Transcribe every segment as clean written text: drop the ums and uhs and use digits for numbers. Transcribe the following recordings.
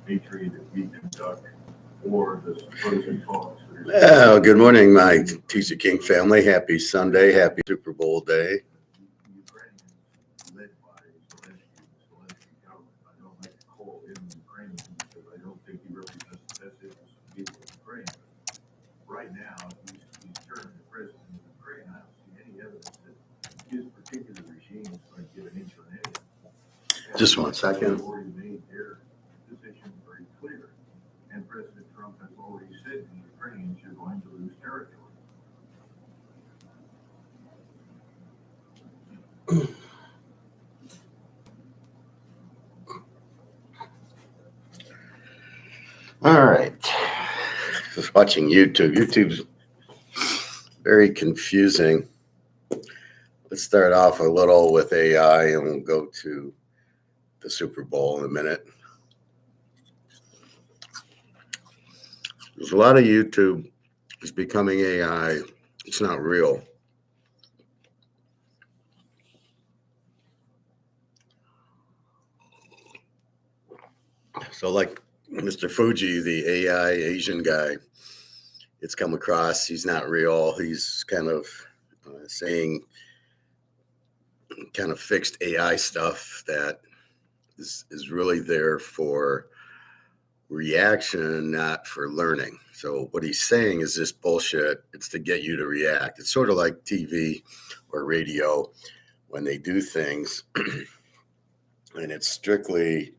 patriot that we conduct, or the supposed talks that are Well, good morning, my TC King family. Happy Sunday. Happy Super Bowl day. Ukrainians led by Zelensky government. I don't like to call him Ukrainian because I don't think he represents the best interests of the people of Ukraine. Right now, he's turned the president of Ukraine. I don't see any evidence that his particular regime is going to give an inch on anything. Just 1 second. They've already made their position very clear. And President Trump has already said to the Ukrainians, you're going to lose territory. All right. Just watching YouTube. YouTube's very confusing. Let's start off a little with AI and we'll go to the Super Bowl in a minute. There's a lot of YouTube is becoming AI. It's not real. So like Mr. Fuji, the AI Asian guy, it's come across. He's not real. He's kind of saying kind of fixed AI stuff that is really there for reaction, not for learning. So what he's saying is this bullshit. It's to get you to react. It's sort of like TV or radio when they do things, and it's strictly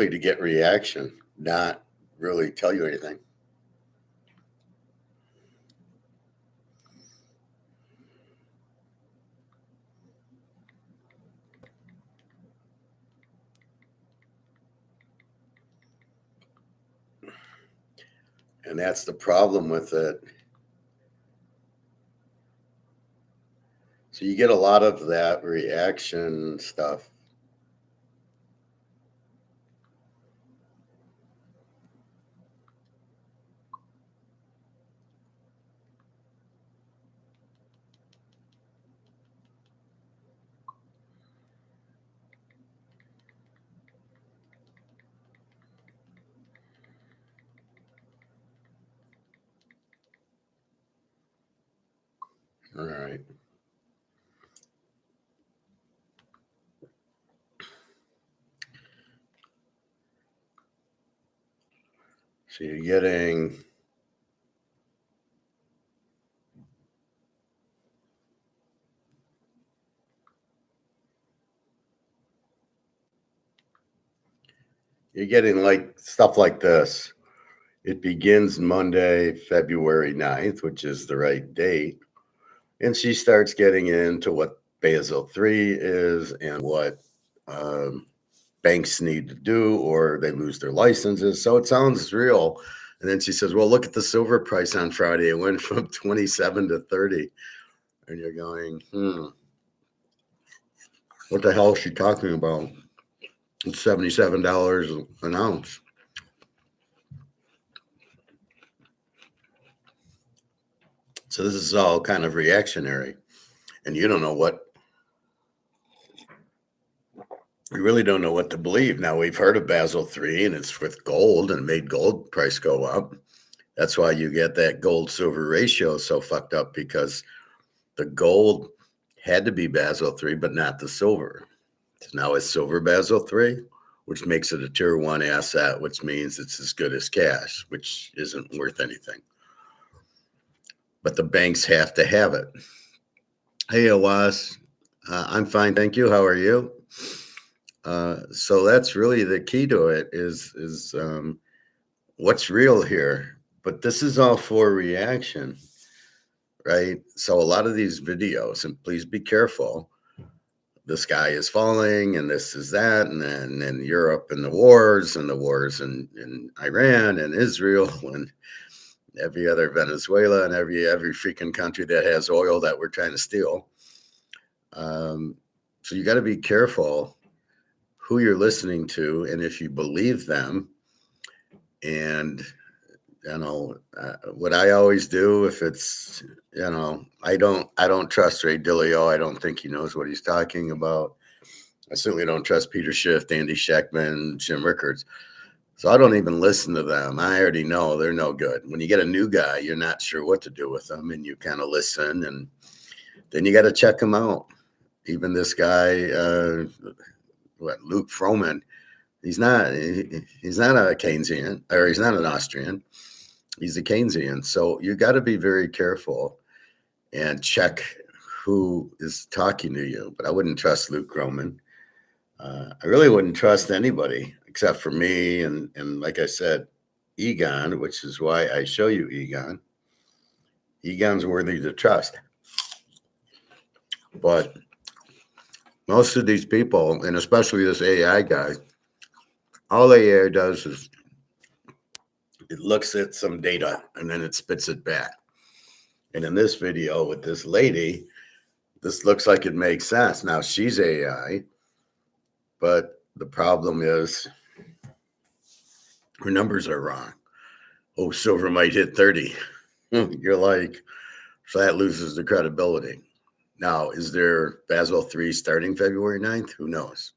to get reaction, not really tell you anything. And that's the problem with it. So you get a lot of that reaction stuff. All right. So you're getting like stuff like this. It begins Monday, February 9th, which is the right date. And she starts getting into what Basel III is and what banks need to do or they lose their licenses. So it sounds real. And then she says, well, look at the silver price on Friday. It went from 27 to 30. And you're going, what the hell is she talking about? It's $77 an ounce. So this is all kind of reactionary. And you don't know we really don't know what to believe. Now, we've heard of Basel III, and it's with gold and made gold price go up. That's why you get that gold-silver ratio so fucked up, because the gold had to be Basel III, but not the silver. So now it's silver Basel III, which makes it a tier 1 asset, which means it's as good as cash, which isn't worth anything. But the banks have to have it. Hey, Awas. I'm fine, thank you. How are you? So that's really the key to it is what's real here. But this is all for reaction, right? So a lot of these videos, and please be careful, the sky is falling and this is that, and then Europe and the wars in Iran and Israel and every other Venezuela and every freaking country that has oil that we're trying to steal. So you got to be careful who you're listening to and if you believe them. And what I always do if it's, I don't trust Ray Dalio. I don't think he knows what he's talking about. I certainly don't trust Peter Schiff, Andy Scheckman, Jim Rickards. So I don't even listen to them. I already know they're no good. When you get a new guy, you're not sure what to do with them, and you kind of listen, and then you got to check them out. Even this guy, Luke Froman, he's not a Keynesian, or he's not an Austrian. He's a Keynesian. So you got to be very careful and check who is talking to you. But I wouldn't trust Luke Froman. I really wouldn't trust anybody except for me. And like I said, Egon, which is why I show you Egon. Egon's worthy to trust. But most of these people, and especially this AI guy, all AI does is it looks at some data and then it spits it back. And in this video with this lady, this looks like it makes sense. Now she's AI, but the problem is her numbers are wrong. Oh, silver might hit 30. You're like, so that loses the credibility. Now, is there Basel III starting February 9th? Who knows?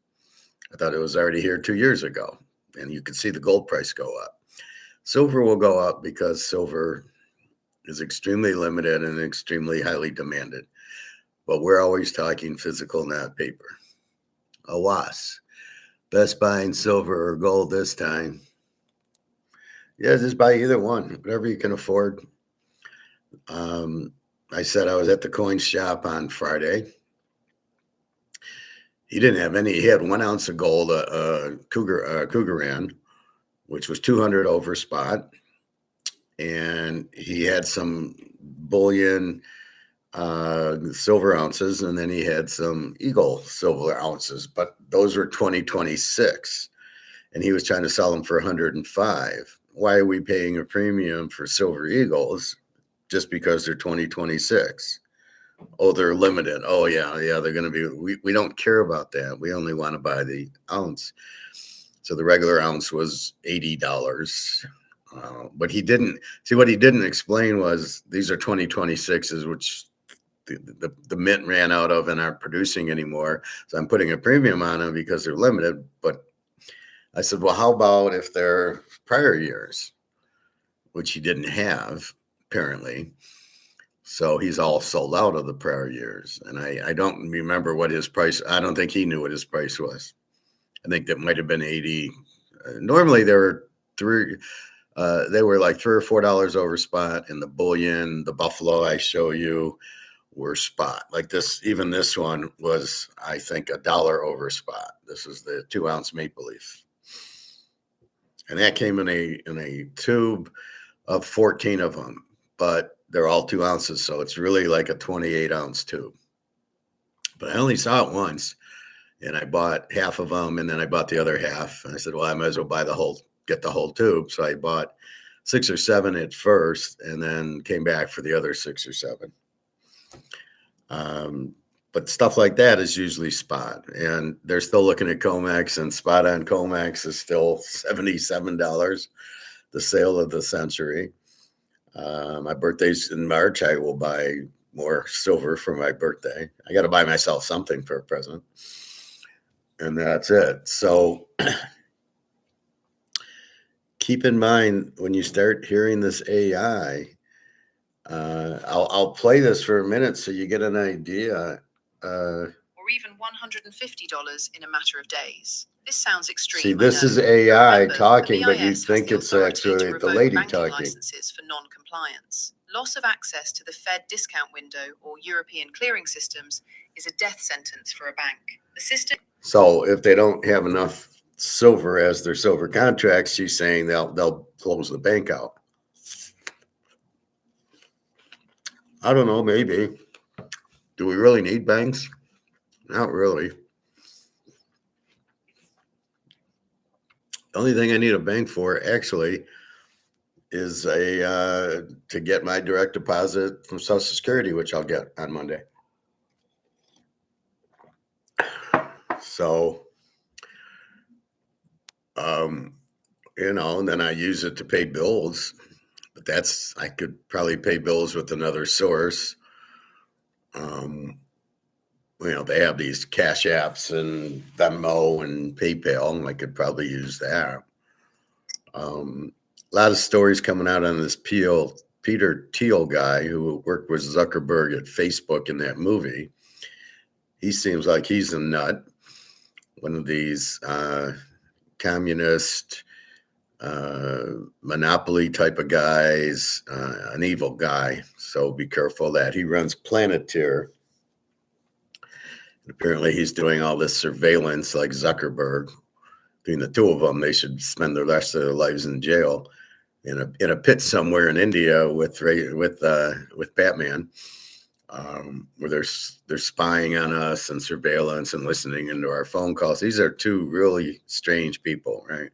I thought it was already here 2 years ago, and you could see the gold price go up. Silver will go up because silver is extremely limited and extremely highly demanded. But we're always talking physical, not paper. Awas. Best buying silver or gold this time. Yeah, just buy either one, whatever you can afford. I said I was at the coin shop on Friday. He didn't have any. He had 1 ounce of gold, Cougaran, which was 200 over spot. And he had some bullion silver ounces, and then he had some Eagle silver ounces, but those were 2026. And he was trying to sell them for 105. Why are we paying a premium for silver Eagles just because they're 2026? Oh, they're limited. Oh, yeah, they're going to be. We don't care about that. We only want to buy the ounce. So the regular ounce was $80. But he didn't see what he didn't explain was these are 2026s, which the mint ran out of and aren't producing anymore. So I'm putting a premium on them because they're limited. But I said, well, how about if they're prior years, which he didn't have, apparently. So he's all sold out of the prior years. And I don't remember what his price, I don't think he knew what his price was. I think that might have been 80. Normally they were like $3 or $4 over spot, and the bullion, the buffalo I show you were spot. Like this, even this one was, I think, $1 over spot. This is the 2 ounce maple leaf. And that came in a tube of 14 of them, but they're all 2 ounces. So it's really like a 28 ounce tube. But I only saw it once, and I bought half of them, and then I bought the other half. And I said, well, I might as well get the whole tube. So I bought 6 or 7 at first, and then came back for the other 6 or 7. But stuff like that is usually spot, and they're still looking at Comex, and spot on Comex is still $77, the sale of the century. My birthday's in March. I will buy more silver for my birthday. I got to buy myself something for a present, and that's it. So keep in mind when you start hearing this AI, I'll play this for a minute so you get an idea. Or even $150 in a matter of days. This sounds extreme. See, this is AI talking, but you think it's actually the lady talking. Licenses for non-compliance. Loss of access to the Fed discount window or European clearing systems is a death sentence for a bank. The system. So if they don't have enough silver as their silver contracts, she's saying they'll close the bank out. I don't know, maybe. Do we really need banks? Not really. The only thing I need a bank for actually is to get my direct deposit from Social Security, which I'll get on Monday. So, and then I use it to pay bills. I could probably pay bills with another source. They have these cash apps and Venmo and PayPal, and I could probably use that. A lot of stories coming out on this Peter Thiel guy who worked with Zuckerberg at Facebook in that movie. He seems like he's a nut, one of these communist monopoly type of guys, an evil guy. So be careful of that. He runs Planeteer. And apparently he's doing all this surveillance like Zuckerberg. Between the two of them, they should spend the rest of their lives in jail in a pit somewhere in India with Batman, where they're spying on us and surveillance and listening into our phone calls. These are two really strange people, right?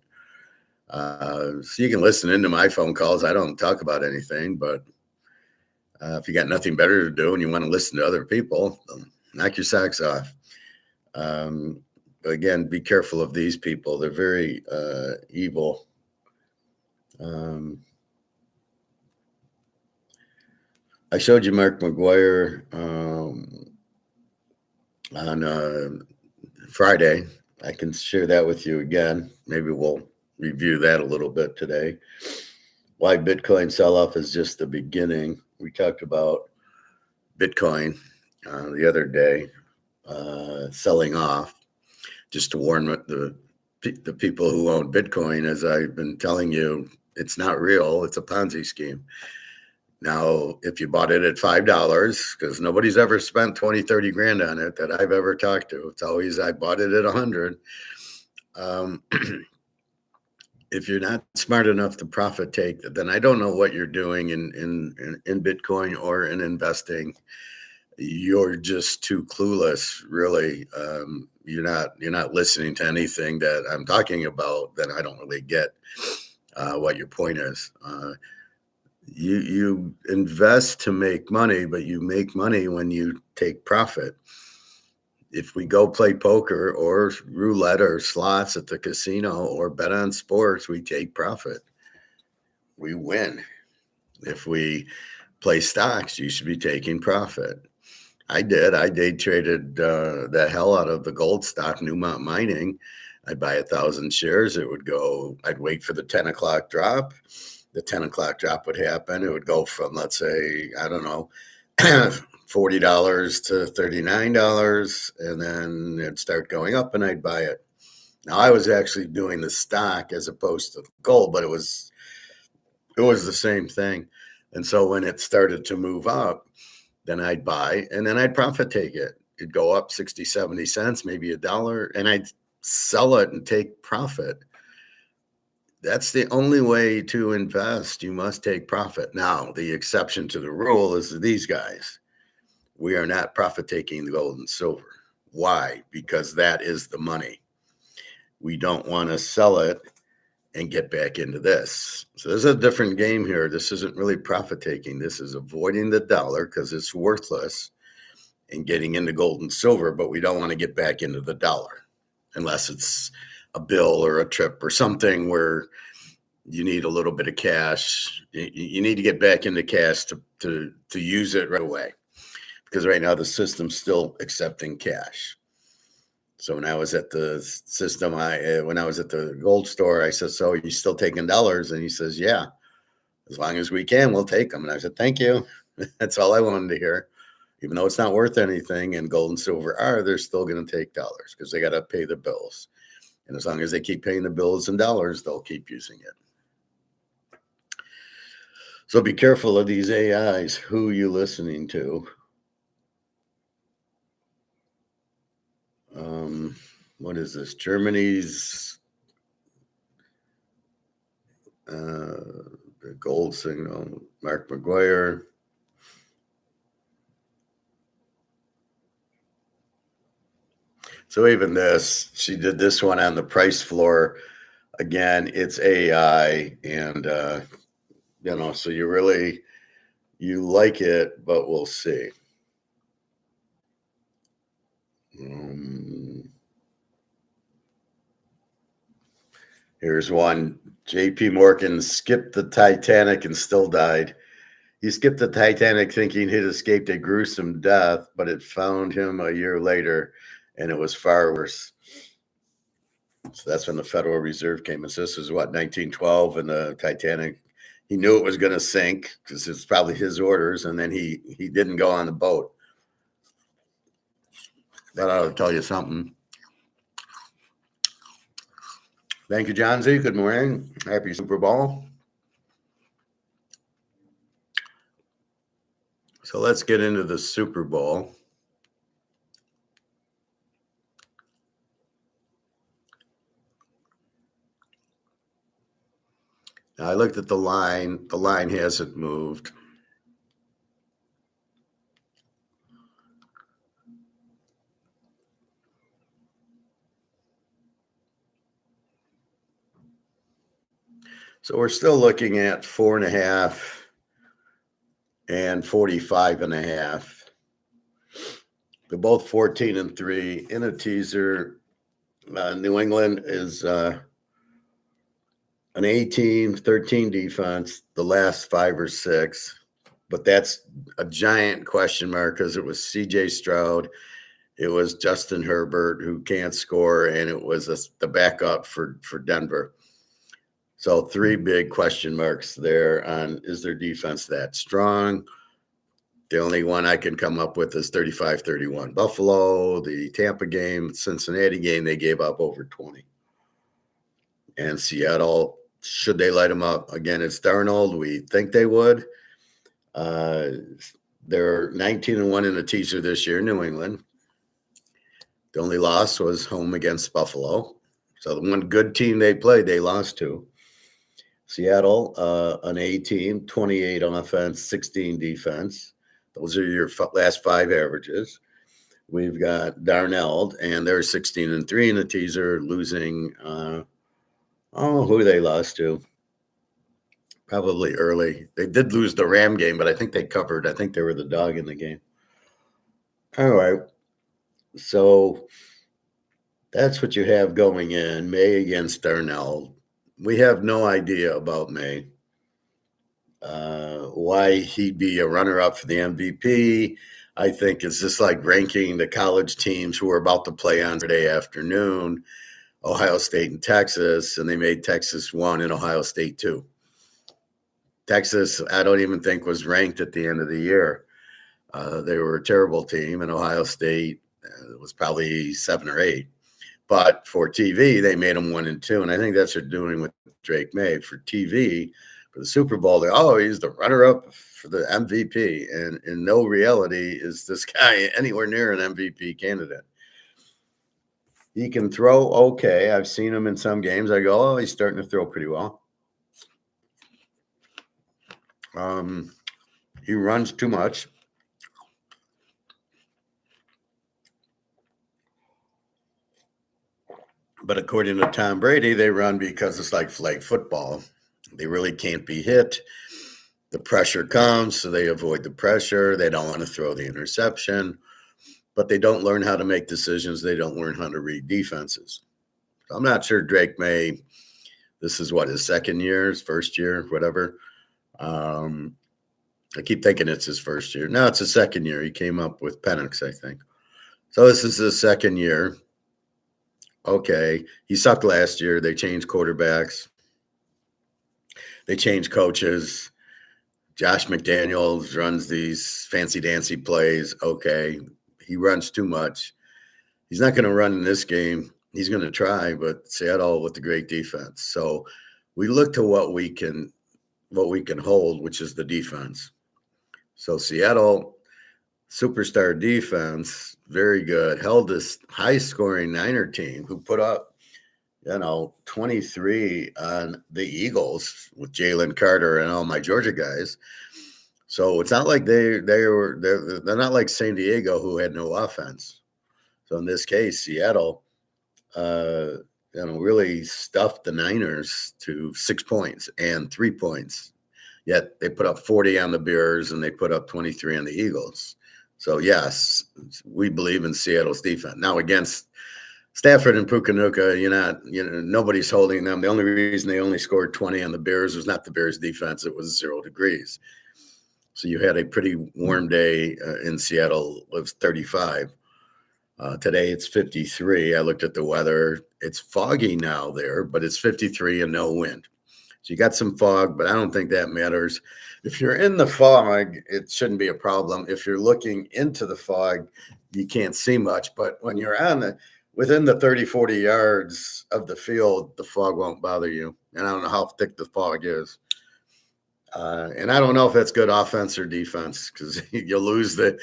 So you can listen into my phone calls. I don't talk about anything, but if you got nothing better to do and you want to listen to other people, knock your socks off. But again, be careful of these people. They're very evil. I showed you Mark McGuire on Friday. I can share that with you again. Maybe we'll review that a little bit today. Why Bitcoin sell-off is just the beginning. We talked about Bitcoin the other day, selling off. Just to warn the people who own Bitcoin, as I've been telling you, it's not real. It's a Ponzi scheme. Now, if you bought it at $5, because nobody's ever spent 20, 30 grand on it that I've ever talked to. It's always, I bought it at 100. If you're not smart enough to profit take, then I don't know what you're doing in Bitcoin or in investing. You're just too clueless, really. You're not listening to anything that I'm talking about. Then I don't really get what your point is. You invest to make money, but you make money when you take profit. If we go play poker or roulette or slots at the casino or bet on sports, we take profit. We win. If we play stocks, you should be taking profit. I did. I day traded the hell out of the gold stock, Newmont Mining. I'd buy 1,000 shares. It would go, I'd wait for the 10 o'clock drop. The 10 o'clock drop would happen. It would go from, let's say, I don't know, $40 to $39. And then it'd start going up and I'd buy it. Now I was actually doing the stock as opposed to gold, but it was the same thing. And so when it started to move up, then I'd buy and then I'd profit take it. It'd go up 60, 70 cents, maybe $1, and I'd sell it and take profit. That's the only way to invest. You must take profit. Now, the exception to the rule is these guys. We are not profit taking the gold and silver. Why? Because that is the money. We don't want to sell it and get back into this. So there's a different game here. This isn't really profit taking. This is avoiding the dollar because it's worthless and getting into gold and silver, but we don't want to get back into the dollar unless it's a bill or a trip or something where you need a little bit of cash. You need to get back into cash to use it right away, because right now the system's still accepting cash. So when I was at the system, when I was at the gold store, I said, "So are you still taking dollars?" And he says, "Yeah, as long as we can, we'll take them." And I said, "Thank you." That's all I wanted to hear. Even though it's not worth anything and gold and silver are, they're still going to take dollars because they got to pay the bills. And as long as they keep paying the bills in dollars, they'll keep using it. So be careful of these AIs. Who you listening to? What is this? Germany's the gold signal. Mark McGuire. So even this, she did this one on the price floor. Again, it's AI, and so you like it, but we'll see. Here's one. J.P. Morgan skipped the Titanic and still died. He skipped the Titanic thinking he'd escaped a gruesome death, but it found him a year later, and it was far worse. So that's when the Federal Reserve came in. So this was what, 1912, and the Titanic. He knew it was going to sink because it's probably his orders, and then he didn't go on the boat. That ought to tell you something. Thank you, John Z. Good morning. Happy Super Bowl. So let's get into the Super Bowl. Now, I looked at the line. The line hasn't moved. So we're still looking at 4.5 and 45.5. They're both 14-3 in a teaser. New England is an 18-13 defense the last 5 or 6, but that's a giant question mark because it was CJ Stroud, it was Justin Herbert who can't score, and it was the backup for Denver. So 3 big question marks there on, is their defense that strong? The only one I can come up with is 35-31 Buffalo. The Tampa game, Cincinnati game, they gave up over 20. And Seattle, should they light them up? Again, it's Darnold. We think they would. They're 19-1 in the teaser this year, New England. The only loss was home against Buffalo. So the one good team they played, they lost to. Seattle, an A team, 28 on offense, 16 defense. Those are your last 5 averages. We've got Darnold, and they're 16-3 in the teaser, losing. Who they lost to? Probably early. They did lose the Ram game, but I think they covered. I think they were the dog in the game. All right. So that's what you have going in. May against Darnold. We have no idea about May. Why he'd be a runner-up for the MVP, I think it's just like ranking the college teams who are about to play on Saturday afternoon, Ohio State and Texas, and they made Texas 1 and Ohio State 2. Texas, I don't even think was ranked at the end of the year. They were a terrible team, and Ohio State was probably 7 or 8. But for TV, they made them 1 and 2, and I think that's what they're doing with Drake May. For TV, for the Super Bowl, he's the runner-up for the MVP, and in no reality is this guy anywhere near an MVP candidate. He can throw okay. I've seen him in some games. I go, he's starting to throw pretty well. He runs too much. But according to Tom Brady, they run because it's like flag football. They really can't be hit. The pressure comes, so they avoid the pressure. They don't want to throw the interception, but they don't learn how to make decisions. They don't learn how to read defenses. So I'm not sure Drake May, this is what, his second year, his first year, whatever. I keep thinking it's his first year. No, it's his second year. He came up with Penix, I think. So this is his second year. Okay. He sucked last year. They changed quarterbacks. They changed coaches. Josh McDaniels runs these fancy-dancy plays. Okay. He runs too much. He's not going to run in this game. He's going to try, but Seattle with the great defense. So we look to what we can hold, which is the defense. So Seattle, superstar defense, very good, held this high-scoring Niner team who put up, 23 on the Eagles with Jalen Carter and all my Georgia guys. So it's not like they're not like San Diego who had no offense. So in this case, Seattle, really stuffed the Niners to 6 points and 3 points. Yet they put up 40 on the Bears and they put up 23 on the Eagles. So yes, we believe in Seattle's defense. Now against Stafford and Pukanuka, nobody's holding them. The only reason they only scored 20 on the Bears was not the Bears defense. It was 0 degrees. So you had a pretty warm day in Seattle. It was 35. Today it's 53. I looked at the weather. It's foggy now there, but it's 53 and no wind. So you got some fog, but I don't think that matters. If you're in the fog, it shouldn't be a problem. If you're looking into the fog, you can't see much. But when you're within the 30, 40 yards of the field, the fog won't bother you. And I don't know how thick the fog is. And I don't know if that's good offense or defense, because you're the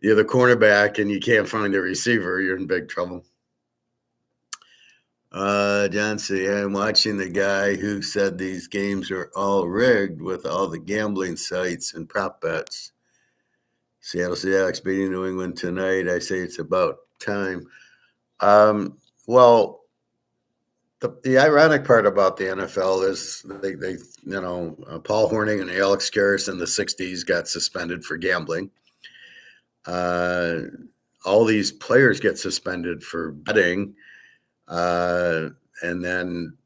cornerback and you can't find the receiver, you're in big trouble. John C. I'm watching the guy who said these games are all rigged with all the gambling sites and prop bets. Seattle Seahawks beating New England tonight. I say it's about time. Well, the ironic part about the NFL is they Paul Hornung and Alex Karras in the 60s got suspended for gambling. All these players get suspended for betting. And then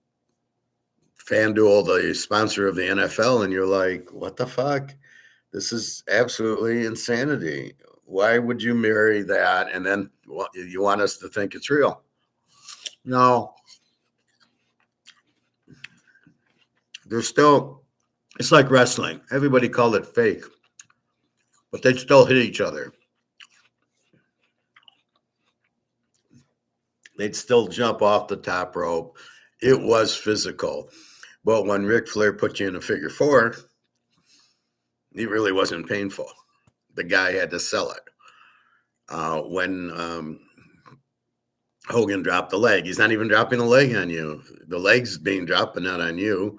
FanDuel, the sponsor of the NFL, and you're like, what the fuck? This is absolutely insanity. Why would you marry that? And then you want us to think it's real? No. It's like wrestling. Everybody called it fake, but they still hit each other. They'd still jump off the top rope. It was physical. But when Ric Flair put you in a figure four, it really wasn't painful. The guy had to sell it. When Hogan dropped the leg, he's not even dropping the leg on you. The leg's being dropped, but not on you.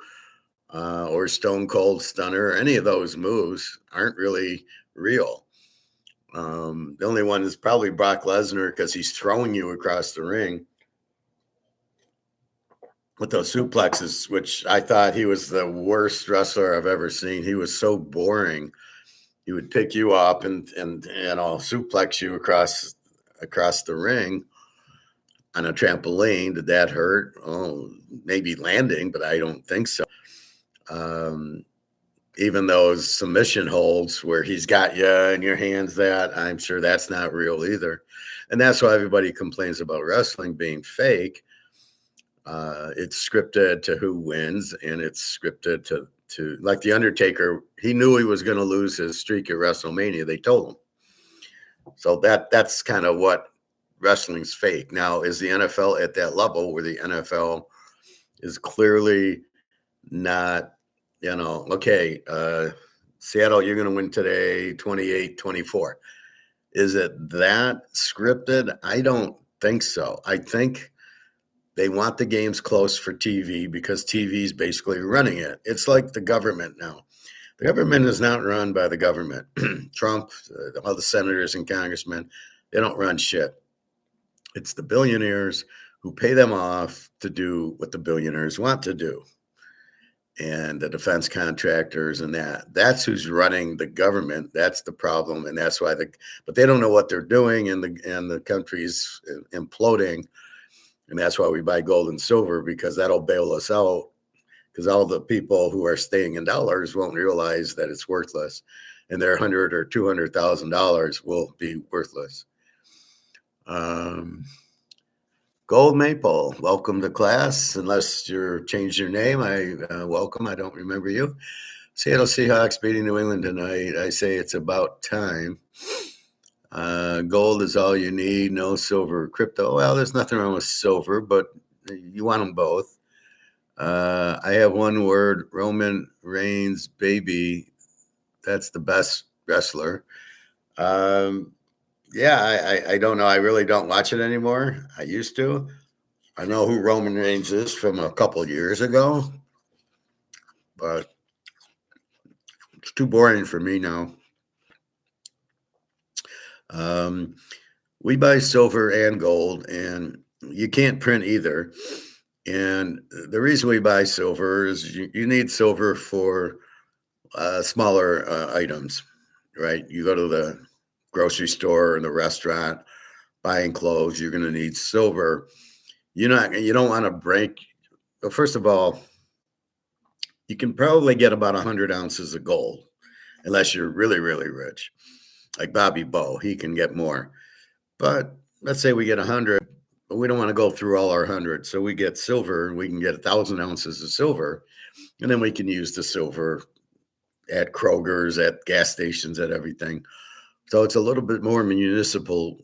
Or Stone Cold Stunner, any of those moves aren't really real. The only one is probably Brock Lesnar, because he's throwing you across the ring with those suplexes, which I thought he was the worst wrestler I've ever seen. He was so boring. He would pick you up and suplex you across the ring on a trampoline. Did that hurt? Oh, maybe landing, but I don't think so. Even those submission holds where he's got you in your hands, that I'm sure that's not real either. And that's why everybody complains about wrestling being fake. It's scripted to who wins, and it's scripted to like the Undertaker. He knew he was going to lose his streak at WrestleMania. They told him. So that's kind of what wrestling's fake. Now, is the NFL at that level where the NFL is clearly not, okay, Seattle, you're going to win today 28-24. Is it that scripted? I don't think so. I think they want the games close for TV because TV is basically running it. It's like the government now. The government is not run by the government. Trump, all the senators and congressmen, they don't run shit. It's the billionaires who pay them off to do what the billionaires want to do. And the defense contractors and that's who's running the government. That's the problem. And that's why but they don't know what they're doing, and the country's imploding. And that's why we buy gold and silver, because that'll bail us out, because all the people who are staying in dollars won't realize that it's worthless, and their $100,000 or $200,000 will be worthless. Gold Maple, welcome to class. Unless you're changed your name, I welcome. I don't remember you. Seattle Seahawks beating New England tonight. I say it's about time. Gold is all you need. No silver or crypto. Well, there's nothing wrong with silver, but you want them both. I have one word: Roman Reigns, baby. That's the best wrestler. Yeah, I don't know. I really don't watch it anymore. I used to. I know who Roman Reigns is from a couple years ago, but it's too boring for me now. We buy silver and gold, and you can't print either. And the reason we buy silver is you need silver for smaller items, right? You go to the grocery store or the restaurant buying clothes, you're going to need silver. you don't want to break. Well, first of all, you can probably get about 100 ounces of gold, unless you're really, really rich. Like Bobby Bow, he can get more. But let's say we get 100, but we don't want to go through all our 100. So we get silver, and we can get 1,000 ounces of silver. And then we can use the silver at Kroger's, at gas stations, at everything. So it's a little bit more municipal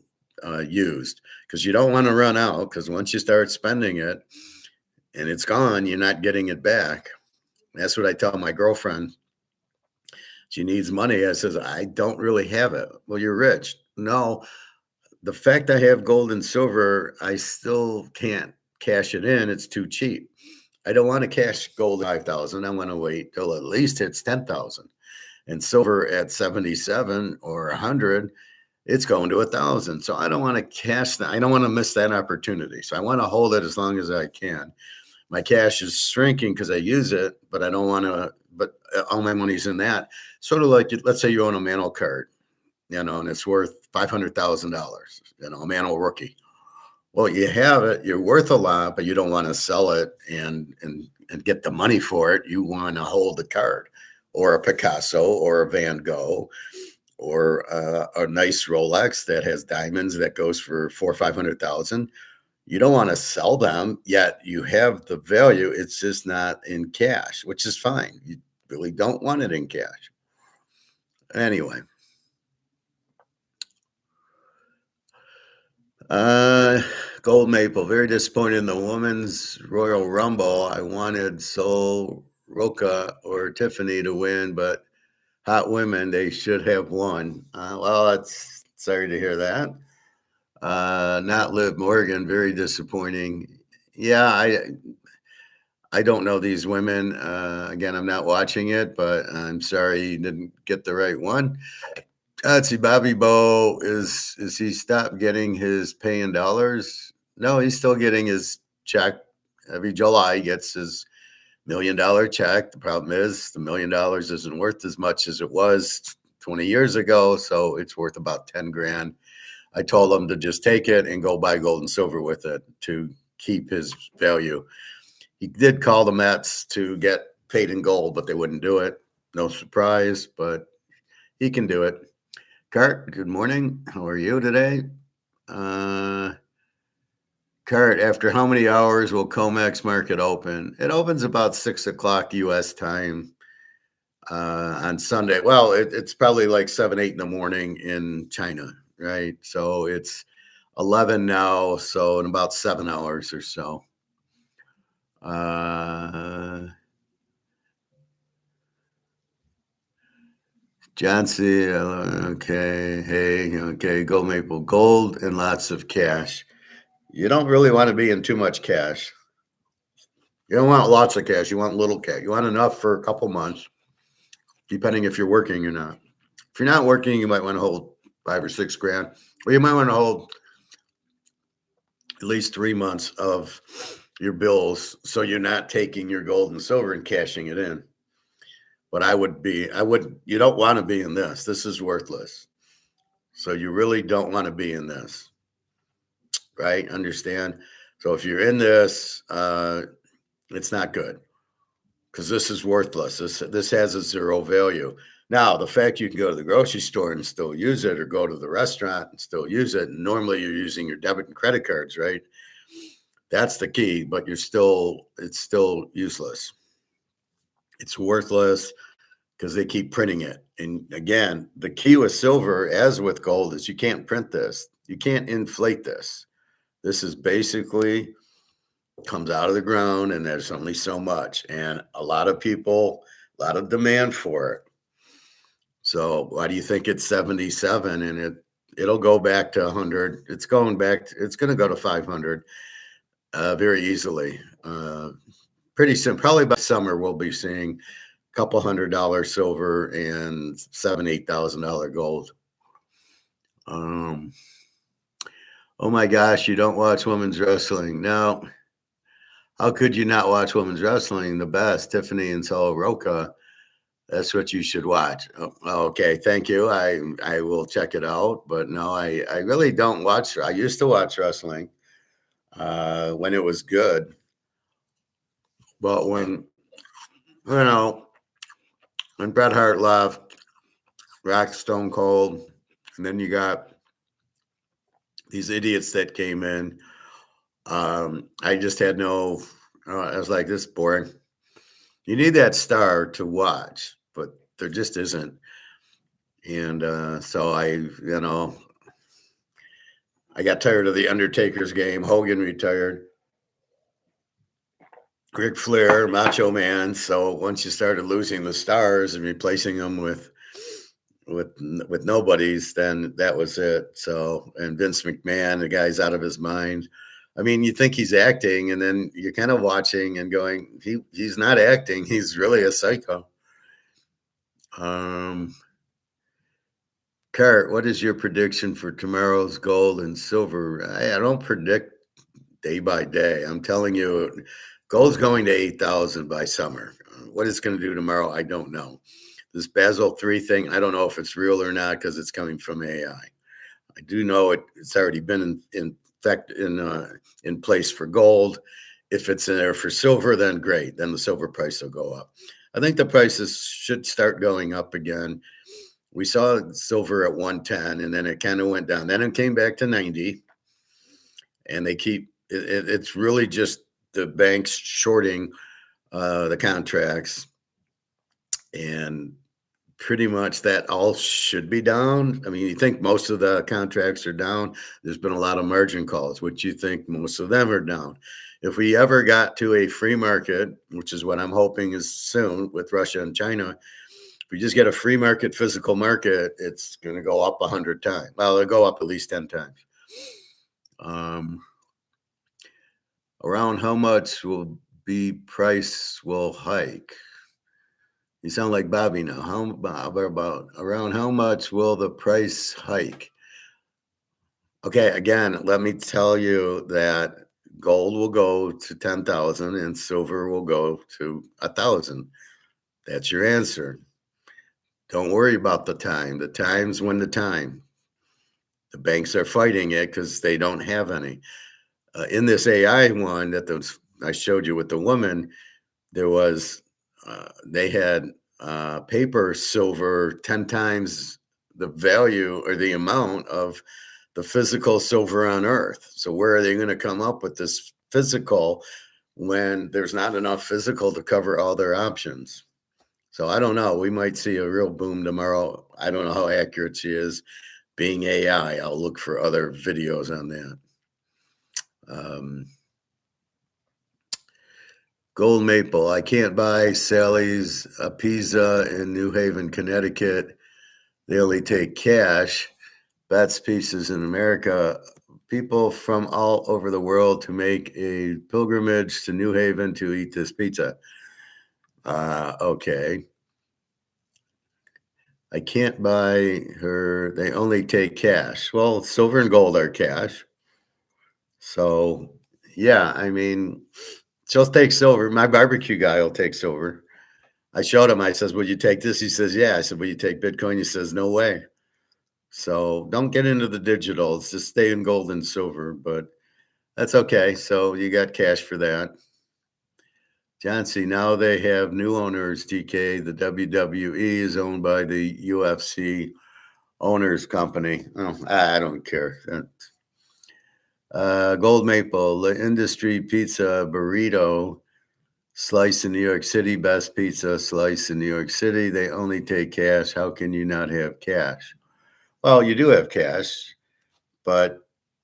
used, because you don't want to run out, because once you start spending it and it's gone, you're not getting it back. That's what I tell my girlfriend. She needs money. I says, I don't really have it. Well, you're rich. No, the fact I have gold and silver, I still can't cash it in. It's too cheap. I don't want to cash gold at 5,000. I want to wait till at least it's 10,000. And silver at 77 or 100, it's going to 1,000. So I don't want to cash that. I don't want to miss that opportunity. So I want to hold it as long as I can. My cash is shrinking because I use it, but I don't want to, but all my money's in that. Sort of like, let's say you own a Mantle card, and it's worth $500,000, a Mantle rookie. Well, you have it, you're worth a lot, but you don't want to sell it and get the money for it. You want to hold the card, or a Picasso, or a Van Gogh, or a nice Rolex that has diamonds that goes for $400,000 or $500,000. You don't want to sell them, yet you have the value. It's just not in cash, which is fine. You really don't want it in cash. Anyway. Gold Maple, very disappointed in the women's Royal Rumble. I wanted Sol, Roca, or Tiffany to win, but hot women, they should have won. Well, that's sorry to hear that. Not Liv Morgan, very disappointing. Yeah, I don't know these women. Again, I'm not watching it, but I'm sorry you didn't get the right one. Let's see, Bobby Bow, is he stopped getting his pay in dollars? No, he's still getting his check. Every July he gets his $1 million check. The problem is the $1 million isn't worth as much as it was 20 years ago, so it's worth about 10 grand. I told him to just take it and go buy gold and silver with it to keep his value. He did call the Mets to get paid in gold, but they wouldn't do it. No surprise, but he can do it. Kurt, good morning. How are you today? Kurt, after how many hours will COMEX market open? It opens about 6 o'clock U.S. time on Sunday. Well, it's probably like 7, 8 in the morning in China, right? So it's 11 now, so in about 7 hours or so. John C. Okay. Hey, okay. Gold Maple, gold and lots of cash. You don't really want to be in too much cash. You don't want lots of cash. You want little cash. You want enough for a couple months, depending if you're working or not. If you're not working, you might want to hold 5 or 6 grand, or you might want to hold at least 3 months of your bills, so you're not taking your gold and silver and cashing it in. But you don't want to be in this. This is worthless. So you really don't want to be in this, right? Understand? So if you're in this, it's not good, because this is worthless. This has a zero value. Now, the fact you can go to the grocery store and still use it, or go to the restaurant and still use it, and normally you're using your debit and credit cards, right? That's the key, but it's still useless. It's worthless because they keep printing it. And again, the key with silver, as with gold, is you can't print this. You can't inflate this. This is basically comes out of the ground, and there's only so much. And a lot of demand for it. So why do you think it's 77 and it'll go back to 100? It's going to go to 500 very easily. Pretty soon, probably by summer, we'll be seeing a couple $100 silver and $7,000-8,000 gold. Oh my gosh, you don't watch women's wrestling? No. How could you not watch women's wrestling? The best, Tiffany and Sol Roca. That's what you should watch. Oh, okay, thank you. I will check it out. But no, I really don't watch. I used to watch wrestling. when it was good. But when when Bret Hart left, Rock Stone Cold, and then you got these idiots that came in. I just had no. I was like, this is boring. You need that star to watch, but there just isn't. And so I got tired of the Undertaker's game. Hogan retired. Ric Flair, Macho Man. So once you started losing the stars and replacing them with nobodies, then that was it. So, and Vince McMahon, the guy's out of his mind. I mean, you think he's acting, and then you're kind of watching and going, he's not acting. He's really a psycho. Kurt, what is your prediction for tomorrow's gold and silver? I don't predict day by day. I'm telling you, gold's going to 8,000 by summer. What it's going to do tomorrow, I don't know. This Basel III thing, I don't know if it's real or not because it's coming from AI. I do know it's already been in place for gold. If it's in there for silver, then great. Then the silver price will go up. I think the prices should start going up again. We saw silver at 110, and then it kind of went down. Then it came back to 90, and they keep it's really just the banks shorting the contracts, and pretty much that all should be down. I mean, you think most of the contracts are down. There's been a lot of margin calls, which you think most of them are down. If we ever got to a free market, which is what I'm hoping is soon with Russia and China, if we just get a free market, physical market, it's going to go up 100 times. Well, it'll go up at least 10 times. Around how much will be price will hike? You sound like Bobby now. How about around how much will the price hike? Okay, again, let me tell you that gold will go to 10,000 and silver will go to 1,000. That's your answer. Don't worry about the time. The time's when the time. The banks are fighting it because they don't have any. In this AI one I showed you with the woman, there was they had paper silver 10 times the value or the amount of the physical silver on Earth. So where are they going to come up with this physical when there's not enough physical to cover all their options? So I don't know. We might see a real boom tomorrow. I don't know how accurate she is. Being AI, I'll look for other videos on that. Gold Maple. I can't buy Sally's Pizza in New Haven, Connecticut. They only take cash. Bets Pieces in America. People from all over the world to make a pilgrimage to New Haven to eat this pizza. Okay. I can't buy her. They only take cash. Well, silver and gold are cash. So, yeah, I mean, she'll take silver. My barbecue guy will take silver. I showed him. I says, "Will you take this?" He says, "Yeah." I said, "Will you take Bitcoin?" He says, "No way." So don't get into the digitals. Just stay in gold and silver. But that's okay. So you got cash for that. John C. Now they have new owners. TK. The WWE is owned by the UFC owners company. Oh, I don't care. Gold Maple, the industry pizza burrito slice in New York City, best pizza slice in New York City. They only take cash. How can you not have cash? Well, you do have cash, but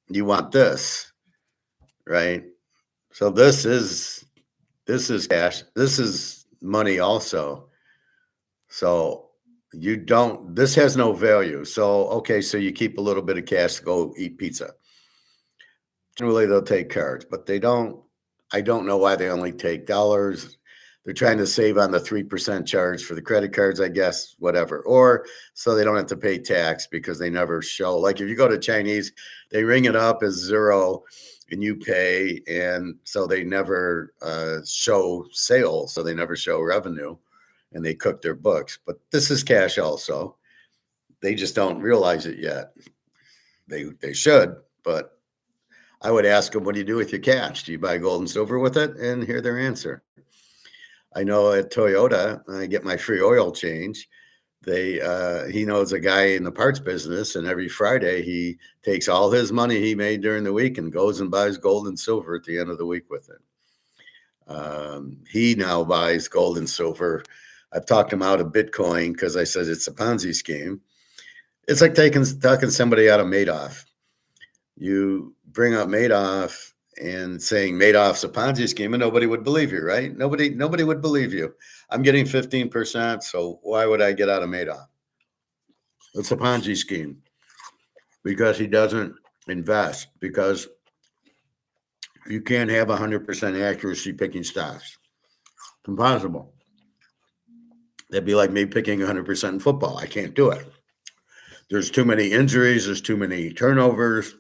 you want this, right? So this is cash. This is money also. So you don't, this has no value. So, okay, so you keep a little bit of cash to go eat pizza. Generally, they'll take cards, but they don't. I don't know why they only take dollars. They're trying to save on the 3% charge for the credit cards, I guess, whatever. Or so they don't have to pay tax because they never show. Like if you go to Chinese, they ring it up as zero and you pay. And so they never show sales. So they never show revenue and they cook their books. But this is cash also. They just don't realize it yet. They should, but I would ask them, what do you do with your cash? Do you buy gold and silver with it? And hear their answer. I know at Toyota, I get my free oil change. He knows a guy in the parts business, and every Friday he takes all his money he made during the week and goes and buys gold and silver at the end of the week with it. He now buys gold and silver. I've talked him out of Bitcoin because I said it's a Ponzi scheme. It's like talking somebody out of Madoff. You bring up Madoff and saying Madoff's a Ponzi scheme, and nobody would believe you, right? Nobody would believe you. I'm getting 15%, so why would I get out of Madoff? It's a Ponzi scheme because he doesn't invest, because you can't have 100% accuracy picking stocks. It's impossible. That'd be like me picking 100% in football. I can't do it. There's too many injuries. There's too many turnovers.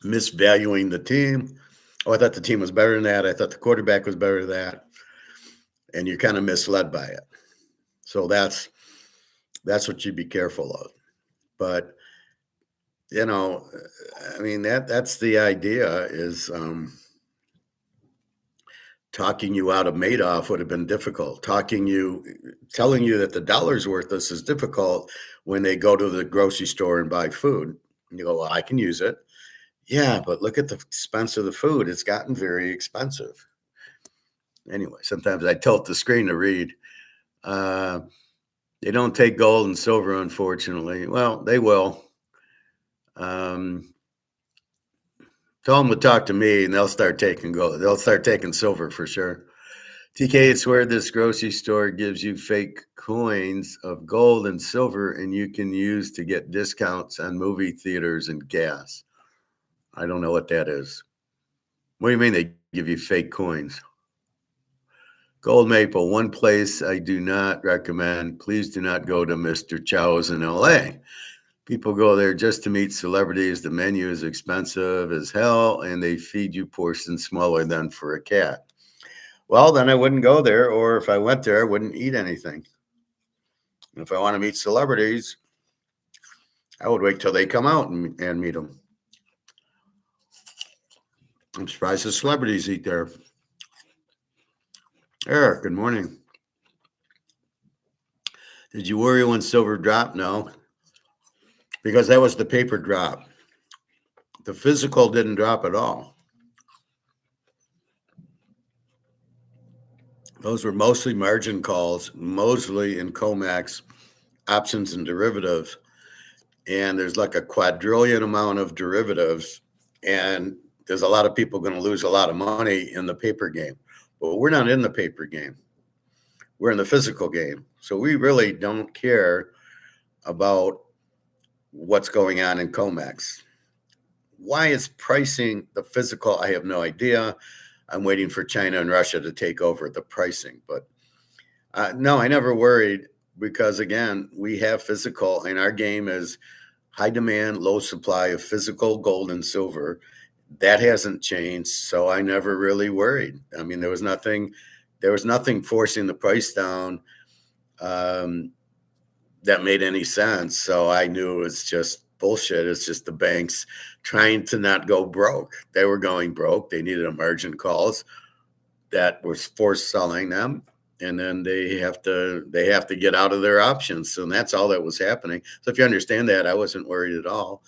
Misvaluing the team. Oh, I thought the team was better than that. I thought the quarterback was better than that. And you're kind of misled by it. So that's what you be careful of. But, you know, I mean, that's the idea is talking you out of Madoff would have been difficult. Telling you that the dollar's worthless is difficult when they go to the grocery store and buy food. And you go, well, I can use it. Yeah, but look at the expense of the food. It's gotten very expensive. Anyway, sometimes I tilt the screen to read. They don't take gold and silver, unfortunately. Well, they will. Tell them to talk to me, and they'll start taking gold. They'll start taking silver for sure. TK, it's where this grocery store gives you fake coins of gold and silver, and you can use to get discounts on movie theaters and gas. I don't know what that is. What do you mean they give you fake coins? Gold Maple, one place I do not recommend. Please do not go to Mr. Chow's in LA. People go there just to meet celebrities. The menu is expensive as hell, and they feed you portions smaller than for a cat. Well, then I wouldn't go there, or if I went there, I wouldn't eat anything. If I want to meet celebrities, I would wait till they come out and meet them. I'm surprised the celebrities eat there. Eric, good morning. Did you worry when silver dropped? No, because that was the paper drop. The physical didn't drop at all. Those were mostly margin calls, mostly in COMEX, options and derivatives. And there's like a quadrillion amount of derivatives. And there's a lot of people going to lose a lot of money in the paper game. But we're not in the paper game. We're in the physical game. So we really don't care about what's going on in COMEX. Why is pricing the physical? I have no idea. I'm waiting for China and Russia to take over the pricing. But no, I never worried because, again, we have physical, and our game is high demand, low supply of physical gold and silver. That hasn't changed, so I never really worried. I mean, there was nothing forcing the price down that made any sense. So I knew it was just bullshit. It's just the banks trying to not go broke. They were going broke. They needed a margin calls that was forced selling them. And then they have to get out of their options. So that's all that was happening. So if you understand that, I wasn't worried at all.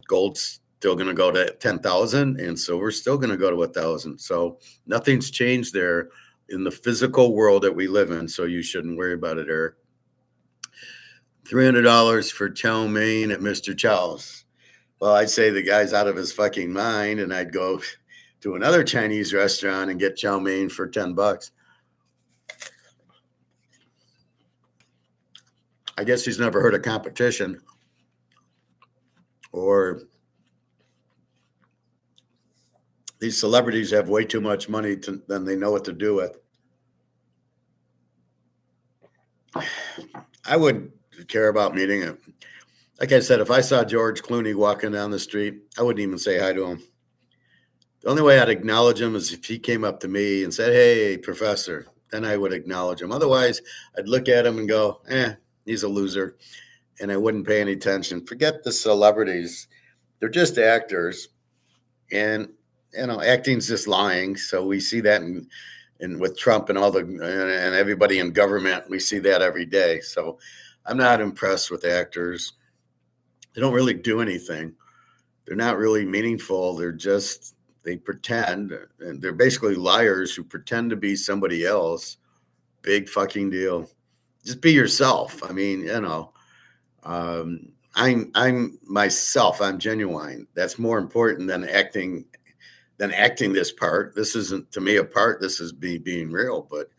Gold's still going to go to 10,000 and silver's still going to go to 1,000. So nothing's changed there in the physical world that we live in. So you shouldn't worry about it, Eric. $300 for chow mein at Mr. Chow's. Well, I'd say the guy's out of his fucking mind, and I'd go to another Chinese restaurant and get chow mein for $10. I guess he's never heard of competition, or these celebrities have way too much money than they know what to do with. I wouldn't care about meeting him. Like I said, if I saw George Clooney walking down the street, I wouldn't even say hi to him. The only way I'd acknowledge him is if he came up to me and said, "Hey, professor," then I would acknowledge him. Otherwise, I'd look at him and go, he's a loser. And I wouldn't pay any attention. Forget the celebrities. they're just actors, and acting's just lying. So we see that in with Trump and all and everybody in government. We see that every day. So I'm not impressed with actors. They don't really do anything. They're not really meaningful. They pretend, and they're basically liars who pretend to be somebody else. Big fucking deal. Just be yourself. I mean, I'm myself. I'm genuine. That's more important than acting this part. This isn't to me a part. This is me being real. But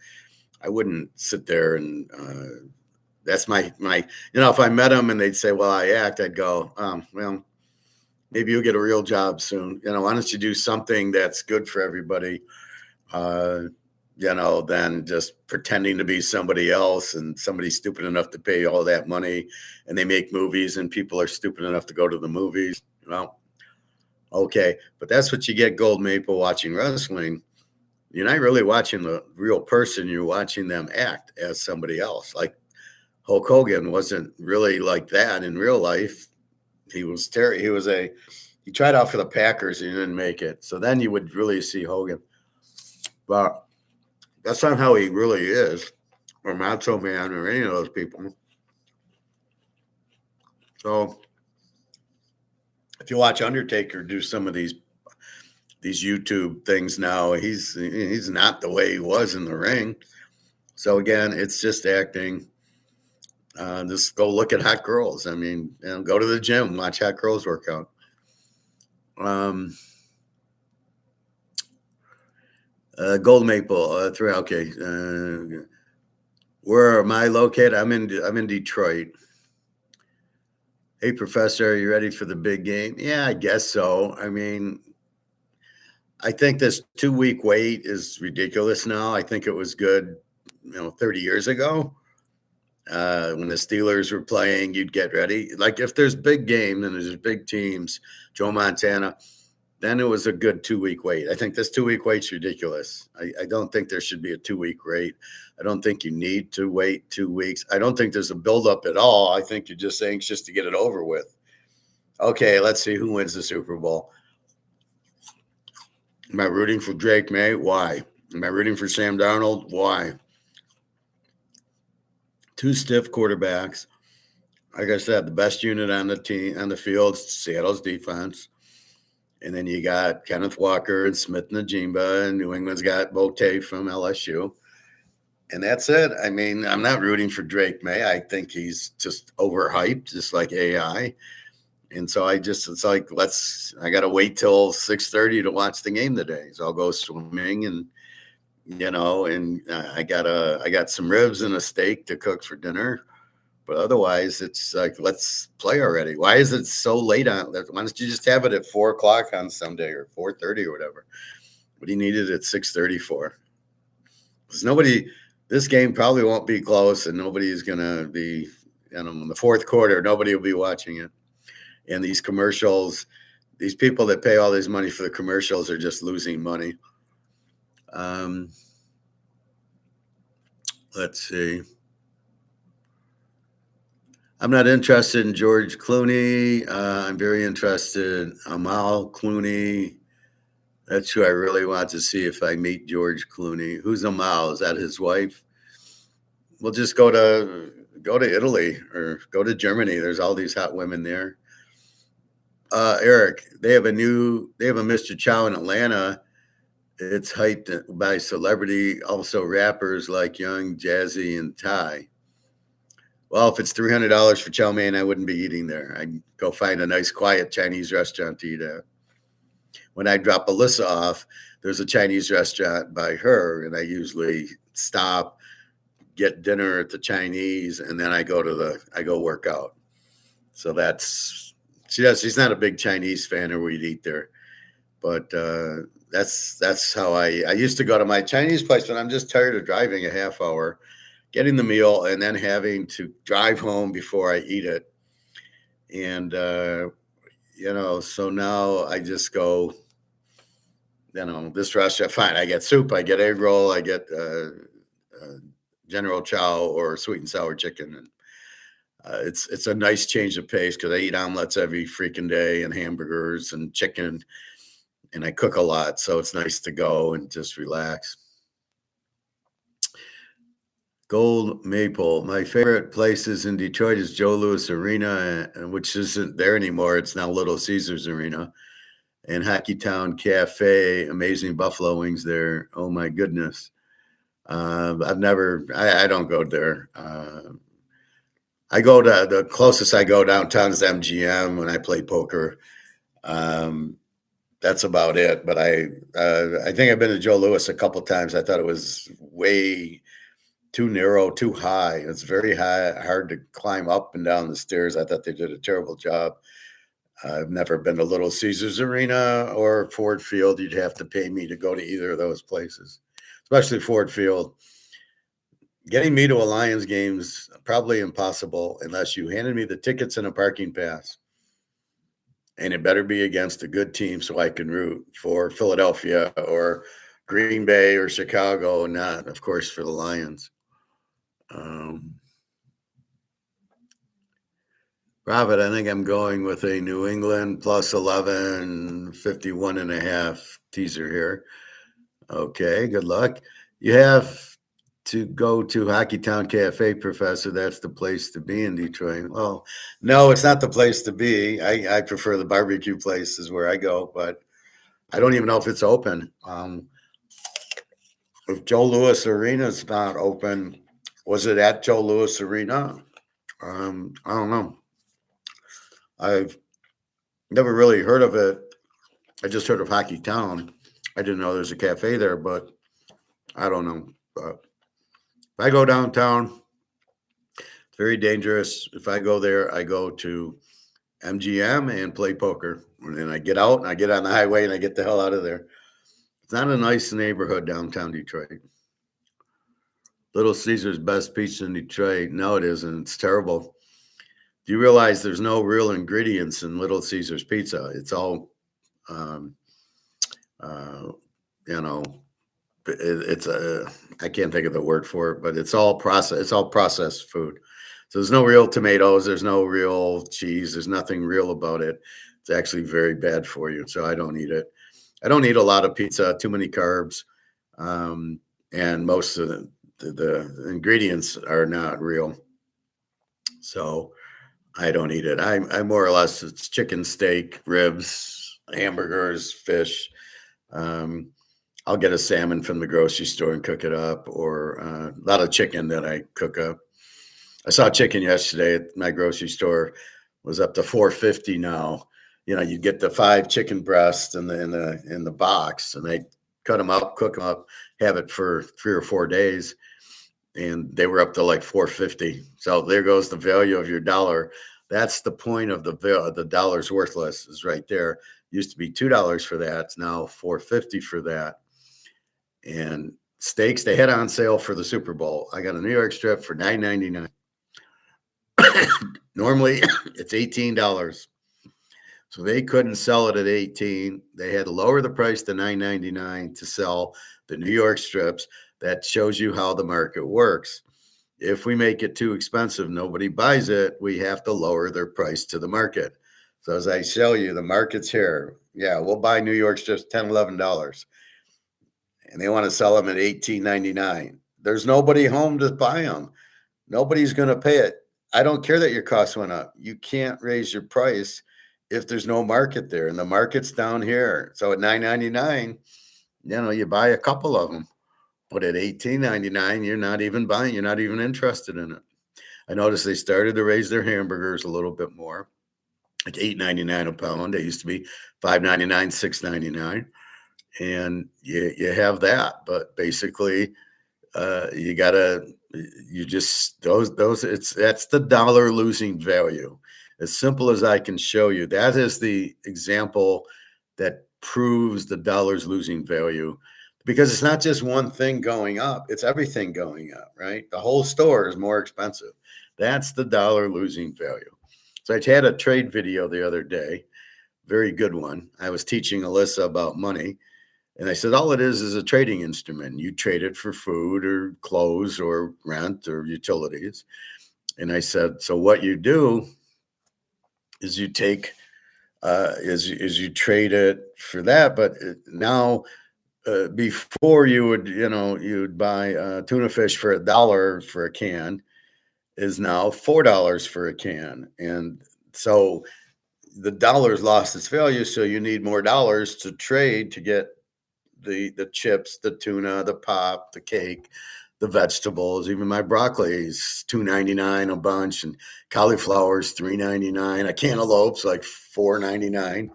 I wouldn't sit there and that's my if I met them and they'd say, well, I act, I'd go, well, maybe you'll get a real job soon. Why don't you do something that's good for everybody? Than just pretending to be somebody else, and somebody's stupid enough to pay all that money, and they make movies and people are stupid enough to go to the movies. Okay, but that's what you get, Gold Maple, watching wrestling. You're not really watching the real person. You're watching them act as somebody else. Like Hulk Hogan wasn't really like that in real life. He was he tried out for the Packers and he didn't make it. So then you would really see Hogan. But that's not how he really is, or Macho Man, or any of those people. So if you watch Undertaker do some of these YouTube things now, he's not the way he was in the ring. So again, it's just acting. Just go look at hot girls. I mean, go to the gym, watch hot girls work out. Gold Maple, 3. Okay. Where am I located? I'm in Detroit. Hey, Professor, are you ready for the big game? Yeah, I guess so. I mean, I think this 2-week wait is ridiculous now. I think it was good, 30 years ago. When the Steelers were playing, you'd get ready. Like if there's big game and there's big teams, Joe Montana, then it was a good 2-week wait. I think this 2-week wait's ridiculous. I don't think there should be a 2-week wait. I don't think you need to wait 2 weeks. I don't think there's a buildup at all. I think you're just anxious to get it over with. Okay, let's see who wins the Super Bowl. Am I rooting for Drake May? Why? Am I rooting for Sam Darnold? Why? 2 stiff quarterbacks. Like I said, the best unit on the team, on the field, Seattle's defense. And then you got Kenneth Walker and Smith Najimba, and New England's got Bote from LSU. And that's it. I mean, I'm not rooting for Drake May. I think he's just overhyped, just like AI. And so it's like, I got to wait till 6:30 to watch the game today. So I'll go swimming and, I got some ribs and a steak to cook for dinner. But otherwise, it's like, let's play already. Why is it so late on? Why don't you just have it at 4:00 on Sunday or 4:30 or whatever? What do you need it at 6:30 for? Because this game probably won't be close, and nobody is going to be, in the fourth quarter, nobody will be watching it. And these commercials, these people that pay all this money for the commercials are just losing money. Let's see. I'm not interested in George Clooney. I'm very interested in Amal Clooney. That's who I really want to see if I meet George Clooney. Who's Amal? Is that his wife? We'll just go to Italy or go to Germany. There's all these hot women there. Eric, they have a Mr. Chow in Atlanta. It's hyped by celebrity, also rappers like Young, Jazzy, and Ty. Well, if it's $300 for chow mein, I wouldn't be eating there. I'd go find a nice, quiet Chinese restaurant to eat at. When I drop Alyssa off, there's a Chinese restaurant by her, and I usually stop, get dinner at the Chinese, and then I go work out. So she's not a big Chinese fan, or we'd eat there. But that's how I used to go to my Chinese place, but I'm just tired of driving a half hour, getting the meal, and then having to drive home before I eat it. And, so now I just go, this restaurant, fine. I get soup, I get egg roll, I get General Chow or sweet and sour chicken. It's a nice change of pace because I eat omelets every freaking day and hamburgers and chicken, and I cook a lot, so it's nice to go and just relax. Gold Maple. My favorite places in Detroit is Joe Louis Arena, which isn't there anymore. It's now Little Caesars Arena. And Hockeytown Cafe, amazing buffalo wings there. Oh my goodness. I don't go there. I go to the closest I go downtown is MGM when I play poker. That's about it. But I think I've been to Joe Louis a couple times. I thought it was way too narrow, too high. It's very hard to climb up and down the stairs. I thought they did a terrible job. I've never been to Little Caesars Arena or Ford Field. You'd have to pay me to go to either of those places, especially Ford Field. Getting me to a Lions game's probably impossible unless you handed me the tickets and a parking pass. And it better be against a good team so I can root for Philadelphia or Green Bay or Chicago, not, of course, for the Lions. Robert, I think I'm going with a New England plus 11, 51.5 teaser here. Okay, good luck. You have to go to Hockeytown Cafe, Professor. That's the place to be in Detroit. Well, no, it's not the place to be. I prefer the barbecue places where I go, but I don't even know if it's open. If Joe Louis Arena's not open, was it at Joe Louis Arena? I don't know. I've never really heard of it. I just heard of Hockeytown. I didn't know there's a cafe there, but I don't know. But if I go downtown, it's very dangerous. If I go there, I go to MGM and play poker. And then I get out and I get on the highway and I get the hell out of there. It's not a nice neighborhood, downtown Detroit. Little Caesar's best pizza in Detroit. No, it isn't. It's terrible. Do you realize there's no real ingredients in Little Caesar's pizza? It's all, it's I can't think of the word for it, but it's all processed. It's all processed food. So there's no real tomatoes. There's no real cheese. There's nothing real about it. It's actually very bad for you. So I don't eat it. I don't eat a lot of pizza, too many carbs. And most of the ingredients are not real. So I don't eat it. I more or less, it's chicken, steak, ribs, hamburgers, fish. I'll get a salmon from the grocery store and cook it up, or a lot of chicken that I cook up. I saw chicken yesterday at my grocery store. Was up to $4.50 now. You know, you get the 5 chicken breasts in the box, and they cut them up, cook them up, have it for 3 or 4 days, and they were up to like $4.50. So there goes the value of your dollar. That's the point of the dollar's worthless, is right there. Used to be $2 for that. It's now $4.50 for that. And steaks, they had on sale for the Super Bowl. I got a New York strip for $9.99. Normally it's $18. So they couldn't sell it at 18. They had to lower the price to $9.99 to sell the New York strips. That shows you how the market works. If we make it too expensive, nobody buys it, we have to lower their price to the market. So as I show you, the market's here. Yeah, we'll buy New York strips $10, $11. And they want to sell them at $18.99. There's nobody home to buy them. Nobody's going to pay it. I don't care that your costs went up. You can't raise your price if there's no market there, and the market's down here. So at $9.99, you buy a couple of them. But at $18.99, you're not even buying. You're not even interested in it. I noticed they started to raise their hamburgers a little bit more, like $8.99 a pound. They used to be $5.99, $6.99. And you have that, but basically that's the dollar losing value. As simple as I can show you, that is the example that proves the dollar's losing value, because it's not just one thing going up, it's everything going up, right? The whole store is more expensive. That's the dollar losing value. So I had a trade video the other day, very good one. I was teaching Alyssa about money. And I said, all it is a trading instrument. You trade it for food or clothes or rent or utilities. And I said, so what you do is you take, is you trade it for that. But now, before you would, you'd buy tuna fish for $1 for a can, is now $4 for a can. And so the dollar's lost its value. So you need more dollars to trade to get the chips, the tuna, the pop, the cake, the vegetables. Even my broccoli's $2.99 a bunch, and cauliflower's $3.99. A cantaloupe's like $4.99.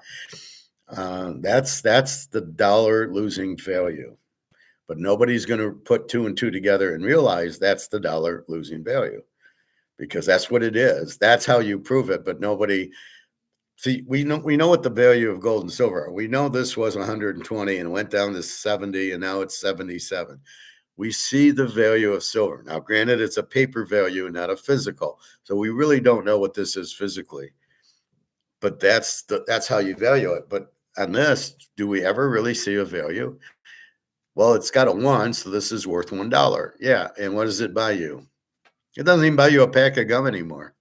That's the dollar losing value. But nobody's going to put two and two together and realize that's the dollar losing value, because that's what it is. That's how you prove it. But nobody. See, we know what the value of gold and silver are. We know this was 120 and went down to 70, and now it's 77. We see the value of silver. Now, granted, it's a paper value, not a physical. So we really don't know what this is physically. But that's how you value it. But on this, do we ever really see a value? Well, it's got a 1, so this is worth $1. Yeah, and what does it buy you? It doesn't even buy you a pack of gum anymore.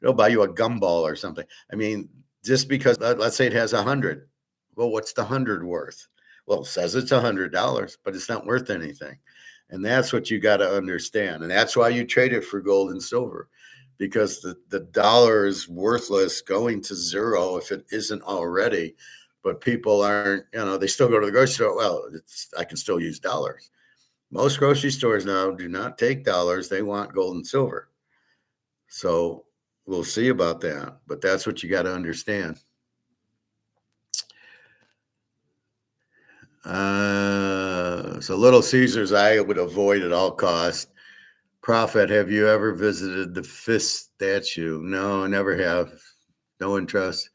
It'll buy you a gumball or something. I mean, just because, let's say it has 100. Well, what's the 100 worth? Well, it says it's $100, but it's not worth anything. And that's what you got to understand. And that's why you trade it for gold and silver, because the dollar is worthless going to zero if it isn't already. But people aren't, they still go to the grocery store. Well, I can still use dollars. Most grocery stores now do not take dollars. They want gold and silver. So we'll see about that, but that's what you got to understand. So Little Caesars, I would avoid at all costs. Prophet, have you ever visited the Fist statue? No, I never have. No interest.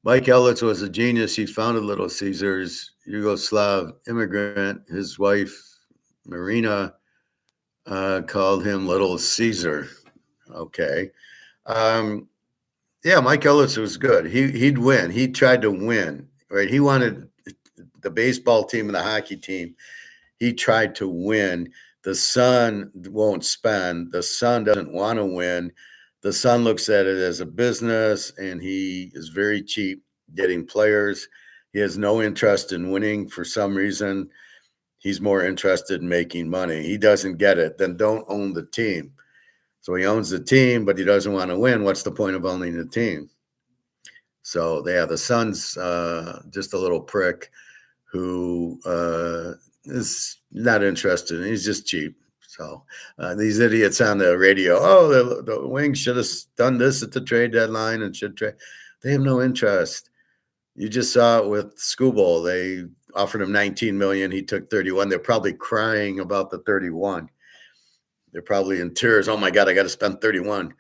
Mike Ellis was a genius. He founded Little Caesars, Yugoslav immigrant. His wife, Marina, called him Little Caesar. Okay. Yeah, Mike Ellis was good. He'd win. He tried to win, right? He wanted the baseball team and the hockey team. He tried to win. The son won't spend. The son doesn't want to win. The son looks at it as a business, and he is very cheap getting players. He has no interest in winning for some reason. He's more interested in making money. He doesn't get it. Then don't own the team. So he owns the team, but he doesn't want to win. What's the point of owning the team? So yeah, the son's just a little prick who is not interested. He's just cheap. So these idiots on the radio, the Wings should have done this at the trade deadline and should trade. They have no interest. You just saw it with Skubal. They offered him $19 million. He took 31. They're probably crying about the 31. They're probably in tears. Oh my God, I got to spend 31.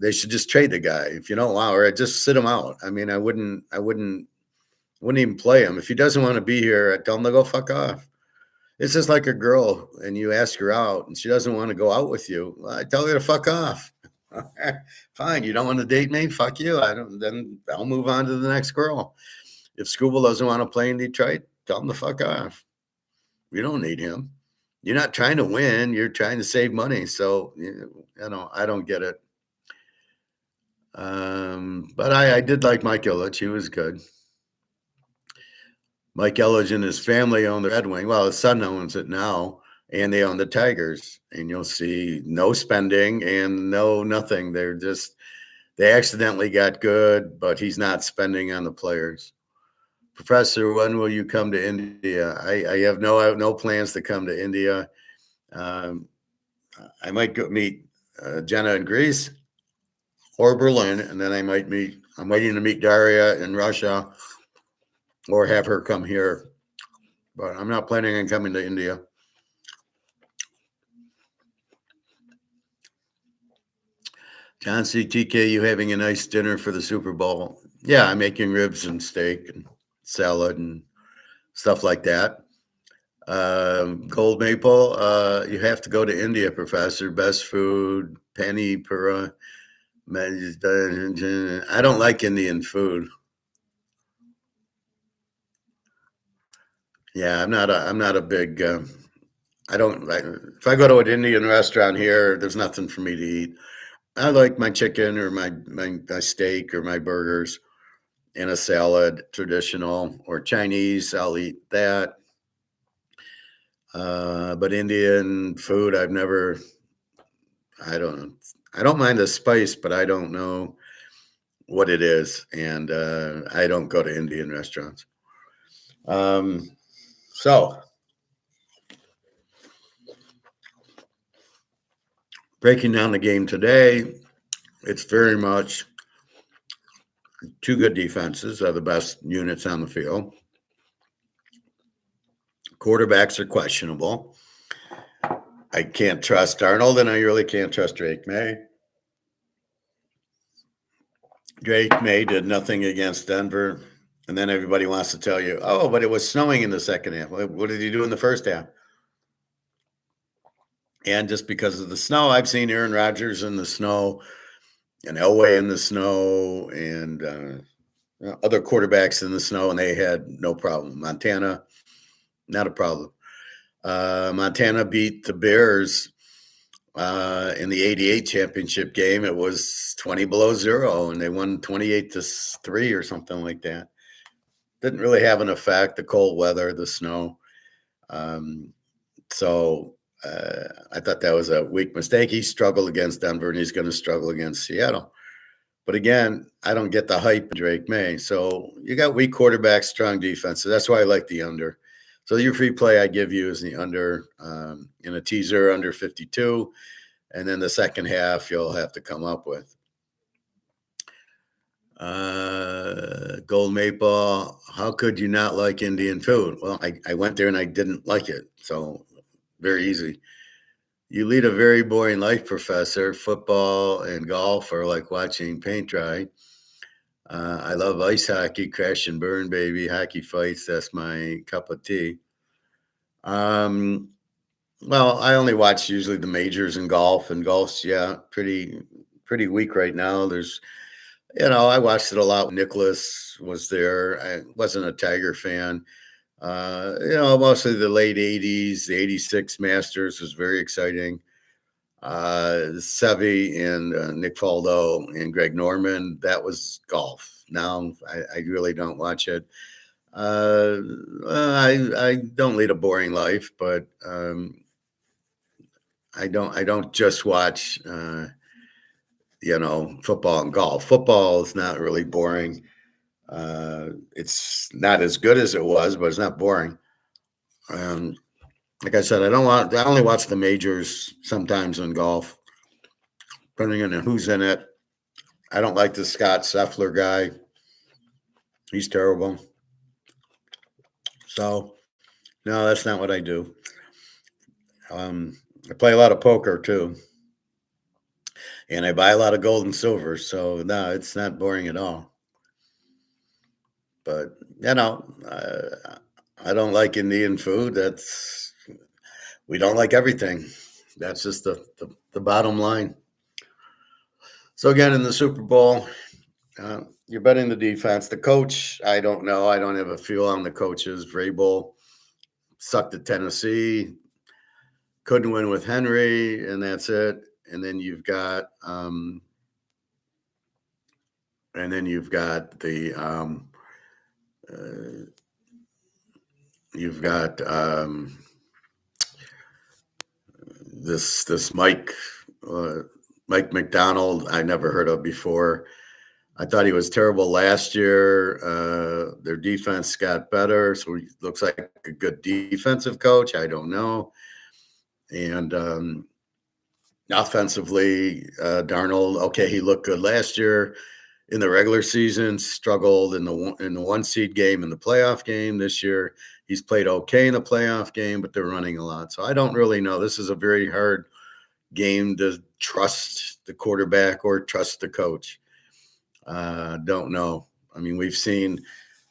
They should just trade the guy. If you don't want, or just sit him out. I mean, I wouldn't even play him. If he doesn't want to be here, I tell him to go fuck off. It's just like a girl and you ask her out and she doesn't want to go out with you. Well, I tell her to fuck off. Fine. You don't want to date me? Fuck you. Then I'll move on to the next girl. If Skubal doesn't want to play in Detroit, tell him to fuck off. We don't need him. You're not trying to win. You're trying to save money. So, I don't get it. But I did like Mike Ilitch. He was good. Mike Ellis and his family own the Red Wing. Well, his son owns it now, and they own the Tigers. And you'll see no spending and nothing. They accidentally got good, but he's not spending on the players. Professor, when will you come to India? I have no plans to come to India. I might go meet Jenna in Greece or Berlin, and then I'm waiting to meet Daria in Russia, or have her come here, but I'm not planning on coming to India. John C. TK, you having a nice dinner for the Super Bowl? Yeah, I'm making ribs and steak and salad and stuff like that. Gold Maple, you have to go to India, Professor. Best food, Pani Pura. I don't like Indian food. Yeah, I'm not a big if I go to an Indian restaurant here, there's nothing for me to eat. I like my chicken or my steak or my burgers and a salad, traditional, or Chinese. I'll eat that. But Indian food, I don't know. I don't mind the spice, but I don't know what it is. And I don't go to Indian restaurants. So breaking down the game today, it's very much two good defenses are the best units on the field. Quarterbacks are questionable. I can't trust Darnold, and I really can't trust Drake May. Drake May did nothing against Denver, and then everybody wants to tell you, oh, but it was snowing in the second half. What did he do in the first half? And just because of the snow, I've seen Aaron Rodgers in the snow and Elway in the snow and other quarterbacks in the snow, and they had no problem. Montana, not a problem. Montana beat the Bears in the '88 championship game. It was 20 below zero, and they won 28-3 or something like that. Didn't really have an effect, the cold weather, the snow. So I thought that was a weak mistake. He struggled against Denver, and he's going to struggle against Seattle. But again, I don't get the hype of Drake May. So you got weak quarterbacks, strong defense. So that's why I like the under. So your free play I give you is the under in a teaser, under 52. And then the second half you'll have to come up with. Gold Maple, how could you not like Indian food? Well, I went there and I didn't like it. So very easy. You lead a very boring life, Professor. Football and golf are like watching paint dry. I love ice hockey, crash and burn, baby. Hockey fights, that's my cup of tea. Well, I only watch usually the majors in golf, and golf's, pretty weak right now. There's, I watched it a lot when Nicholas was there. I wasn't a Tiger fan. Mostly the late 80s, the 86 Masters was very exciting. Seve and Nick Faldo and Greg Norman, that was golf. Now I really don't watch it. I don't lead a boring life, but I don't just watch football and golf. Football is not really boring. It's not as good as it was, but it's not boring. Like I said, I only watch the majors sometimes in golf, depending on who's in it. I don't like the Scott Scheffler guy. He's terrible. So, no, that's not what I do. I play a lot of poker too. And I buy a lot of gold and silver. So, no, it's not boring at all. But, I don't like Indian food. We don't like everything. That's just the bottom line. So, again, in the Super Bowl, you're betting the defense. The coach, I don't know. I don't have a feel on the coaches. Vrabel sucked at Tennessee, couldn't win with Henry, and that's it. And then you've got this Mike McDonald I never heard of before. I thought he was terrible last year. Their defense got better, so he looks like a good defensive coach. I don't know. And offensively, Darnold, okay, he looked good last year in the regular season, struggled in the one seed game, in the playoff game. This year, he's played okay in the playoff game, but they're running a lot. So I don't really know. This is a very hard game to trust the quarterback or trust the coach. Don't know. I mean, we've seen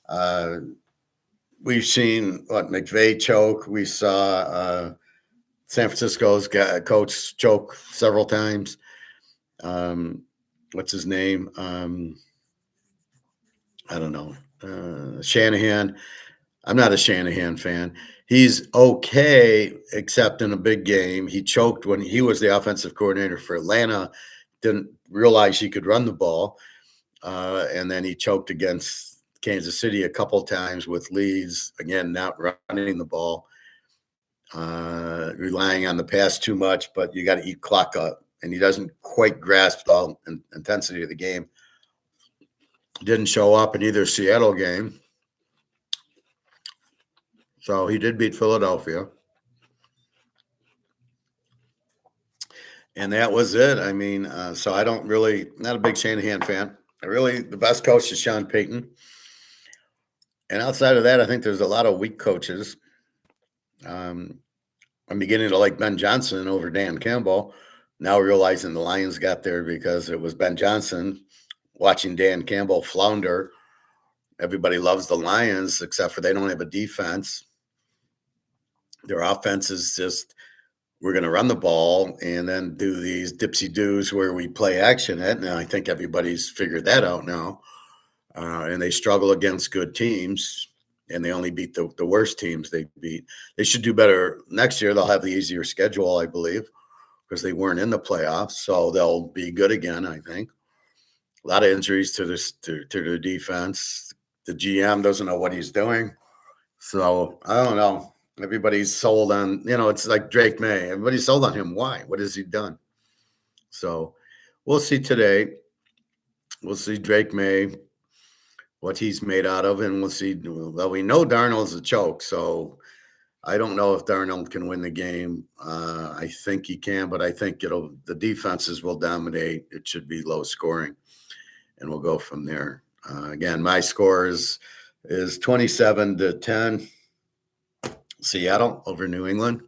what McVay choke. We saw San Francisco's coach choke several times. What's his name? I don't know. Shanahan. I'm not a Shanahan fan. He's okay, except in a big game. He choked when he was the offensive coordinator for Atlanta, didn't realize he could run the ball. And then he choked against Kansas City a couple times with leads, again, not running the ball, relying on the pass too much, but you got to eat clock up. And he doesn't quite grasp the intensity of the game. Didn't show up in either Seattle game. So he did beat Philadelphia. And that was it. I mean, so I don't really, not a big Shanahan fan. The best coach is Sean Payton. And outside of that, I think there's a lot of weak coaches. I'm beginning to like Ben Johnson over Dan Campbell. Now realizing the Lions got there because it was Ben Johnson. Watching Dan Campbell flounder. Everybody loves the Lions, except for they don't have a defense. Their offense is just, we're going to run the ball and then do these dipsy-doos where we play action it. And I think everybody's figured that out now. And they struggle against good teams, and they only beat the worst teams they beat. They should do better next year. They'll have the easier schedule, I believe, because they weren't in the playoffs. So they'll be good again, I think. A lot of injuries to their defense. The GM doesn't know what he's doing. So I don't know. Everybody's sold on, it's like Drake May. Everybody's sold on him. Why? What has he done? So we'll see today. We'll see Drake May, what he's made out of, and we'll see. Well, we know Darnold's a choke, so I don't know if Darnold can win the game. I think he can, but I think the defenses will dominate. It should be low scoring, and we'll go from there. Again, my score is 27-10. Seattle over New England.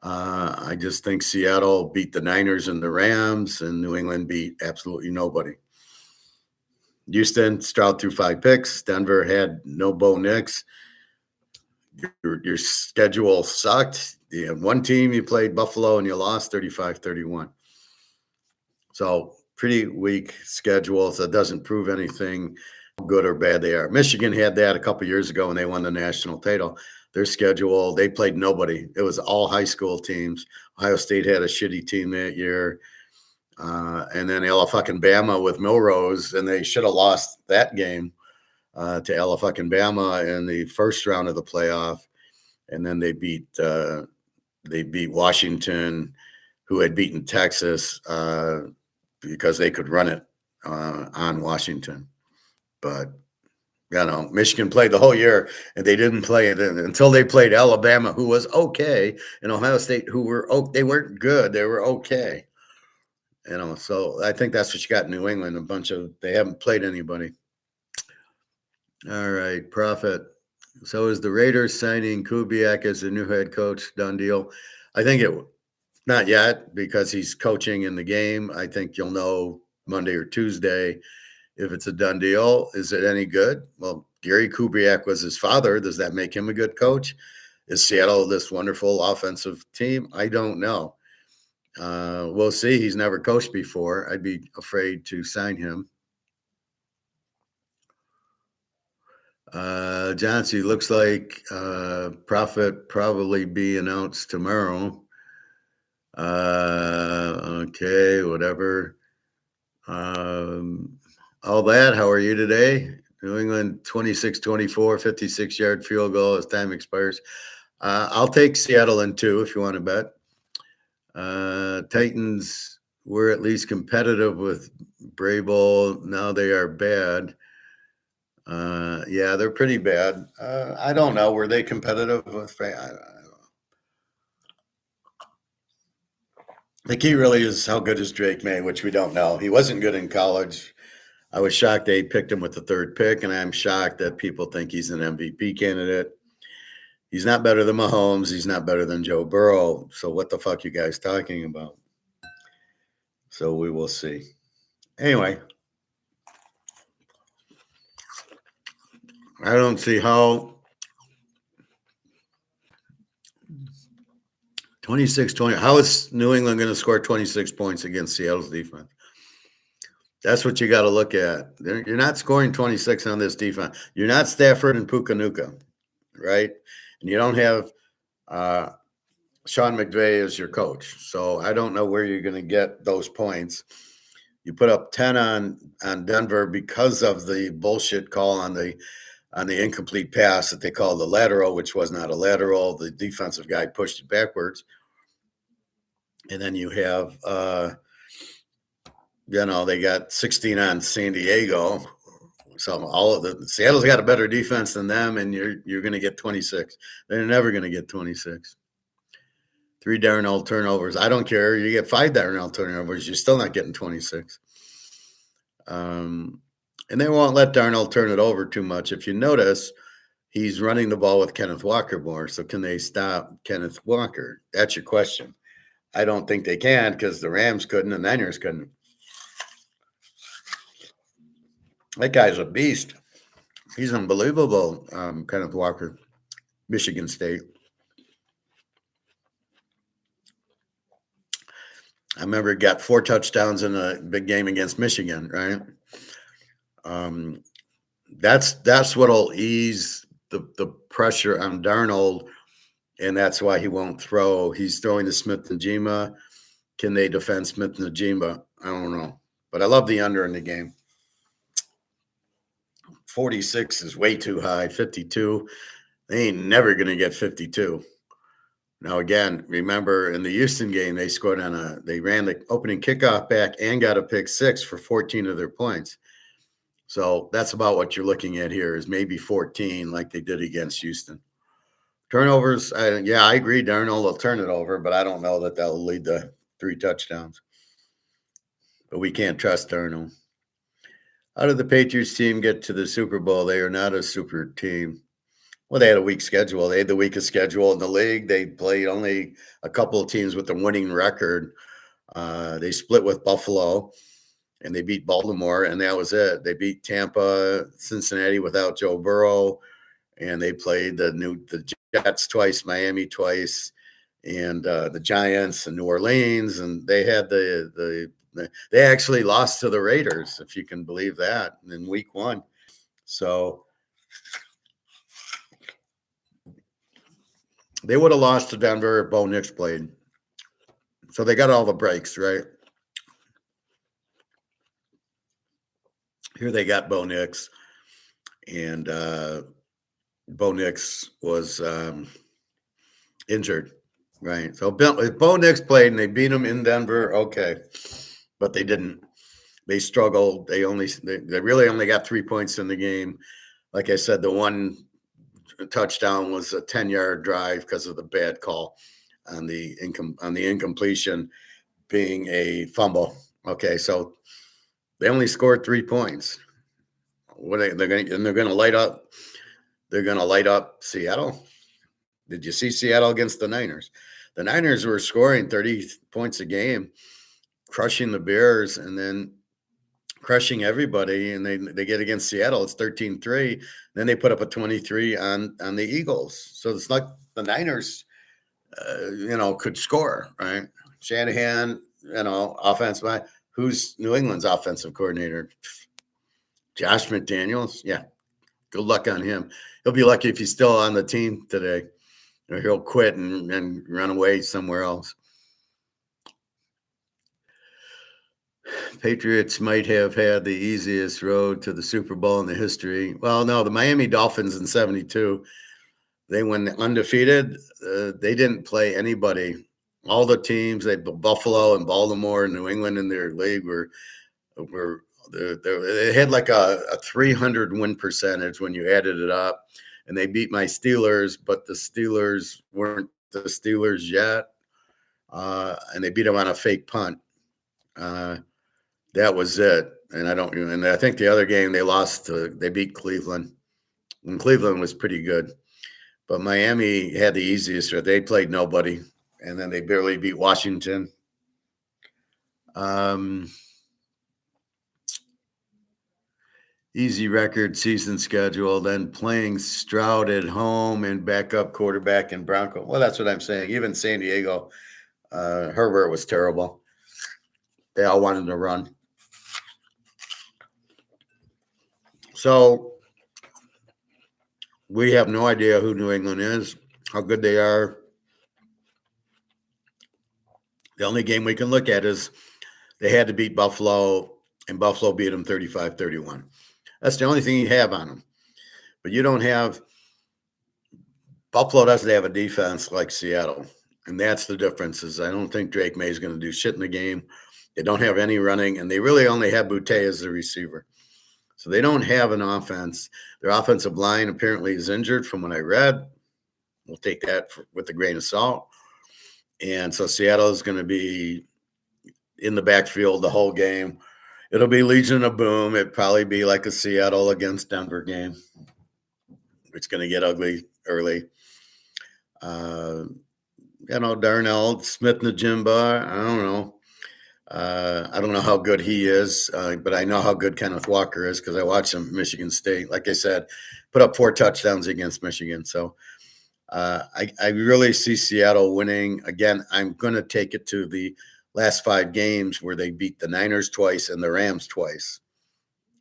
I just think Seattle beat the Niners and the Rams, and New England beat absolutely nobody. Houston, Stroud threw 5 picks. Denver had no Bo Nix. Your schedule sucked. You had one team, you played Buffalo, and you lost 35-31. So pretty weak schedule. So it doesn't prove anything, good or bad they are. Michigan had that a couple years ago when they won the national title. Their schedule, they played nobody. It was all high school teams. Ohio State had a shitty team that year. And then Alabama with Milrose, and they should have lost that game to Alabama in the first round of the playoff. And then they beat Washington, who had beaten Texas because they could run it on Washington. But Michigan played the whole year, and they didn't play it until they played Alabama, who was okay, and Ohio State, they weren't good. They were okay. So I think that's what you got in New England. They haven't played anybody. All right, Prophet. So is the Raiders signing Kubiak as the new head coach done deal? I think not yet, because he's coaching in the game. I think you'll know Monday or Tuesday if it's a done deal. Is it any good? Well, Gary Kubiak was his father. Does that make him a good coach? Is Seattle this wonderful offensive team? I don't know. We'll see. He's never coached before. I'd be afraid to sign him. Johnsy, looks like Prophet probably be announced tomorrow. Okay, whatever. All that, how are you today? New England 26-24, 56-yard field goal as time expires. I'll take Seattle in 2 if you want to bet. Titans were at least competitive with Brable. Now they are bad. Yeah, they're pretty bad. I don't know. Were they competitive with? I don't know. The key really is how good is Drake May, which we don't know. He wasn't good in college. I was shocked they picked him with the 3rd pick, and I'm shocked that people think he's an MVP candidate. He's not better than Mahomes. He's not better than Joe Burrow. So what the fuck you guys talking about? So we will see. Anyway, I don't see how 26-20. How is New England going to score 26 points against Seattle's defense? That's what you got to look at. You're not scoring 26 on this defense. You're not Stafford and Puka Nuka. right? And you don't have Sean McVay as your coach. So I don't know where you're going to get those points. You put up 10 on Denver because of the bullshit call on the incomplete pass that they called the lateral, which was not a lateral. The defensive guy pushed it backwards. And then you have, they got 16 on San Diego. So all of the Seattle's got a better defense than them, and you're going to get 26. They're never going to get 26. 3 Darnell turnovers. I don't care. You get 5 Darnell turnovers, you're still not getting 26. And they won't let Darnell turn it over too much. If you notice, he's running the ball with Kenneth Walker more. So can they stop Kenneth Walker? That's your question. I don't think they can because the Rams couldn't and the Niners couldn't. That guy's a beast. He's unbelievable, Kenneth Walker, Michigan State. I remember he got 4 touchdowns in a big game against Michigan, right? That's what'll ease the pressure on Darnold, and that's why he won't throw. He's throwing to Smith-Njigba. Can they defend Smith-Njigba? I don't know. But I love the under in the game. 46 is way too high. 52, they ain't never going to get 52. Now, again, remember in the Houston game, they scored they ran the opening kickoff back and got a pick 6 for 14 of their points. So that's about what you're looking at here is maybe 14 like they did against Houston. Turnovers, I agree. Darnold will turn it over, but I don't know that will lead to 3 touchdowns. But we can't trust Darnold. How did the Patriots team get to the Super Bowl? They are not a super team. Well, they had a weak schedule. They had the weakest schedule in the league. They played only a couple of teams with a winning record. They split with Buffalo, and they beat Baltimore, and that was it. They beat Tampa, Cincinnati without Joe Burrow, and they played the Jets twice, Miami twice, and the Giants and New Orleans, and they had they actually lost to the Raiders, if you can believe that, in week 1. So they would have lost to Denver if Bo Nix played. So they got all the breaks, right? Here they got Bo Nix, and Bo Nix was injured, right? So if Bo Nix played and they beat him in Denver, okay, but they didn't. They struggled. They really only got 3 points in the game. Like I said, the one touchdown was a 10-yard drive because of the bad call on the incompletion being a fumble. Okay, so they only scored 3 points. They're going to light up. They're going to light up Seattle. Did you see Seattle against the Niners? The Niners were scoring 30 points a game, crushing the Bears, and then crushing everybody. And they get against Seattle. It's 13-3. Then they put up a 23 on the Eagles. So it's like the Niners, could score, right? Shanahan, offense. Who's New England's offensive coordinator? Josh McDaniels. Yeah. Good luck on him. He'll be lucky if he's still on the team today, or he'll quit and run away somewhere else. Patriots might have had the easiest road to the Super Bowl in the history. Well, no, the Miami Dolphins in 72, they went undefeated. They didn't play anybody. All the teams, Buffalo and Baltimore and New England in their league they had like a 300 win percentage when you added it up, and they beat my Steelers, but the Steelers weren't the Steelers yet, and they beat them on a fake punt. That was it, and I think the other game they beat Cleveland, and Cleveland was pretty good, but Miami had the easiest. They played nobody, and then they barely beat Washington. Easy record, season schedule, then playing Stroud at home and backup quarterback in Bronco. Well, that's what I'm saying. Even San Diego, Herbert was terrible. They all wanted to run. So We have no idea who New England is, how good they are. The only game we can look at is they had to beat Buffalo, and Buffalo beat them 35-31. That's the only thing you have on them. But you don't have – Buffalo doesn't have a defense like Seattle, and that's the difference. Is I don't think Drake May is going to do shit in the game. They don't have any running, and they really only have Boutte as the receiver. So they don't have an offense. Their offensive line apparently is injured from what I read. We'll take that with a grain of salt. And so Seattle is going to be in the backfield the whole game. It'll be Legion of Boom. It'd probably be like a Seattle against Denver game. It's going to get ugly early. Darnell Smith-Njigba, I don't know. I don't know how good he is, but I know how good Kenneth Walker is because I watched him at Michigan State. Like I said, put up 4 touchdowns against Michigan. So I really see Seattle winning. Again, I'm going to take it to the last 5 games where they beat the Niners twice and the Rams twice.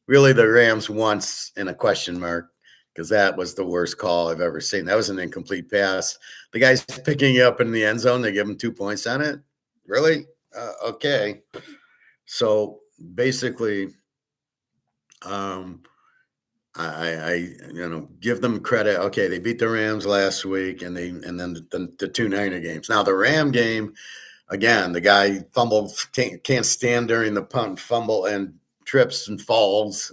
Really, the Rams once in a question mark because that was the worst call I've ever seen. That was an incomplete pass. The guy's picking you up in the end zone. They give him 2 points on it. Really? Okay. So basically, I give them credit. Okay, they beat the Rams last week, and then the 2 Niner games. Now the Ram game, again, the guy fumbled, can't stand during the punt, fumble and trips and falls,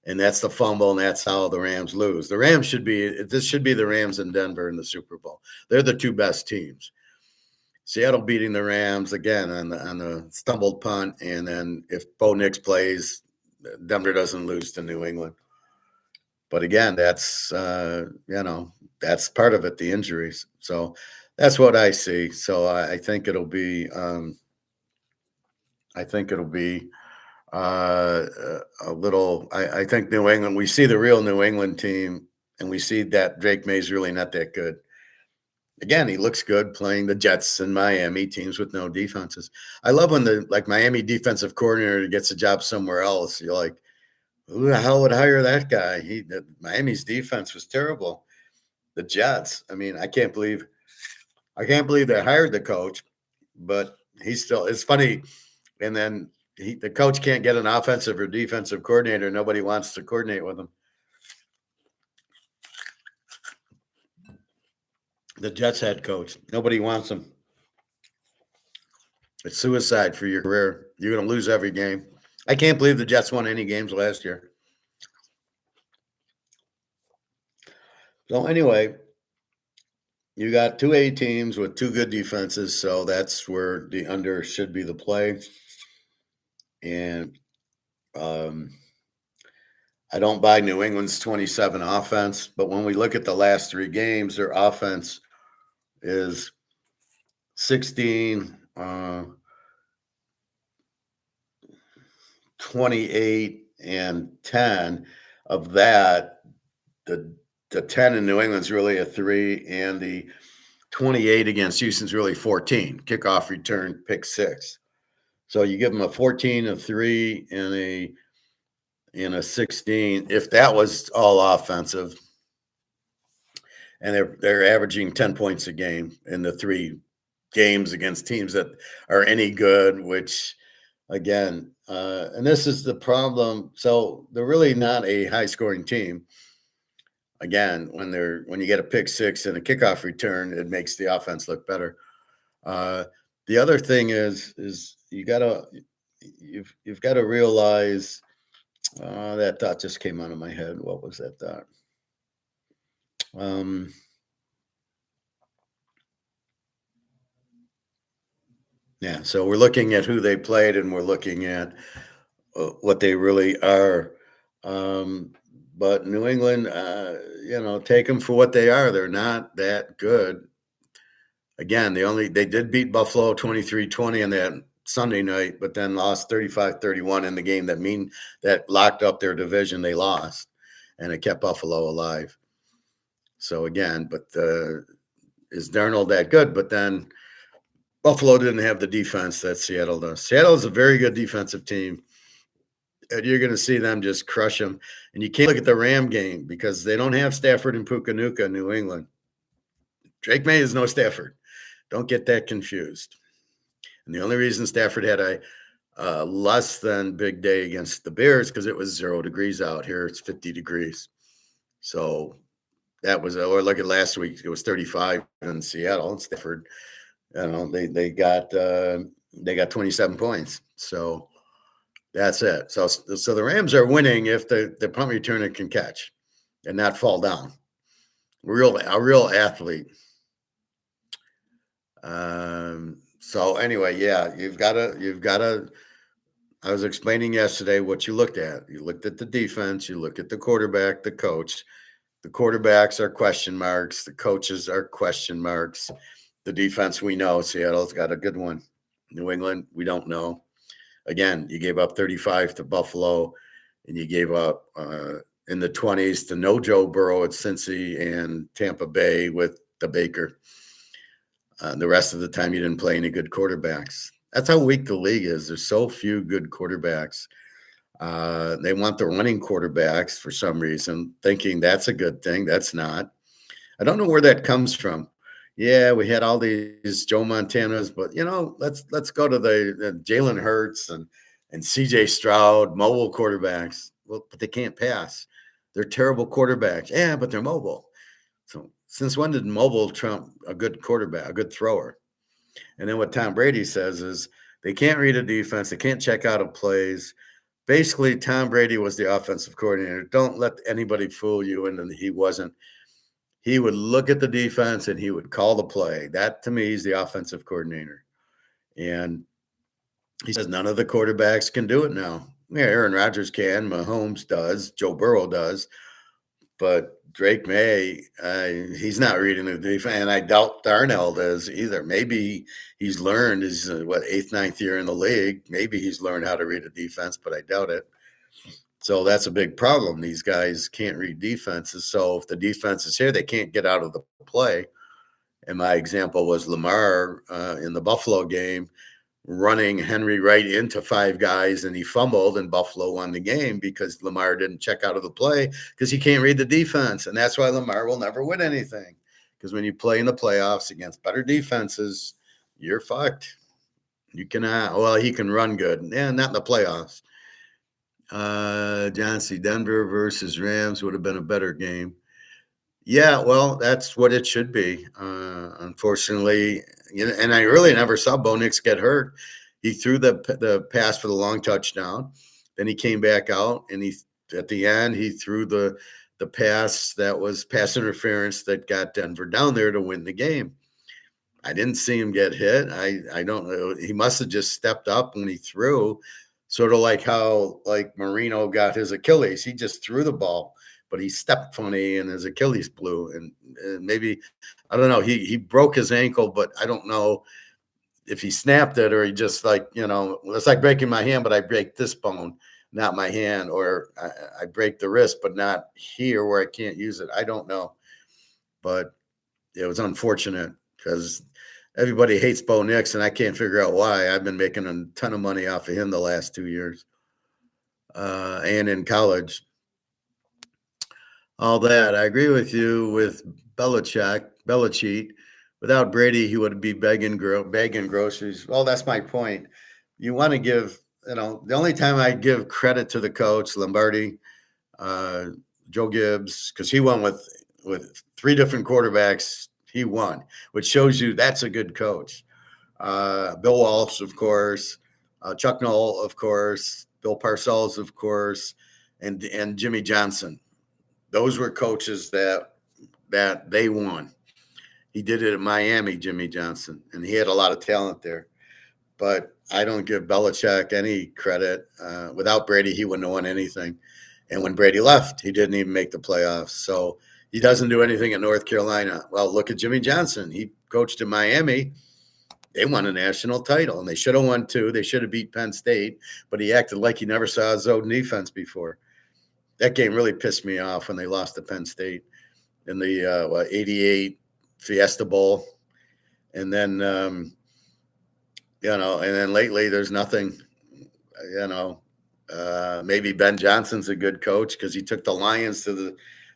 and that's the fumble, and that's how the Rams lose. The Rams should be the Rams in Denver in the Super Bowl. They're the 2 best teams. Seattle beating the Rams again on the stumbled punt, and then if Bo Nix plays, Denver doesn't lose to New England. But again, that's that's part of it, the injuries. So that's what I see. So I think it'll be a little. I think New England. We see the real New England team, and we see that Drake May's really not that good. Again, he looks good playing the Jets and Miami, teams with no defenses. I love when the Miami defensive coordinator gets a job somewhere else. You're like, who the hell would hire that guy? Miami's defense was terrible. The Jets. I mean, I can't believe they hired the coach, but he's still. It's funny. And then the coach can't get an offensive or defensive coordinator. Nobody wants to coordinate with him. The Jets head coach. Nobody wants him. It's suicide for your career. You're going to lose every game. I can't believe the Jets won any games last year. So anyway, you got 2 A teams with 2 good defenses, so that's where the under should be the play. And I don't buy New England's 27 offense, but when we look at the last 3 games, their offense is 16, 28, and 10. Of that, the 10 in New England's really a 3, and the 28 against Houston's really 14. Kickoff return, pick 6. So you give them a 14, a 3, and a 16. If that was all offensive, and they're averaging 10 points a game in the 3 games against teams that are any good, which again, and this is the problem. So they're really not a high scoring team. Again, when you get a pick 6 and a kickoff return, it makes the offense look better. The other thing is you've got to realize that thought just came out of my head. What was that thought? Yeah, so we're looking at who they played, and we're looking at what they really are. But New England, take them for what they are. They're not that good. Again, they did beat Buffalo 23-20 on that Sunday night, but then lost 35-31 in the game that locked up their division. They lost, and it kept Buffalo alive. So again, but is Darnold that good? But then Buffalo didn't have the defense that Seattle does. Seattle is a very good defensive team. And you're going to see them just crush them. And you can't look at the Ram game because they don't have Stafford and Pukanuka in New England. Drake May is no Stafford. Don't get that confused. And the only reason Stafford had a less than big day against the Bears because it was 0 degrees out. Here it's 50 degrees. So that was, or look at last week, it was 35 in Seattle and Stafford. They got 27 points. So that's it. So the Rams are winning if the punt returner can catch and not fall down. A real athlete. So anyway, yeah, you've got to. I was explaining yesterday what you looked at. You looked at the defense. You look at the quarterback, the coach. The quarterbacks are question marks. The coaches are question marks. The defense, we know Seattle's got a good one. New England, we don't know. Again, you gave up 35 to Buffalo, and you gave up in the 20s to no Joe Burrow at Cincy and Tampa Bay with the Baker. The rest of the time, you didn't play any good quarterbacks. That's how weak the league is. There's so few good quarterbacks. They want the running quarterbacks for some reason, thinking that's a good thing. That's not. I don't know where that comes from. Yeah, we had all these Joe Montanas, but let's go to the Jalen Hurts and CJ Stroud, mobile quarterbacks. Well, but they can't pass. They're terrible quarterbacks. Yeah, but they're mobile. So since when did mobile trump a good quarterback, a good thrower? And then what Tom Brady says is they can't read a defense. They can't check out of plays. Basically, Tom Brady was the offensive coordinator. Don't let anybody fool you. And he wasn't. He would look at the defense and he would call the play. That, to me, is the offensive coordinator. And he says none of the quarterbacks can do it now. Yeah, Aaron Rodgers can. Mahomes does. Joe Burrow does. But Drake May, he's not reading the defense. And I doubt Darnell does either. Maybe he's learned his, 8th, 9th year in the league. Maybe he's learned how to read a defense, but I doubt it. So that's a big problem. These guys can't read defenses. So if the defense is here, they can't get out of the play. And my example was Lamar in the Buffalo game, running Henry right into 5 guys, and he fumbled, and Buffalo won the game because Lamar didn't check out of the play because he can't read the defense. And that's why Lamar will never win anything, because when you play in the playoffs against better defenses, you're fucked. You cannot. Well, he can run good. Yeah, not in the playoffs. John C. Denver versus Rams would have been a better game. Yeah, well, that's what it should be. Unfortunately, and I really never saw Bo Nix get hurt. He threw the pass for the long touchdown. Then he came back out, and at the end he threw the pass that was pass interference that got Denver down there to win the game. I didn't see him get hit. I don't know. He must have just stepped up when he threw, sort of like how Marino got his Achilles. He just threw the ball, but he stepped funny and his Achilles blew. And maybe, I don't know, he broke his ankle, but I don't know if he snapped it or he just it's like breaking my hand, but I break this bone, not my hand, or I break the wrist, but not here where I can't use it. I don't know, but it was unfortunate because everybody hates Bo Nix, and I can't figure out why. I've been making a ton of money off of him the last 2 years, and in college. All that. I agree with you with Belichick. Without Brady, he would be begging groceries. Well, that's my point. You want to give, the only time I give credit to the coach, Lombardi, Joe Gibbs, because he won with 3 different quarterbacks. He won, which shows you that's a good coach. Bill Walsh, of course, Chuck Noll, of course, Bill Parcells, of course, and Jimmy Johnson. Those were coaches that they won. He did it in Miami, Jimmy Johnson, and he had a lot of talent there. But I don't give Belichick any credit. Without Brady, he wouldn't have won anything. And when Brady left, he didn't even make the playoffs. So he doesn't do anything in North Carolina. Well, look at Jimmy Johnson. He coached in Miami. They won a national title, and they should have won 2. They should have beat Penn State, but he acted like he never saw a zone defense before. That game really pissed me off when they lost to Penn State in the 88 Fiesta Bowl. And then, and then lately there's nothing, Maybe Ben Johnson's a good coach because he took the Lions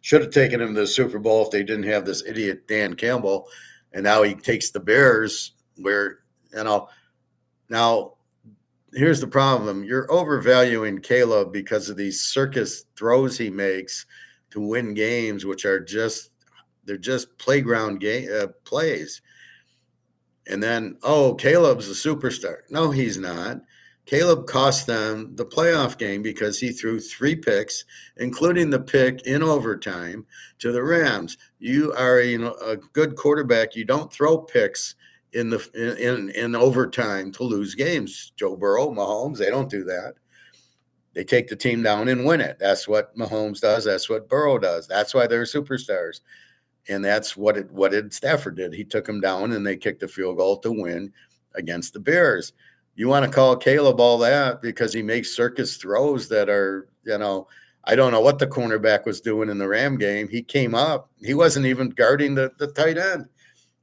should have taken him to the Super Bowl if they didn't have this idiot Dan Campbell. And now he takes the Bears where, now here's the problem. You're overvaluing Caleb because of these circus throws he makes to win games, which are they're just playground plays. And then, Caleb's a superstar. No, he's not. Caleb cost them the playoff game because he threw 3 picks, including the pick in overtime to the Rams. You are a good quarterback. You don't throw picks in overtime to lose games. Joe Burrow, Mahomes, they don't do that. They take the team down and win it. That's what Mahomes does. That's what Burrow does. That's why they're superstars. And that's what did Stafford did. He took them down and they kicked a field goal to win against the Bears. You want to call Caleb all that because he makes circus throws that are, I don't know what the cornerback was doing in the Ram game. He came up. He wasn't even guarding the tight end.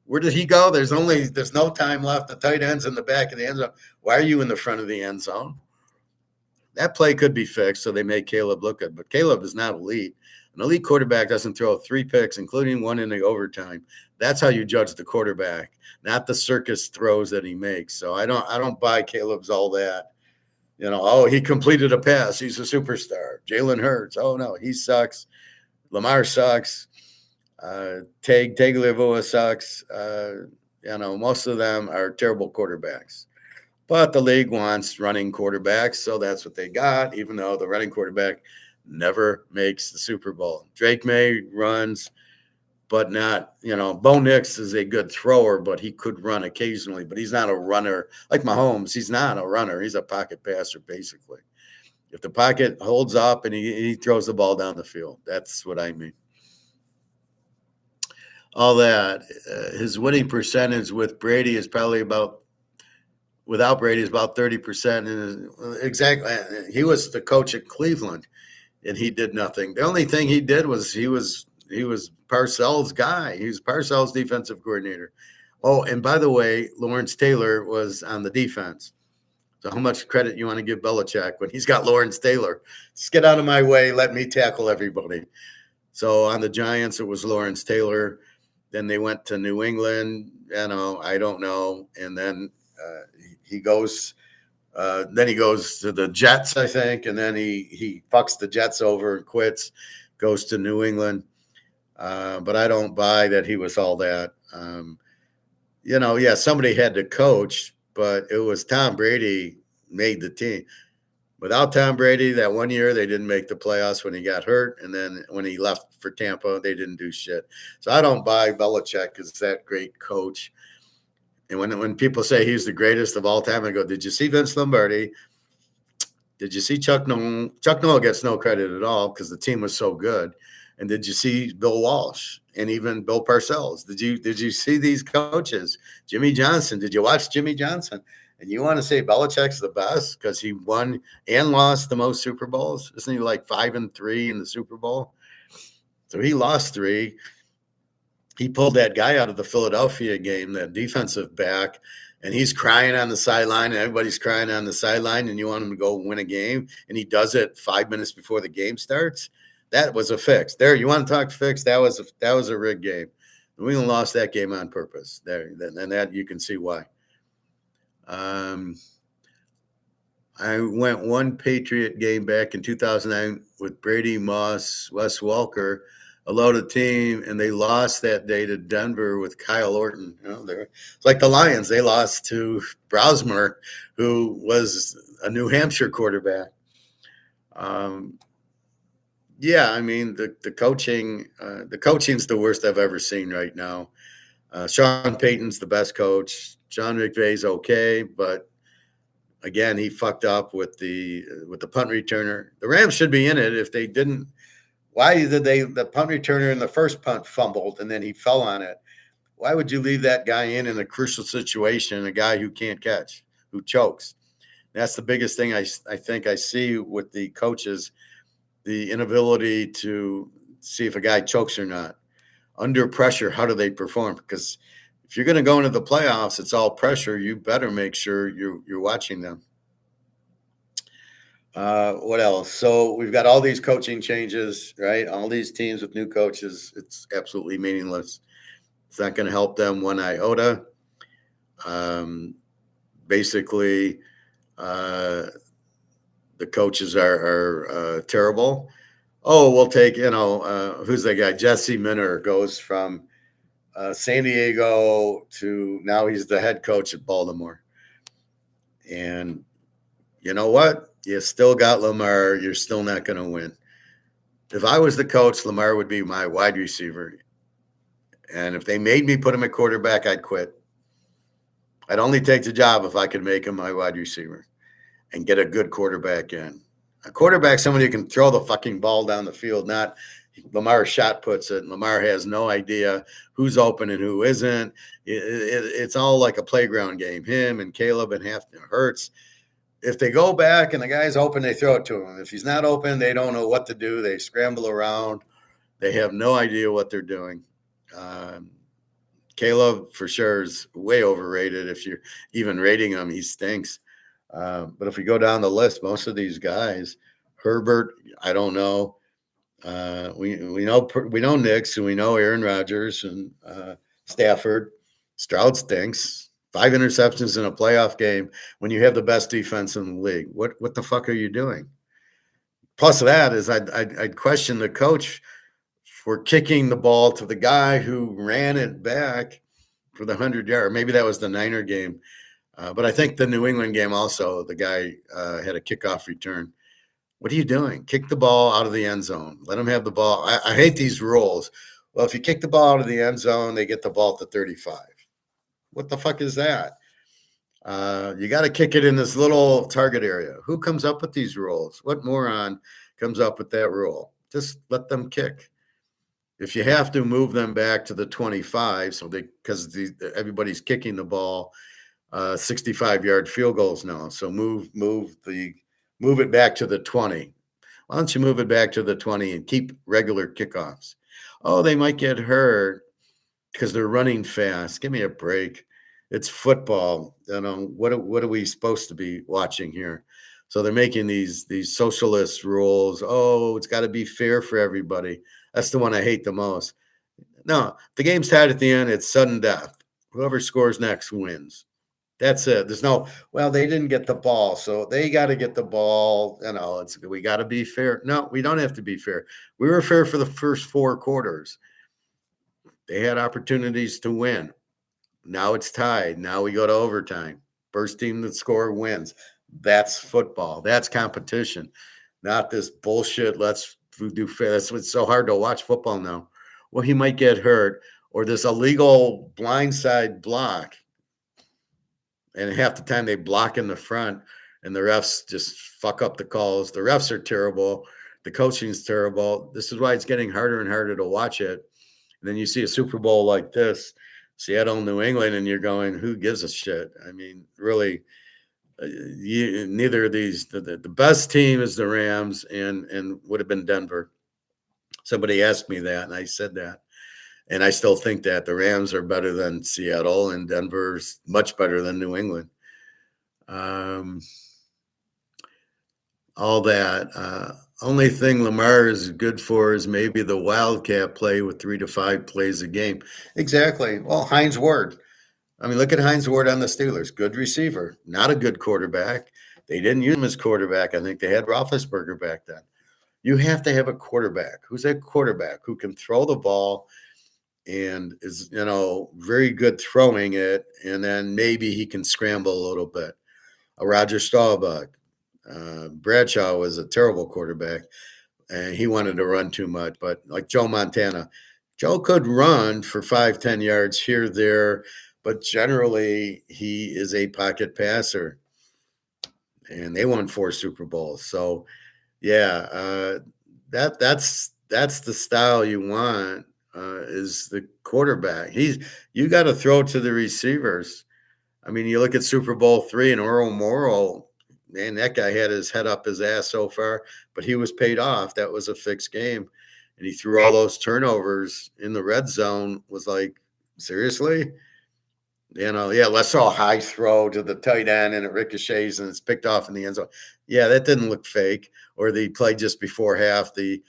Where did he go? There's no time left. The tight end's in the back of the end zone. Why are you in the front of the end zone? That play could be fixed, so they make Caleb look good. But Caleb is not elite. An elite quarterback doesn't throw 3 picks, including one in the overtime. That's how you judge the quarterback, not the circus throws that he makes. So I don't buy Caleb's all that. He completed a pass. He's a superstar. Jalen Hurts. Oh, no, he sucks. Lamar sucks. Tagovailoa sucks. Most of them are terrible quarterbacks. But the league wants running quarterbacks, so that's what they got, even though the running quarterback never makes the Super Bowl. Drake May runs, but not, Bo Nix is a good thrower, but he could run occasionally, but he's not a runner. Like Mahomes, he's not a runner. He's a pocket passer, basically. If the pocket holds up and he throws the ball down the field, that's what I mean. All that. His winning percentage with Brady is probably without Brady is about 30%. And exactly, he was the coach at Cleveland. And he did nothing. The only thing he did was he was Parcells' guy. He was Parcells' defensive coordinator. Oh, and by the way, Lawrence Taylor was on the defense. So how much credit you want to give Belichick when he's got Lawrence Taylor? Just get out of my way. Let me tackle everybody. So on the Giants, it was Lawrence Taylor. Then they went to New England. I don't know. And then he goes – then he goes to the Jets, I think, and then he fucks the Jets over and quits, goes to New England. But I don't buy that he was all that. Somebody had to coach, but it was Tom Brady made the team. Without Tom Brady, that one year they didn't make the playoffs when he got hurt, and then when he left for Tampa, they didn't do shit. So I don't buy Belichick because it's that great coach. And when people say he's the greatest of all time, I go, did you see Vince Lombardi? Did you see Chuck Noll? Chuck Noll gets no credit at all because the team was so good. And did you see Bill Walsh and even Bill Parcells? Did you see these coaches? Jimmy Johnson. Did you watch Jimmy Johnson? And you want to say Belichick's the best because he won and lost the most Super Bowls? Isn't he like 5-3 in the Super Bowl? So he lost 3. He pulled that guy out of the Philadelphia game, that defensive back, and he's crying on the sideline, and everybody's crying on the sideline, and you want him to go win a game, and he does it 5 minutes before the game starts. That was a fix. There, you want to talk fix? That was a rigged game. New England lost that game on purpose. There, and that you can see why. I went one Patriot game back in 2009 with Brady, Moss, Wes Welker, a loaded team, and they lost that day to Denver with Kyle Orton. It's like the Lions. They lost to Browsmer, who was a New Hampshire quarterback. The coaching's the worst I've ever seen right now. Sean Payton's the best coach. Sean McVay's okay, but again, he fucked up with the punt returner. The Rams should be in it. If they didn't, why did the punt returner in the first punt fumbled and then he fell on it? Why would you leave that guy in a crucial situation, a guy who can't catch, who chokes? That's the biggest thing I think I see with the coaches, the inability to see if a guy chokes or not. Under pressure, how do they perform? Because if you're going to go into the playoffs, it's all pressure. You better make sure you're watching them. What else? So we've got all these coaching changes, right? All these teams with new coaches. It's absolutely meaningless. It's not going to help them one iota. Basically, the coaches are terrible. Oh, we'll take, who's that guy? Jesse Minner goes from San Diego to now he's the head coach at Baltimore. And you know what? You still got Lamar. You're still not going to win. If I was the coach, Lamar would be my wide receiver. And if they made me put him at quarterback, I'd quit. I'd only take the job if I could make him my wide receiver and get a good quarterback in. A quarterback, somebody who can throw the fucking ball down the field, not Lamar shot puts it. Lamar has no idea who's open and who isn't. It's all like a playground game. Him and Caleb and Hurts. If they go back and the guy's open, they throw it to him. If he's not open, they don't know what to do. They scramble around. They have no idea what they're doing. Caleb, for sure, is way overrated. If you're even rating him, he stinks. But if we go down the list, most of these guys, Herbert, I don't know. We know Knicks and we know Aaron Rodgers and Stafford. Stroud stinks. 5 interceptions in a playoff game when you have the best defense in the league. What the fuck are you doing? Plus that is I'd question the coach for kicking the ball to the guy who ran it back for the 100-yard. Maybe that was the Niner game. But I think the New England game also, the guy had a kickoff return. What are you doing? Kick the ball out of the end zone. Let them have the ball. I hate these rules. Well, if you kick the ball out of the end zone, they get the ball at the 35. What the fuck is that? You got to kick it in this little target area. Who comes up with these rules? What moron comes up with that rule? Just let them kick. If you have to, move them back to the 25, because everybody's kicking the ball 65-yard field goals now. So move it back to the 20. Why don't you move it back to the 20 and keep regular kickoffs? Oh, they might get hurt because they're running fast. Give me a break. It's football. What are we supposed to be watching here? So they're making these socialist rules. Oh, it's got to be fair for everybody. That's the one I hate the most. No, the game's tied at the end. It's sudden death. Whoever scores next wins. That's it. There's no, well, they didn't get the ball, so they got to get the ball. We got to be fair. No, we don't have to be fair. We were fair for the first 4 quarters. They had opportunities to win. Now it's tied. Now we go to overtime. First team that score wins. That's football. That's competition. Not this bullshit. Let's do fair. That's what's so hard to watch football now. Well, he might get hurt, or this illegal blindside block. And half the time they block in the front and the refs just fuck up the calls. The refs are terrible. The coaching's terrible. This is why it's getting harder and harder to watch it. And then you see a Super Bowl like this, Seattle, New England, and you're going, who gives a shit? I mean, really, neither of these. The best team is the Rams and would have been Denver. Somebody asked me that, and I said that. And I still think that the Rams are better than Seattle and Denver's much better than New England. All that. Only thing Lamar is good for is maybe the wildcat play with 3 to 5 plays a game. Exactly. Well, Hines Ward. I mean, look at Hines Ward on the Steelers. Good receiver, not a good quarterback. They didn't use him as quarterback. I think they had Roethlisberger back then. You have to have a quarterback. Who's a quarterback who can throw the ball and is, very good throwing it, and then maybe he can scramble a little bit. A Roger Staubach. Bradshaw was a terrible quarterback, and he wanted to run too much. But like Joe Montana, Joe could run for 5-10 yards here, there, but generally he is a pocket passer. And they won 4 Super Bowls. So, yeah, that's the style you want. Is the quarterback. You got to throw to the receivers. I mean, you look at Super Bowl 3 and Earl Morrall, man, that guy had his head up his ass so far, but he was paid off. That was a fixed game. And he threw all those turnovers in the red zone. Was like, seriously? let's throw a high throw to the tight end and it ricochets and it's picked off in the end zone. Yeah, that didn't look fake. Or the play just before half, the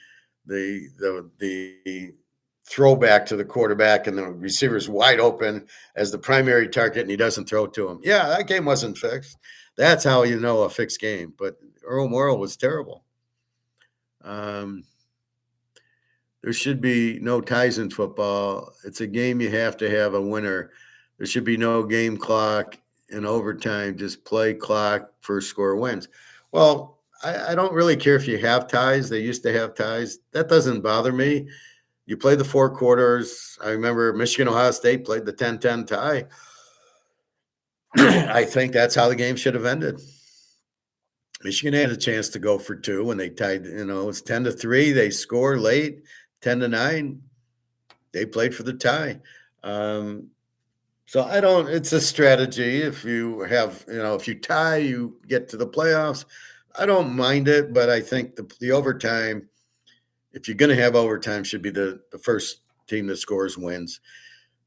throwback to the quarterback and the receiver's wide open as the primary target and he doesn't throw to him. Yeah, that game wasn't fixed. That's how you know a fixed game. But Earl Morrall was terrible. There should be no ties in football. It's a game you have to have a winner. There should be no game clock in overtime. Just play clock, first score wins. Well, I don't really care if you have ties. They used to have ties. That doesn't bother me. You play the 4 quarters. I remember Michigan, Ohio State played the 10-10 tie. I think that's how the game should have ended. Michigan had a chance to go for 2 when they tied, it's 10-3. They score late, 10-9. They played for the tie. So it's a strategy. If you have, if you tie, you get to the playoffs. I don't mind it, but I think the overtime, if you're going to have overtime, should be the first team that scores wins.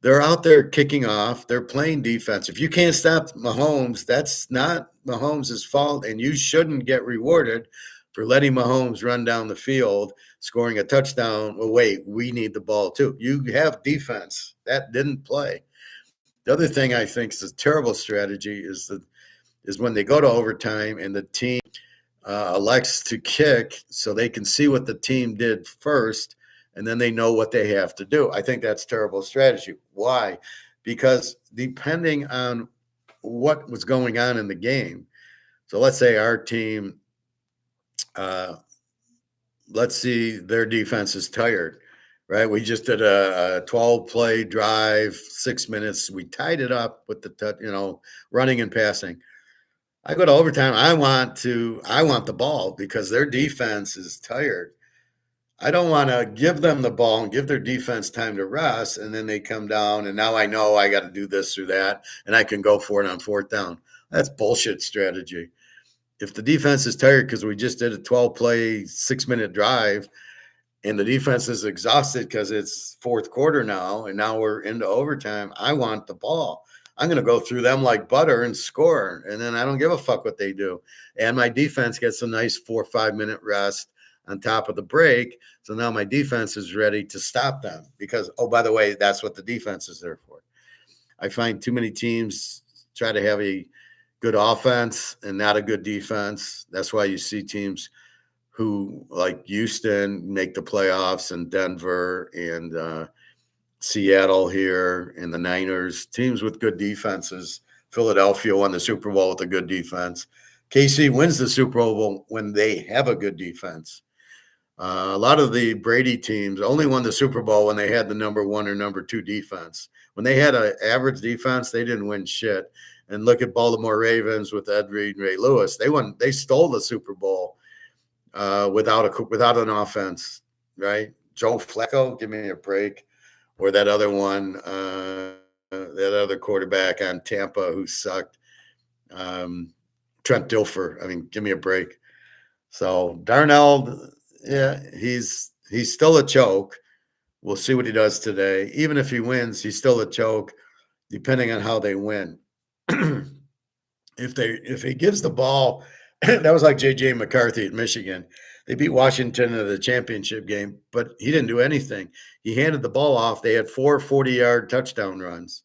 They're out there kicking off. They're playing defense. If you can't stop Mahomes, that's not Mahomes' fault, and you shouldn't get rewarded for letting Mahomes run down the field, scoring a touchdown. Well, wait, we need the ball too. You have defense. That didn't play. The other thing I think is a terrible strategy is when they go to overtime and the team elects to kick so they can see what the team did first, and then they know what they have to do. I think that's terrible strategy. Why? Because depending on what was going on in the game, so let's say our team, let's see, their defense is tired, right? We just did a 12-play drive, 6 minutes. We tied it up with the running and passing. I go to overtime. I want the ball because their defense is tired. I don't want to give them the ball and give their defense time to rest, and then they come down, and now I know I got to do this or that, and I can go for it on 4th down. That's bullshit strategy. If the defense is tired because we just did a 12-play, 6-minute drive, and the defense is exhausted because it's 4th quarter now, and now we're into overtime, I want the ball. I'm going to go through them like butter and score, and then I don't give a fuck what they do. And my defense gets a nice 4 or 5 minute rest on top of the break. So now my defense is ready to stop them because, oh, by the way, that's what the defense is there for. I find too many teams try to have a good offense and not a good defense. That's why you see teams who, like Houston, make the playoffs, and Denver and Seattle here, and the Niners, teams with good defenses. Philadelphia won the Super Bowl with a good defense. KC wins the Super Bowl when they have a good defense. A lot of the Brady teams only won the Super Bowl when they had the number 1 or number 2 defense. When they had an average defense, they didn't win shit. And look at Baltimore Ravens with Ed Reed and Ray Lewis. They stole the Super Bowl without an offense, right? Joe Flacco, give me a break. Or that other one, that other quarterback on Tampa who sucked, Trent Dilfer. I mean, give me a break. So Darnold, yeah, he's still a choke. We'll see what he does today. Even if he wins, he's still a choke, depending on how they win. If he gives the ball, that was like J.J. McCarthy at Michigan. They beat Washington in the championship game, but he didn't do anything. He handed the ball off. They had 4 40-yard touchdown runs,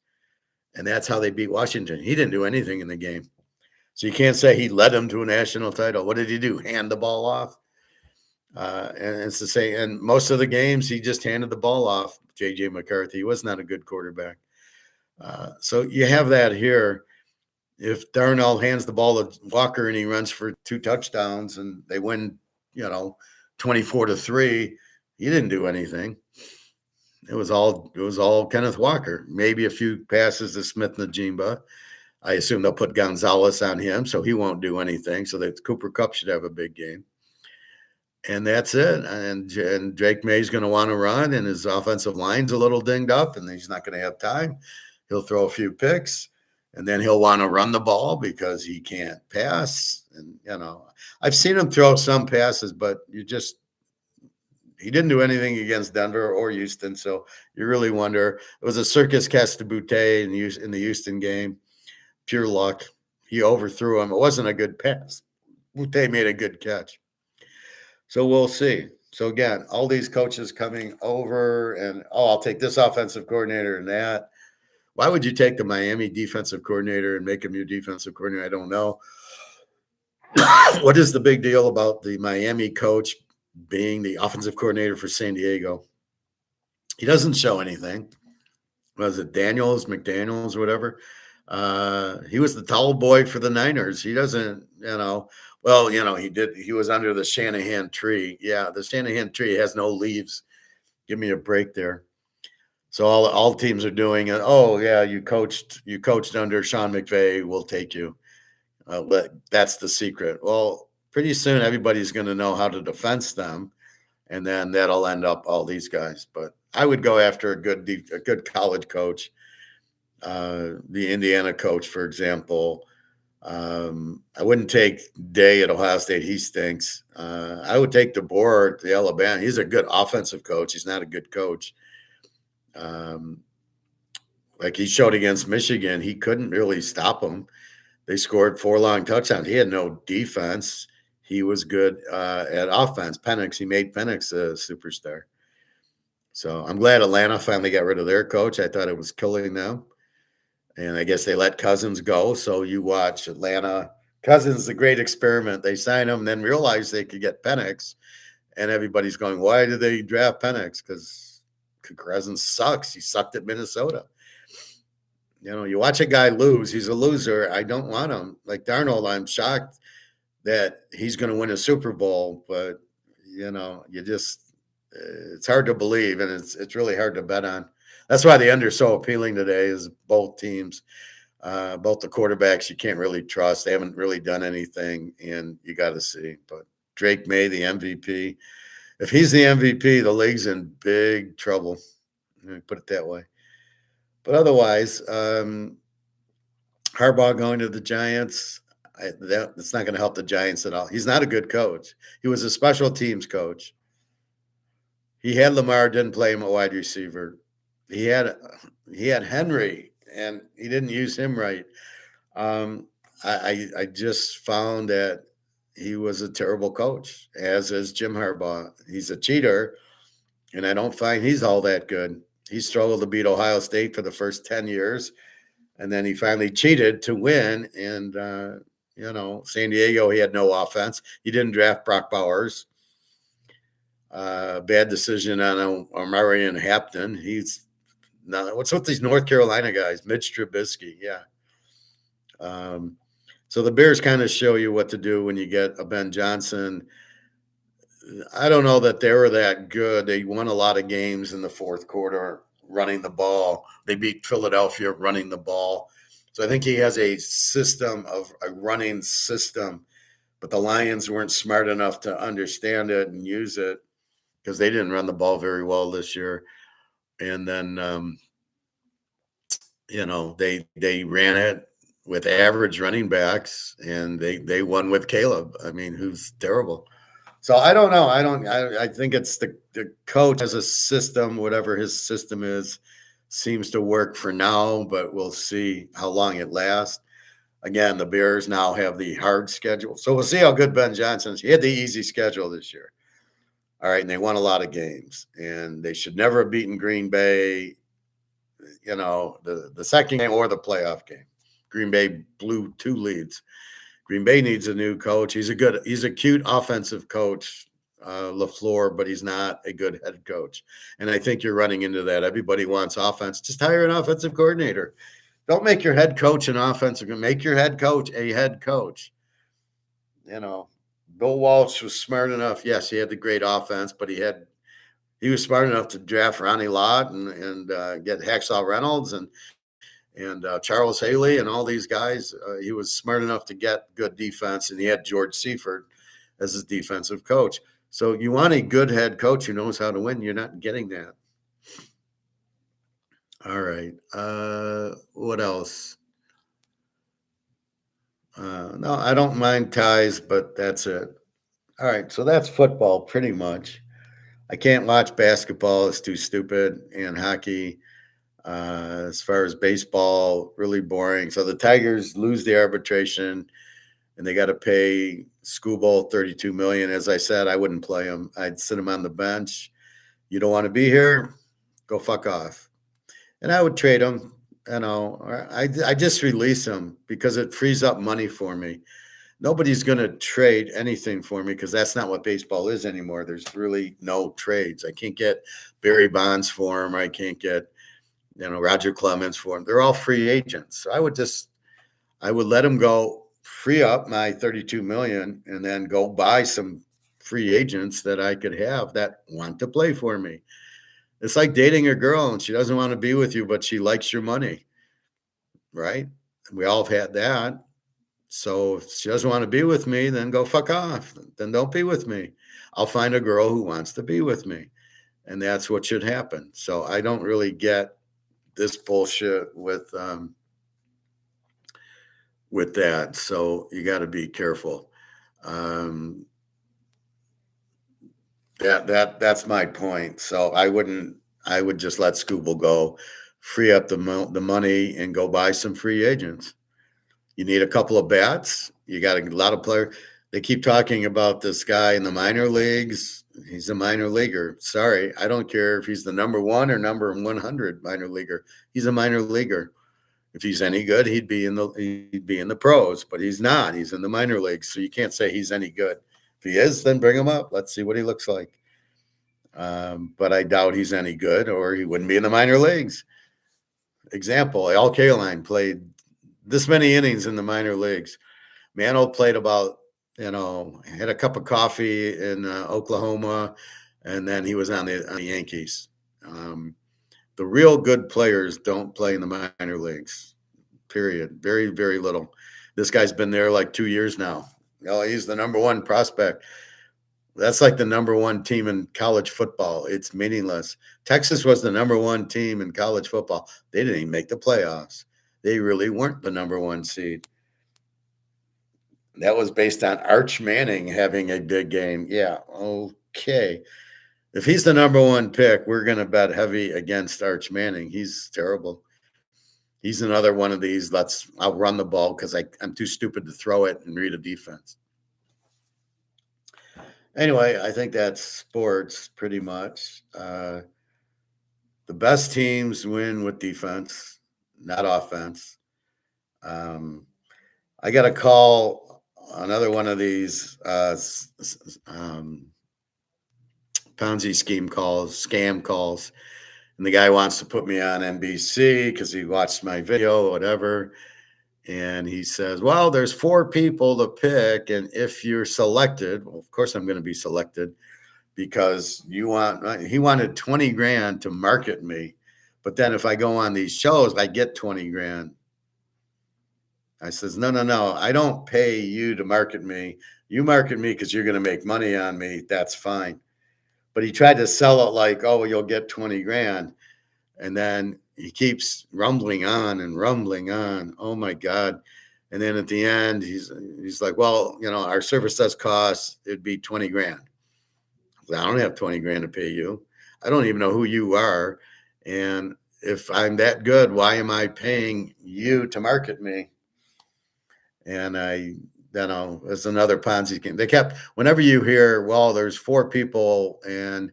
and that's how they beat Washington. He didn't do anything in the game. So you can't say he led them to a national title. What did he do? Hand the ball off? And it's the same. And most of the games, he just handed the ball off, J.J. McCarthy. He was not a good quarterback. So you have that here. If Darnold hands the ball to Walker and he runs for 2 touchdowns and they win, 24-3, he didn't do anything. It was all Kenneth Walker. Maybe a few passes to Smith-Njigba. I assume they'll put Gonzalez on him, so he won't do anything. So that Cooper Kupp should have a big game. And that's it. And Drake May's going to want to run, and his offensive line's a little dinged up, and he's not going to have time. He'll throw a few picks, and then he'll want to run the ball because he can't pass. And, I've seen him throw some passes, but he didn't do anything against Denver or Houston. So you really wonder. It was a circus catch to Boutte in the Houston game. Pure luck. He overthrew him. It wasn't a good pass. Boutte made a good catch. So we'll see. So again, all these coaches coming over and, I'll take this offensive coordinator and that. Why would you take the Miami defensive coordinator and make him your defensive coordinator? I don't know. What is the big deal about the Miami coach being the offensive coordinator for San Diego? He doesn't show anything. Was it McDaniels, or whatever? He was the tall boy for the Niners. He doesn't, he did. He was under the Shanahan tree. Yeah, the Shanahan tree has no leaves. Give me a break there. So all teams are doing it. Oh yeah, you coached under Sean McVay. We'll take you. But that's the secret. Well, pretty soon everybody's going to know how to defense them, and then that'll end up all these guys. But I would go after a good college coach, the Indiana coach, for example. I wouldn't take Day at Ohio State. He stinks. I would take DeBoer at the Alabama. He's a good offensive coach. He's not a good coach. Like he showed against Michigan, he couldn't really stop them. They scored 4 long touchdowns. He had no defense. He was good at offense. He made Penix a superstar. So I'm glad Atlanta finally got rid of their coach. I thought it was killing them. And I guess they let Cousins go. So you watch Atlanta. Cousins, a great experiment. They signed him and then realized they could get Penix. And everybody's going, why did they draft Penix? Because Cousins sucks. He sucked at Minnesota. You watch a guy lose. He's a loser. I don't want him. Like Darnold, I'm shocked that he's going to win a Super Bowl. But, it's hard to believe. And it's really hard to bet on. That's why the under is so appealing today is both teams, both the quarterbacks you can't really trust. They haven't really done anything, and you got to see. But Drake May, the MVP. If he's the MVP, the league's in big trouble. Put it that way. But otherwise, Harbaugh going to the Giants, that's not going to help the Giants at all. He's not a good coach. He was a special teams coach. He had Lamar, didn't play him at wide receiver. He had Henry, and he didn't use him right. I just found that he was a terrible coach, as is Jim Harbaugh. He's a cheater, and I don't find he's all that good. He struggled to beat Ohio State for the first 10 years, and then he finally cheated to win. And, San Diego, he had no offense. He didn't draft Brock Bowers. Bad decision on Marion Hampton. What's with these North Carolina guys? Mitch Trubisky, yeah. So the Bears kind of show you what to do when you get a Ben Johnson. I don't know that they were that good. They won a lot of games in the fourth quarter running the ball. They beat Philadelphia running the ball. So I think he has a running system, but the Lions weren't smart enough to understand it and use it because they didn't run the ball very well this year. And then, they ran it with average running backs, and they won with Caleb. I mean, who's terrible. So I don't know. I think it's the coach has a system, whatever his system is, seems to work for now, but we'll see how long it lasts. Again, the Bears now have the hard schedule. So we'll see how good Ben Johnson is. He had the easy schedule this year. All right, and they won a lot of games, and they should never have beaten Green Bay, the second game or the playoff game. Green Bay blew 2 leads. Green Bay needs a new coach. He's a cute offensive coach, LaFleur, but he's not a good head coach. And I think you're running into that. Everybody wants offense. Just hire an offensive coordinator. Don't make your head coach an offensive. Make your head coach a head coach. Bill Walsh was smart enough. Yes, he had the great offense, but he was smart enough to draft Ronnie Lott and get Hacksaw Reynolds and Charles Haley and all these guys. He was smart enough to get good defense, and he had George Seifert as his defensive coach. So you want a good head coach who knows how to win. You're not getting that. All right. What else? No, I don't mind ties, but that's it. All right. So that's football pretty much. I can't watch basketball. It's too stupid. And hockey. As far as baseball, really boring. So the Tigers lose the arbitration, and they got to pay Skubal $32 million. As I said, I wouldn't play him. I'd sit him on the bench. You don't want to be here? Go fuck off. And I would trade him. I just release him because it frees up money for me. Nobody's going to trade anything for me because that's not what baseball is anymore. There's really no trades. I can't get Barry Bonds for him. I can't get Roger Clemens for him. They're all free agents. So I would let him go, free up my 32 million, and then go buy some free agents that I could have that want to play for me. It's like dating a girl and she doesn't want to be with you, but she likes your money, right? We all have had that. So if she doesn't want to be with me, then go fuck off. Then don't be with me. I'll find a girl who wants to be with me. And that's what should happen. So I don't really get this bullshit with that. So you got to be careful. That's my point. So I would just let Scooble go, free up the money, and go buy some free agents. You need a couple of bats. You got a lot of players. They keep talking about this guy in the minor leagues. He's a minor leaguer. Sorry, I don't care if he's the number 1 or number 100 minor leaguer. He's a minor leaguer. If he's any good, he'd be in the pros, but he's not. He's in the minor leagues, so you can't say he's any good. If he is, then bring him up. Let's see what he looks like. But I doubt he's any good, or he wouldn't be in the minor leagues. Example: Al Kaline played this many innings in the minor leagues. Mantle played about, had a cup of coffee in Oklahoma, and then he was on the Yankees. The real good players don't play in the minor leagues, period. Very, very little. This guy's been there like 2 years now. He's the number 1 prospect. That's like the number 1 team in college football. It's meaningless. Texas was the number 1 team in college football. They didn't even make the playoffs. They really weren't the number 1 seed. That was based on Arch Manning having a big game. Yeah, okay. If he's the number 1 pick, we're going to bet heavy against Arch Manning. He's terrible. He's another one of these, I'll run the ball because I'm too stupid to throw it and read a defense. Anyway, I think that's sports pretty much. The best teams win with defense, not offense. I got a call, another one of these Ponzi scheme calls, scam calls. And the guy wants to put me on NBC because he watched my video or whatever. And he says, well, there's 4 people to pick. And if you're selected, well, of course I'm going to be selected because he wanted 20 grand to market me. But then if I go on these shows, I get 20 grand. I says, no. I don't pay you to market me. You market me because you're going to make money on me. That's fine. But he tried to sell it like, oh, you'll get 20 grand. And then he keeps rumbling on and rumbling on. Oh my God. And then at the end, he's like, well, our service does cost, it'd be 20 grand. I don't have 20 grand to pay you. I don't even know who you are. And if I'm that good, why am I paying you to market me? And it's another Ponzi scheme. They kept, whenever you hear, well, there's 4 people and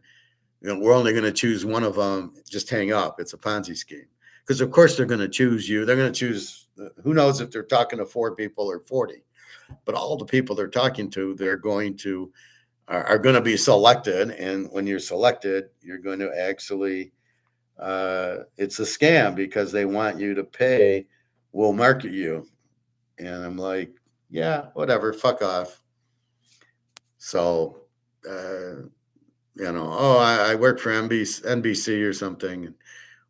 we're only going to choose one of them, just hang up. It's a Ponzi scheme. Because of course they're going to choose you. They're going to choose, who knows if they're talking to 4 people or 40. But all the people they're talking to, are going to be selected. And when you're selected, you're going to actually, it's a scam because they want you to pay, we'll market you. And I'm like, yeah, whatever, fuck off. So, I work for NBC or something.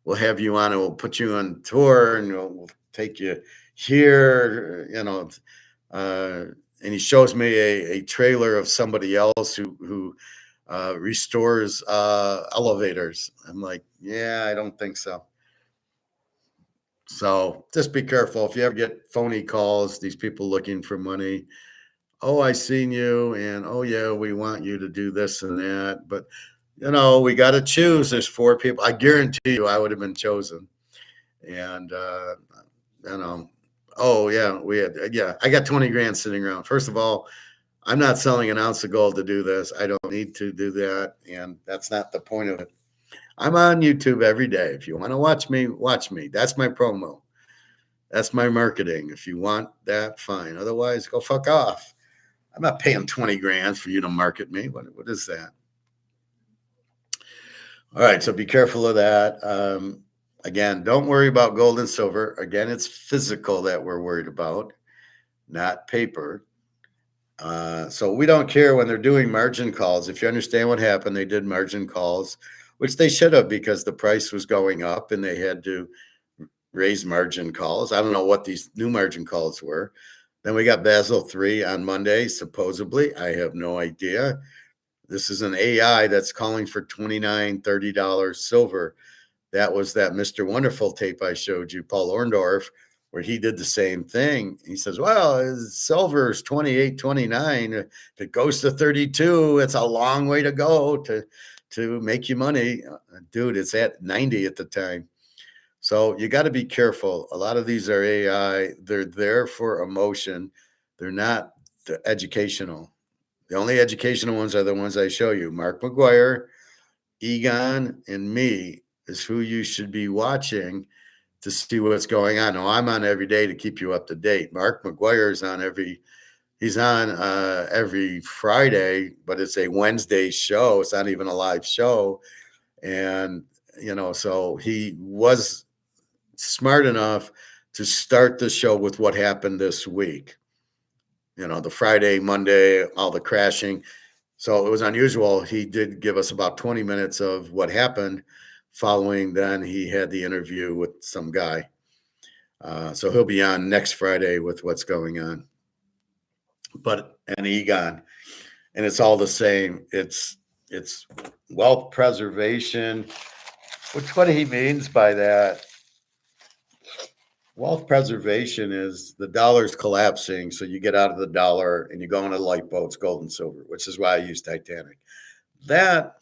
We'll have you on, and we'll put you on tour, and we'll take you here, and he shows me a trailer of somebody else who restores elevators. I'm like, yeah, I don't think so. So just be careful. If you ever get phony calls, these people looking for money, oh, I seen you, and oh yeah, we want you to do this and that. But we got to choose. There's 4 people. I guarantee you I would have been chosen. And, oh, yeah, I got 20 grand sitting around. First of all, I'm not selling an ounce of gold to do this. I don't need to do that. And that's not the point of it. I'm on YouTube every day. If you want to watch me, watch me. That's my promo. That's my marketing. If you want that, fine. Otherwise, go fuck off. I'm not paying 20 grand for you to market me. What is that? All right. So be careful of that. Again, don't worry about gold and silver. Again, it's physical that we're worried about, not paper. So we don't care when they're doing margin calls. If you understand what happened, they did margin calls, which they should have because the price was going up and they had to raise margin calls. I don't know what these new margin calls were. Then we got Basel III on Monday, supposedly. I have no idea. This is an AI that's calling for $29, $30 silver. That was that Mr. Wonderful tape I showed you, Paul Orndorff, where he did the same thing. He says, well, silver is 28, 29. If it goes to 32, it's a long way to go to make you money. Dude, it's at 90 at the time. So you got to be careful. A lot of these are AI. They're there for emotion. They're not educational. The only educational ones are the ones I show you. Mark McGuire, Egon, and me is who you should be watching to see what's going on. Now, I'm on every day to keep you up to date. Mark McGuire is on every Friday, but it's a Wednesday show. It's not even a live show. And, so he was smart enough to start the show with what happened this week. The Friday, Monday, all the crashing. So it was unusual. He did give us about 20 minutes of what happened. Following then, he had the interview with some guy. So he'll be on next Friday with what's going on. And Egon, and it's all the same. It's wealth preservation, which what he means by that. Wealth preservation is the dollar's collapsing, so you get out of the dollar and you go into lifeboats, gold and silver, which is why I use Titanic. That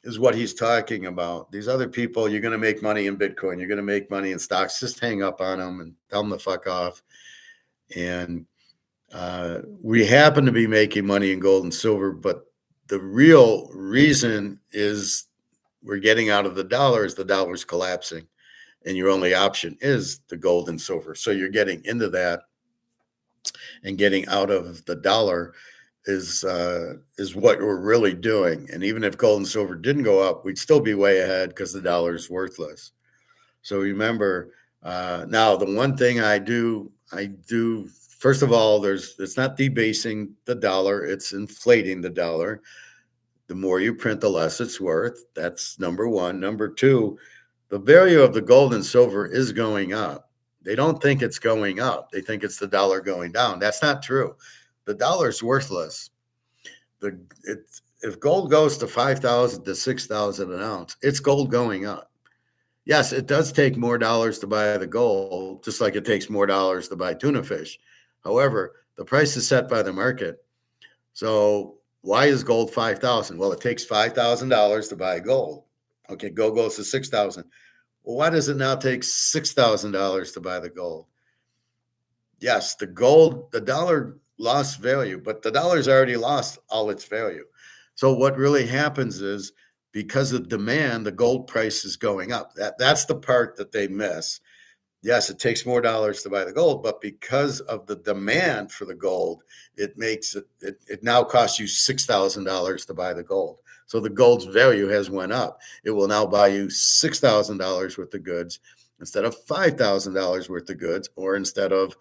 is what he's talking about. These other people, you're going to make money in Bitcoin, you're going to make money in stocks. Just hang up on them and tell them to fuck off. And we happen to be making money in gold and silver, but the real reason is we're getting out of the dollar is the dollar's collapsing. And your only option is the gold and silver. So you're getting into that, and getting out of the dollar is what we're really doing. And even if gold and silver didn't go up, we'd still be way ahead because the dollar is worthless. So remember, now the one thing I do, first of all, it's not debasing the dollar, it's inflating the dollar. The more you print, the less it's worth. That's number one. Number two, the value of the gold and silver is going up. They don't think it's going up. They think it's the dollar going down. That's not true. The dollar's worthless. If gold goes to 5,000 to 6,000 an ounce, it's gold going up. Yes, it does take more dollars to buy the gold, just like it takes more dollars to buy tuna fish. However, the price is set by the market. So why is gold 5,000? Well, it takes $5,000 to buy gold. Okay, gold goes to 6,000. Well, why does it now take $6,000 to buy the gold? Yes, the dollar lost value, but the dollar's already lost all its value. So what really happens is because of demand, the gold price is going up. That's the part that they miss. Yes, it takes more dollars to buy the gold, but because of the demand for the gold, it makes it now costs you $6,000 to buy the gold. So the gold's value has went up. It will now buy you $6,000 worth of goods instead of $5,000 worth of goods, or instead of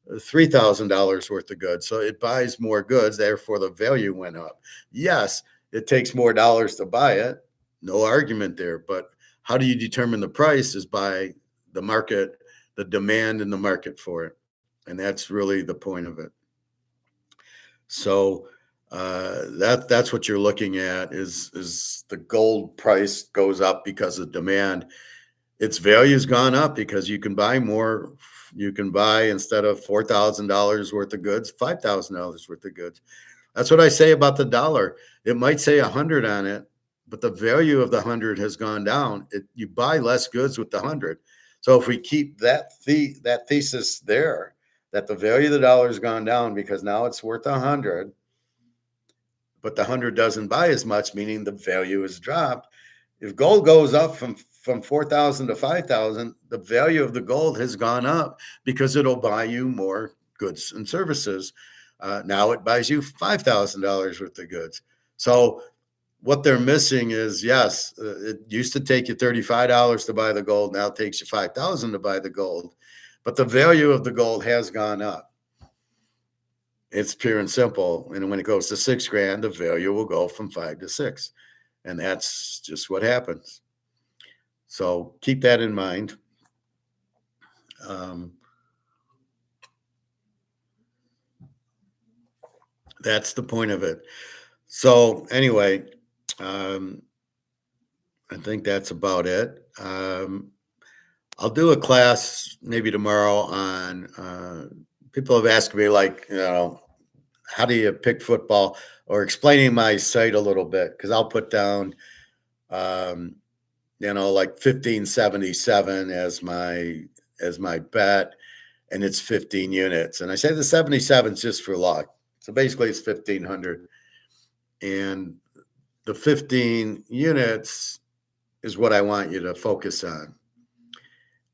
$3,000 worth of goods. So it buys more goods, therefore the value went up. Yes, it takes more dollars to buy it. No argument there. But how do you determine the price is by the market, the demand in the market for it. And that's really the point of it. So that's what you're looking at is the gold price goes up because of demand. Its value's gone up because you can buy more. You can buy, instead of $4,000 worth of goods, $5,000 worth of goods. That's what I say about the dollar. It might say 100 on it, but the value of the 100 has gone down. You buy less goods with the 100. So if we keep that thesis there, that the value of the dollar has gone down because now it's worth 100, but the 100 doesn't buy as much, meaning the value has dropped. If gold goes up from 4,000 to 5,000, the value of the gold has gone up because it'll buy you more goods and services. Now it buys you $5,000 worth of goods. So what they're missing is, yes, it used to take you $35 to buy the gold. Now it takes you $5,000 to buy the gold, but the value of the gold has gone up. It's pure and simple. And when it goes to $6,000, the value will go from 5 to 6. And that's just what happens. So keep that in mind. That's the point of it. So anyway, I think that's about it. I'll do a class maybe tomorrow on people have asked me, like, how do you pick football, or explaining my site a little bit, because I'll put down like 1577 as my bet, and it's 15 units, and I say the 77 is just for luck, so basically it's 1500, and the 15 units is what I want you to focus on.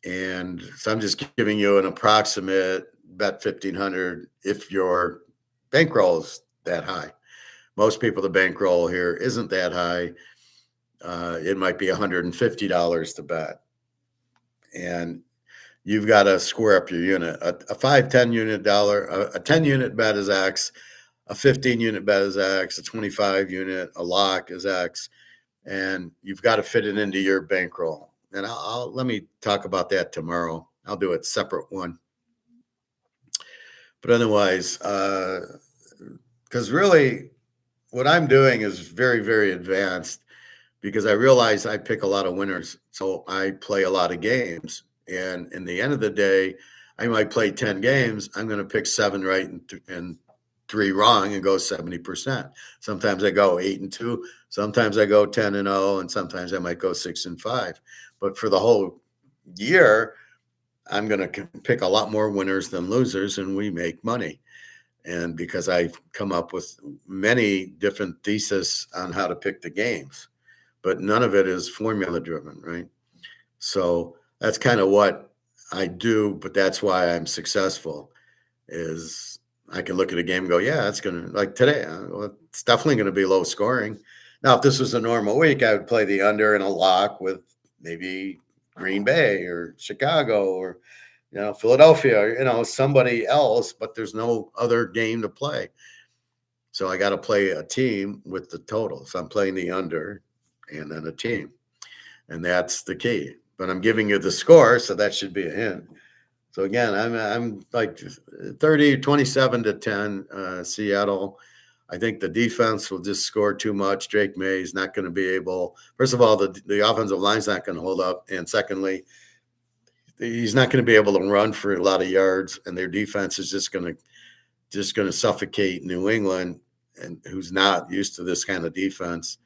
And so I'm just giving you an approximate bet 1500 if your bankroll is that high. Most people, the bankroll here isn't that high. It might be $150 to bet. And you've got to square up your unit. A 5, 10 unit dollar, a 10 unit bet is X, a 15 unit bet is X, a 25 unit, a lock is X. And you've got to fit it into your bankroll. And I'll let me talk about that tomorrow. I'll do a separate one. But otherwise, because really what I'm doing is very, very advanced, because I realize I pick a lot of winners. So I play a lot of games. And in the end of the day, I might play 10 games. I'm going to pick 7 right and 3 wrong and go 70%. Sometimes I go 8-2. Sometimes I go 10-0, and sometimes I might go 6-5. But for the whole year, I'm going to pick a lot more winners than losers, and we make money. And because I've come up with many different theses on how to pick the games, but none of it is formula driven, right? So that's kind of what I do, but that's why I'm successful, is I can look at a game and go, yeah, it's going to, like today, it's definitely going to be low scoring. Now, if this was a normal week, I would play the under and a lock with maybe Green Bay or Chicago or, Philadelphia, or, somebody else, but there's no other game to play. So I got to play a team with the total. So I'm playing the under and then a team. And that's the key. But I'm giving you the score, so that should be a hint. So again, I'm like 27-10, Seattle. I think the defense will just score too much. Drake May is not going to be able. First of all, the offensive line's not going to hold up, and secondly, he's not going to be able to run for a lot of yards. And their defense is just going to suffocate New England, and who's not used to this kind of defense.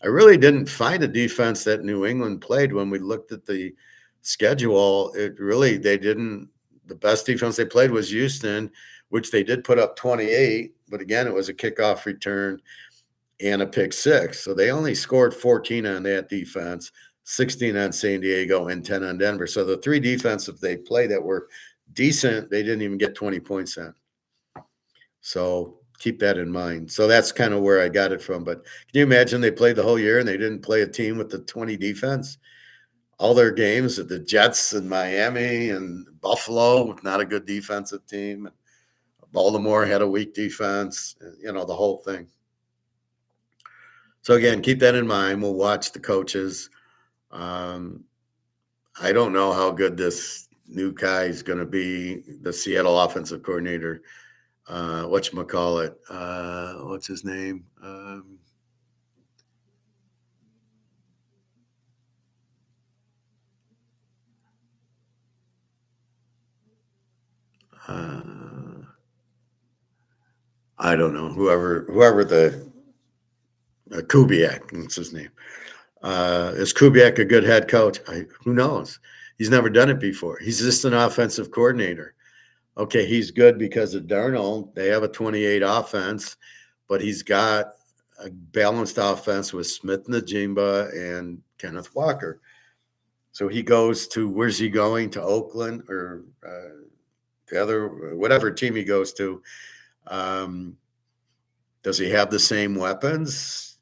I really didn't find a defense that New England played when we looked at the schedule. They didn't. The best defense they played was Houston, which they did put up 28, but again, it was a kickoff return and a pick six. So they only scored 14 on that defense, 16 on San Diego, and 10 on Denver. So the 3 defensive they played that were decent, they didn't even get 20 points in. So keep that in mind. So that's kind of where I got it from. But can you imagine they played the whole year and they didn't play a team with the 20 defense? All their games at the Jets and Miami and Buffalo with not a good defensive team. Baltimore had a weak defense, the whole thing. So again, keep that in mind. We'll watch the coaches. I don't know how good this new guy is going to be, the Seattle offensive coordinator. Whatchamacallit? What's his name? I don't know. Whoever Kubiak, that's his name. Is Kubiak a good head coach? Who knows? He's never done it before. He's just an offensive coordinator. Okay, he's good because of Darnold. They have a 28 offense, but he's got a balanced offense with Smith Najimba and Kenneth Walker. So he goes to, where's he going? To Oakland or the other, whatever team he goes to. Does he have the same weapons?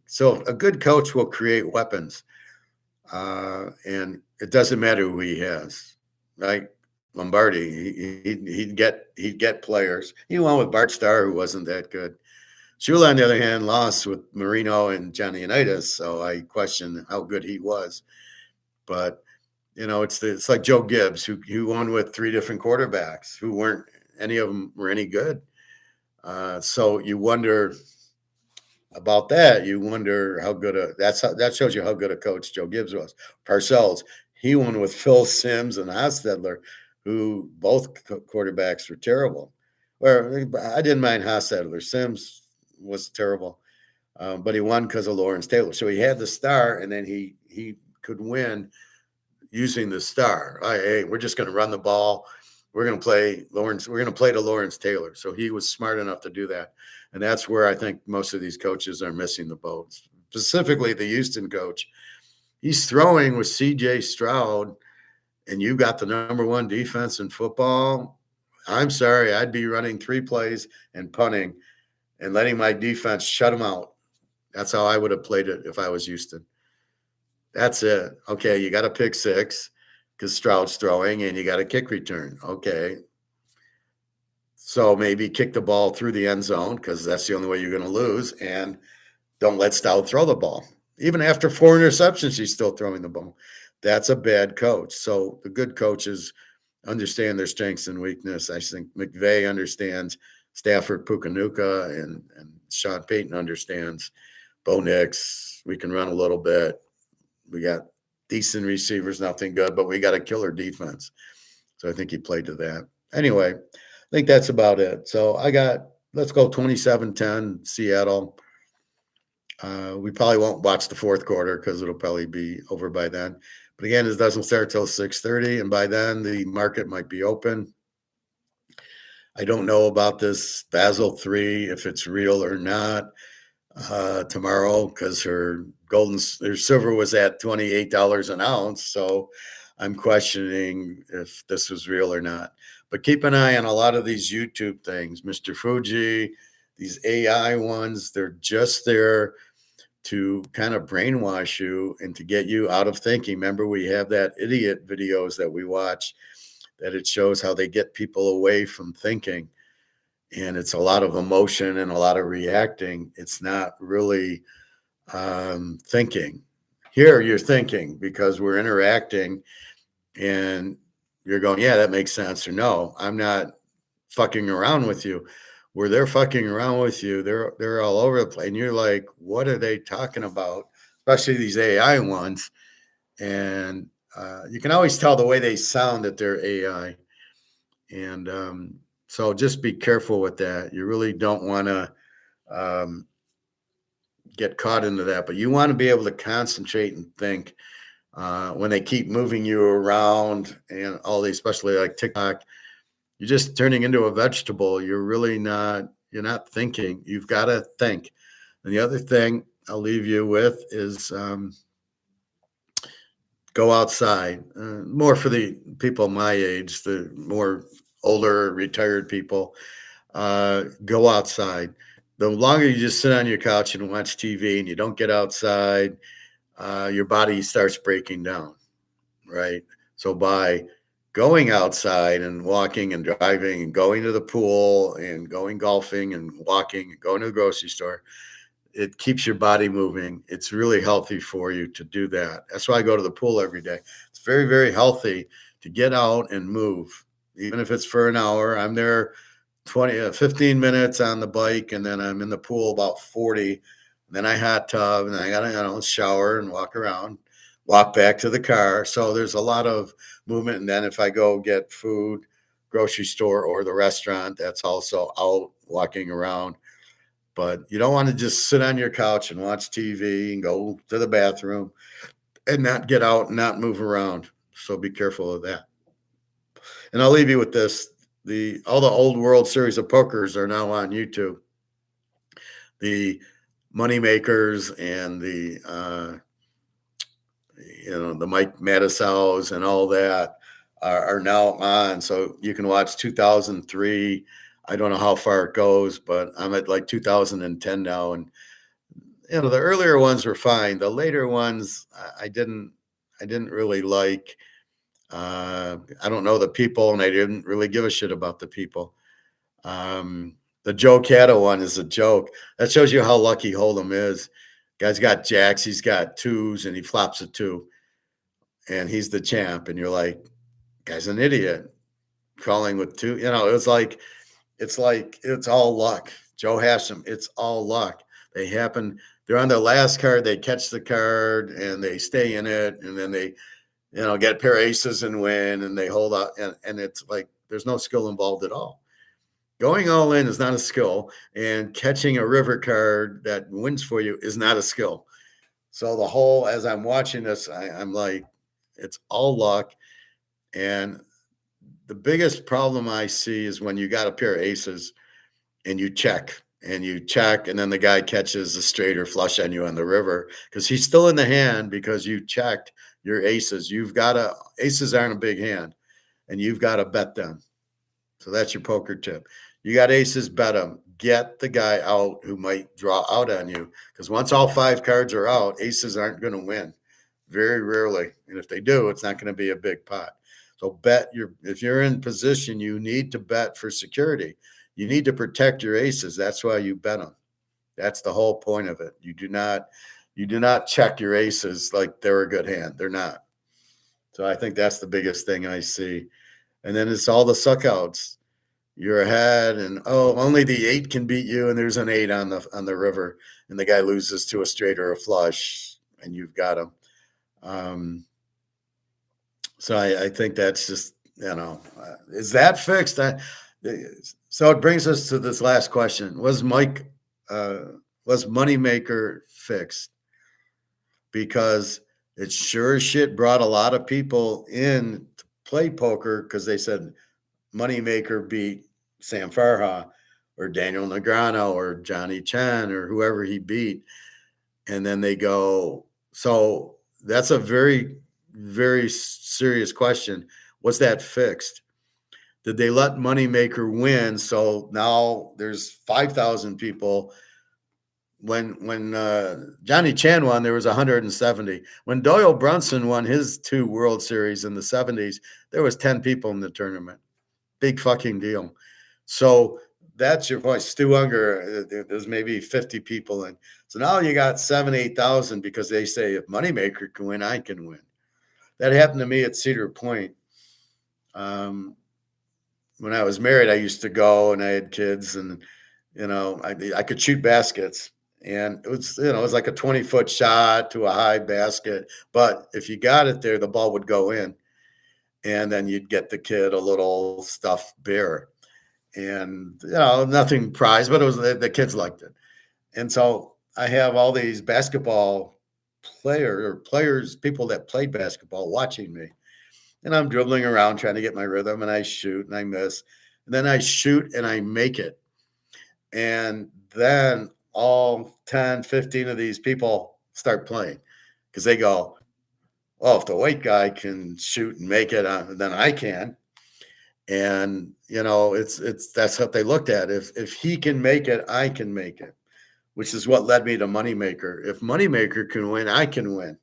So a good coach will create weapons. And it doesn't matter who he has, right? Lombardi, he'd get players. He won with Bart Starr, who wasn't that good. Shula, on the other hand, lost with Marino and Johnny Unitas, so I question how good he was. But it's like Joe Gibbs, who won with 3 different quarterbacks, who weren't any of them were any good. So you wonder about that. You wonder how good that shows you how good a coach Joe Gibbs was. Parcells, he won with Phil Simms and Hostetler, who both quarterbacks were terrible. Well, I didn't mind Hostetler. Simms was terrible, but he won because of Lawrence Taylor. So he had the star, and then he could win using the star. Hey, we're just going to run the ball. We're going to play Lawrence. We're going to play to Lawrence Taylor. So he was smart enough to do that. And that's where I think most of these coaches are missing the boat, specifically the Houston coach. He's throwing with C.J. Stroud, and you got the number 1 defense in football. I'm sorry, I'd be running 3 plays and punting and letting my defense shut them out. That's how I would have played it if I was Houston. That's it. Okay, you got a pick 6 because Stroud's throwing, and you got a kick return. Okay. So maybe kick the ball through the end zone because that's the only way you're going to lose, and don't let Stroud throw the ball. Even after 4 interceptions, he's still throwing the ball. That's a bad coach. So the good coaches understand their strengths and weakness. I think McVay understands. Stafford, Pukanuka, and Sean Payton understands. Bo Nix, we can run a little bit. We got decent receivers, nothing good, but we got a killer defense. So I think he played to that. Anyway, I think that's about it. So let's go 27-10 Seattle. We probably won't watch the 4th quarter because it'll probably be over by then. But again, it doesn't start till 6:30, and by then the market might be open. I don't know about this Basel III, if it's real or not, tomorrow, because her silver was at $28 an ounce. So I'm questioning if this was real or not. But keep an eye on a lot of these YouTube things, Mr. Fuji, these AI ones. They're just there to kind of brainwash you and to get you out of thinking. Remember, we have that idiot videos that we watch that it shows how they get people away from thinking. And it's a lot of emotion and a lot of reacting. It's not really thinking. Here you're thinking because we're interacting and you're going, yeah, that makes sense. Or no, I'm not fucking around with you. Where they're fucking around with you, they're all over the place. And you're like, what are they talking about? Especially these AI ones. And you can always tell the way they sound that they're AI. And so just be careful with that. You really don't want to get caught into that, but you want to be able to concentrate and think when they keep moving you around and all these, especially like TikTok. You're just turning into a vegetable. You're not thinking. You've got to think. And the other thing I'll leave you with is go outside. More for the people my age, the more older, retired people. Go outside. The longer you just sit on your couch and watch TV and you don't get outside, your body starts breaking down, right? So by going outside and walking and driving and going to the pool and going golfing and walking and going to the grocery store, it keeps your body moving. It's really healthy for you to do that. That's why I go to the pool every day. It's very, very healthy to get out and move. Even if it's for an hour, I'm there 15 minutes on the bike, and then I'm in the pool about 40. And then I hot tub, and I got to shower and walk around, walk back to the car. So there's a lot of movement. And then if I go get food, grocery store or the restaurant, that's also out walking around. But you don't want to just sit on your couch and watch TV and go to the bathroom and not get out and not move around. So be careful of that. And I'll leave you with this. All the old World Series of Pokers are now on YouTube. The Moneymakers and the Mike Matusows and all that are now on. So you can watch 2003. I don't know how far it goes, but I'm at like 2010 now. And, the earlier ones were fine. The later ones, I didn't really like. I don't know the people, and I didn't really give a shit about the people. The Joe Catto one is a joke. That shows you how lucky Hold'em is. Guy's got jacks, he's got twos, and he flops a two, and he's the champ. And you're like, guy's an idiot, calling with two. It's all luck. Joe Hashem, it's all luck. They happen. They're on their last card. They catch the card and they stay in it, and then they, get a pair of aces and win, and they hold out. And it's like there's no skill involved at all. Going all in is not a skill, and catching a river card that wins for you is not a skill. So as I'm watching this, I'm like, it's all luck. And the biggest problem I see is when you got a pair of aces and you check, and then the guy catches a straight or flush on you on the river because he's still in the hand because you checked your aces. Aces aren't a big hand, and you've got to bet them. So that's your poker tip. You got aces, bet them. Get the guy out who might draw out on you, because once all 5 cards are out, aces aren't going to win. Very rarely. And if they do, it's not going to be a big pot. So if you're in position, you need to bet for security. You need to protect your aces. That's why you bet them. That's the whole point of it. You do not check your aces like they're a good hand. They're not. So I think that's the biggest thing I see. And then it's all the suckouts. You're ahead, and only the 8 can beat you, and there's an 8 on the river, and the guy loses to a straight or a flush, and you've got him. So I think that's just, is that fixed? So it brings us to this last question: was Moneymaker fixed? Because it sure as shit brought a lot of people in to play poker because they said Moneymaker beat Sam Farha or Daniel Negreanu or Johnny Chen or whoever he beat. And then they go, so that's a very, very serious question. Was that fixed? Did they let Moneymaker win? So now there's 5,000 people. When Johnny Chan won, there was 170. When Doyle Brunson won his 2 World Series in the 70s, there was 10 people in the tournament. Big fucking deal. So that's your point. Stu Unger, there's maybe 50 in. So now you got 8,000 because they say if Moneymaker can win, I can win. That happened to me at Cedar Point. When I was married, I used to go and I had kids, and I could shoot baskets, and it was like a 20-foot shot to a high basket. But if you got it there, the ball would go in. And then you'd get the kid a little stuffed bear, and nothing prized, but it was the kids liked it. And so I have all these basketball players, people that played basketball, watching me, and I'm dribbling around trying to get my rhythm, and I shoot and I miss, and then I shoot and I make it, and then all 10, 15 of these people start playing because they go, well, if the white guy can shoot and make it, then I can. And that's what they looked at. If he can make it, I can make it, which is what led me to Moneymaker. If Moneymaker can win, I can win.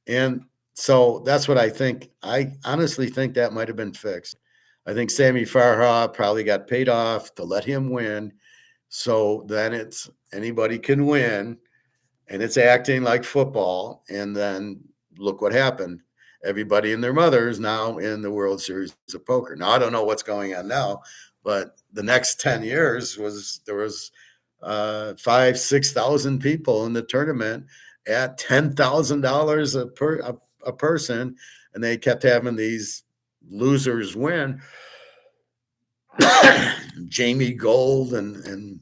And so that's what I think. I honestly think that might have been fixed. I think Sammy Farha probably got paid off to let him win. So then it's anybody can win, and it's acting like football. And then look what happened. Everybody and their mother is now in the World Series of Poker. Now, I don't know what's going on now, but the next 10 years there was 5,000, 6,000 people in the tournament at $10,000 a person, and they kept having these losers win. Jamie Gold and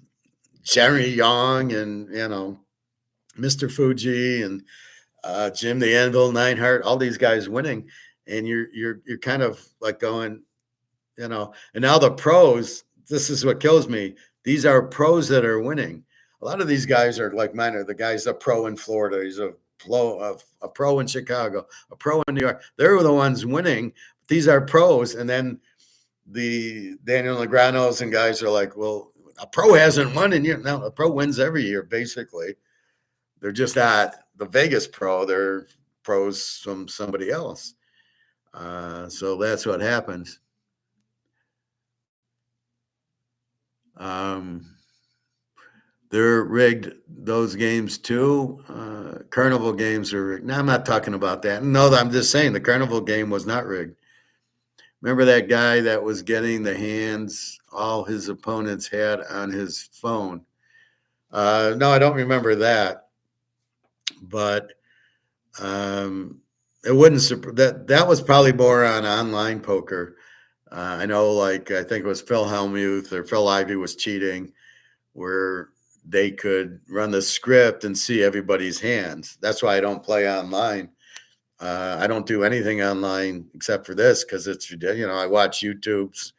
Jerry Young and, Mr. Fuji and Jim the Anvil, Neidhart, all these guys winning. And you're kind of like going, and now the pros, this is what kills me. These are pros that are winning. A lot of these guys are like mine are the guys, a pro in Florida. He's a pro in Chicago, a pro in New York. They're the ones winning. These are pros. And then the Daniel Negreanos and guys are like, well, a pro hasn't won in years. No, a pro wins every year, basically. They're just not the Vegas pro. They're pros from somebody else. So that's what happens. They're rigged, those games too. Carnival games are rigged. No, I'm not talking about that. No, I'm just saying the Carnival game was not rigged. Remember that guy that was getting the hands all his opponents had on his phone? No, I don't remember that. But it wouldn't that was probably more on online poker. I know, I think it was Phil Hellmuth or Phil Ivey was cheating, where they could run the script and see everybody's hands. That's why I don't play online. I don't do anything online except for this because it's, I watch YouTubes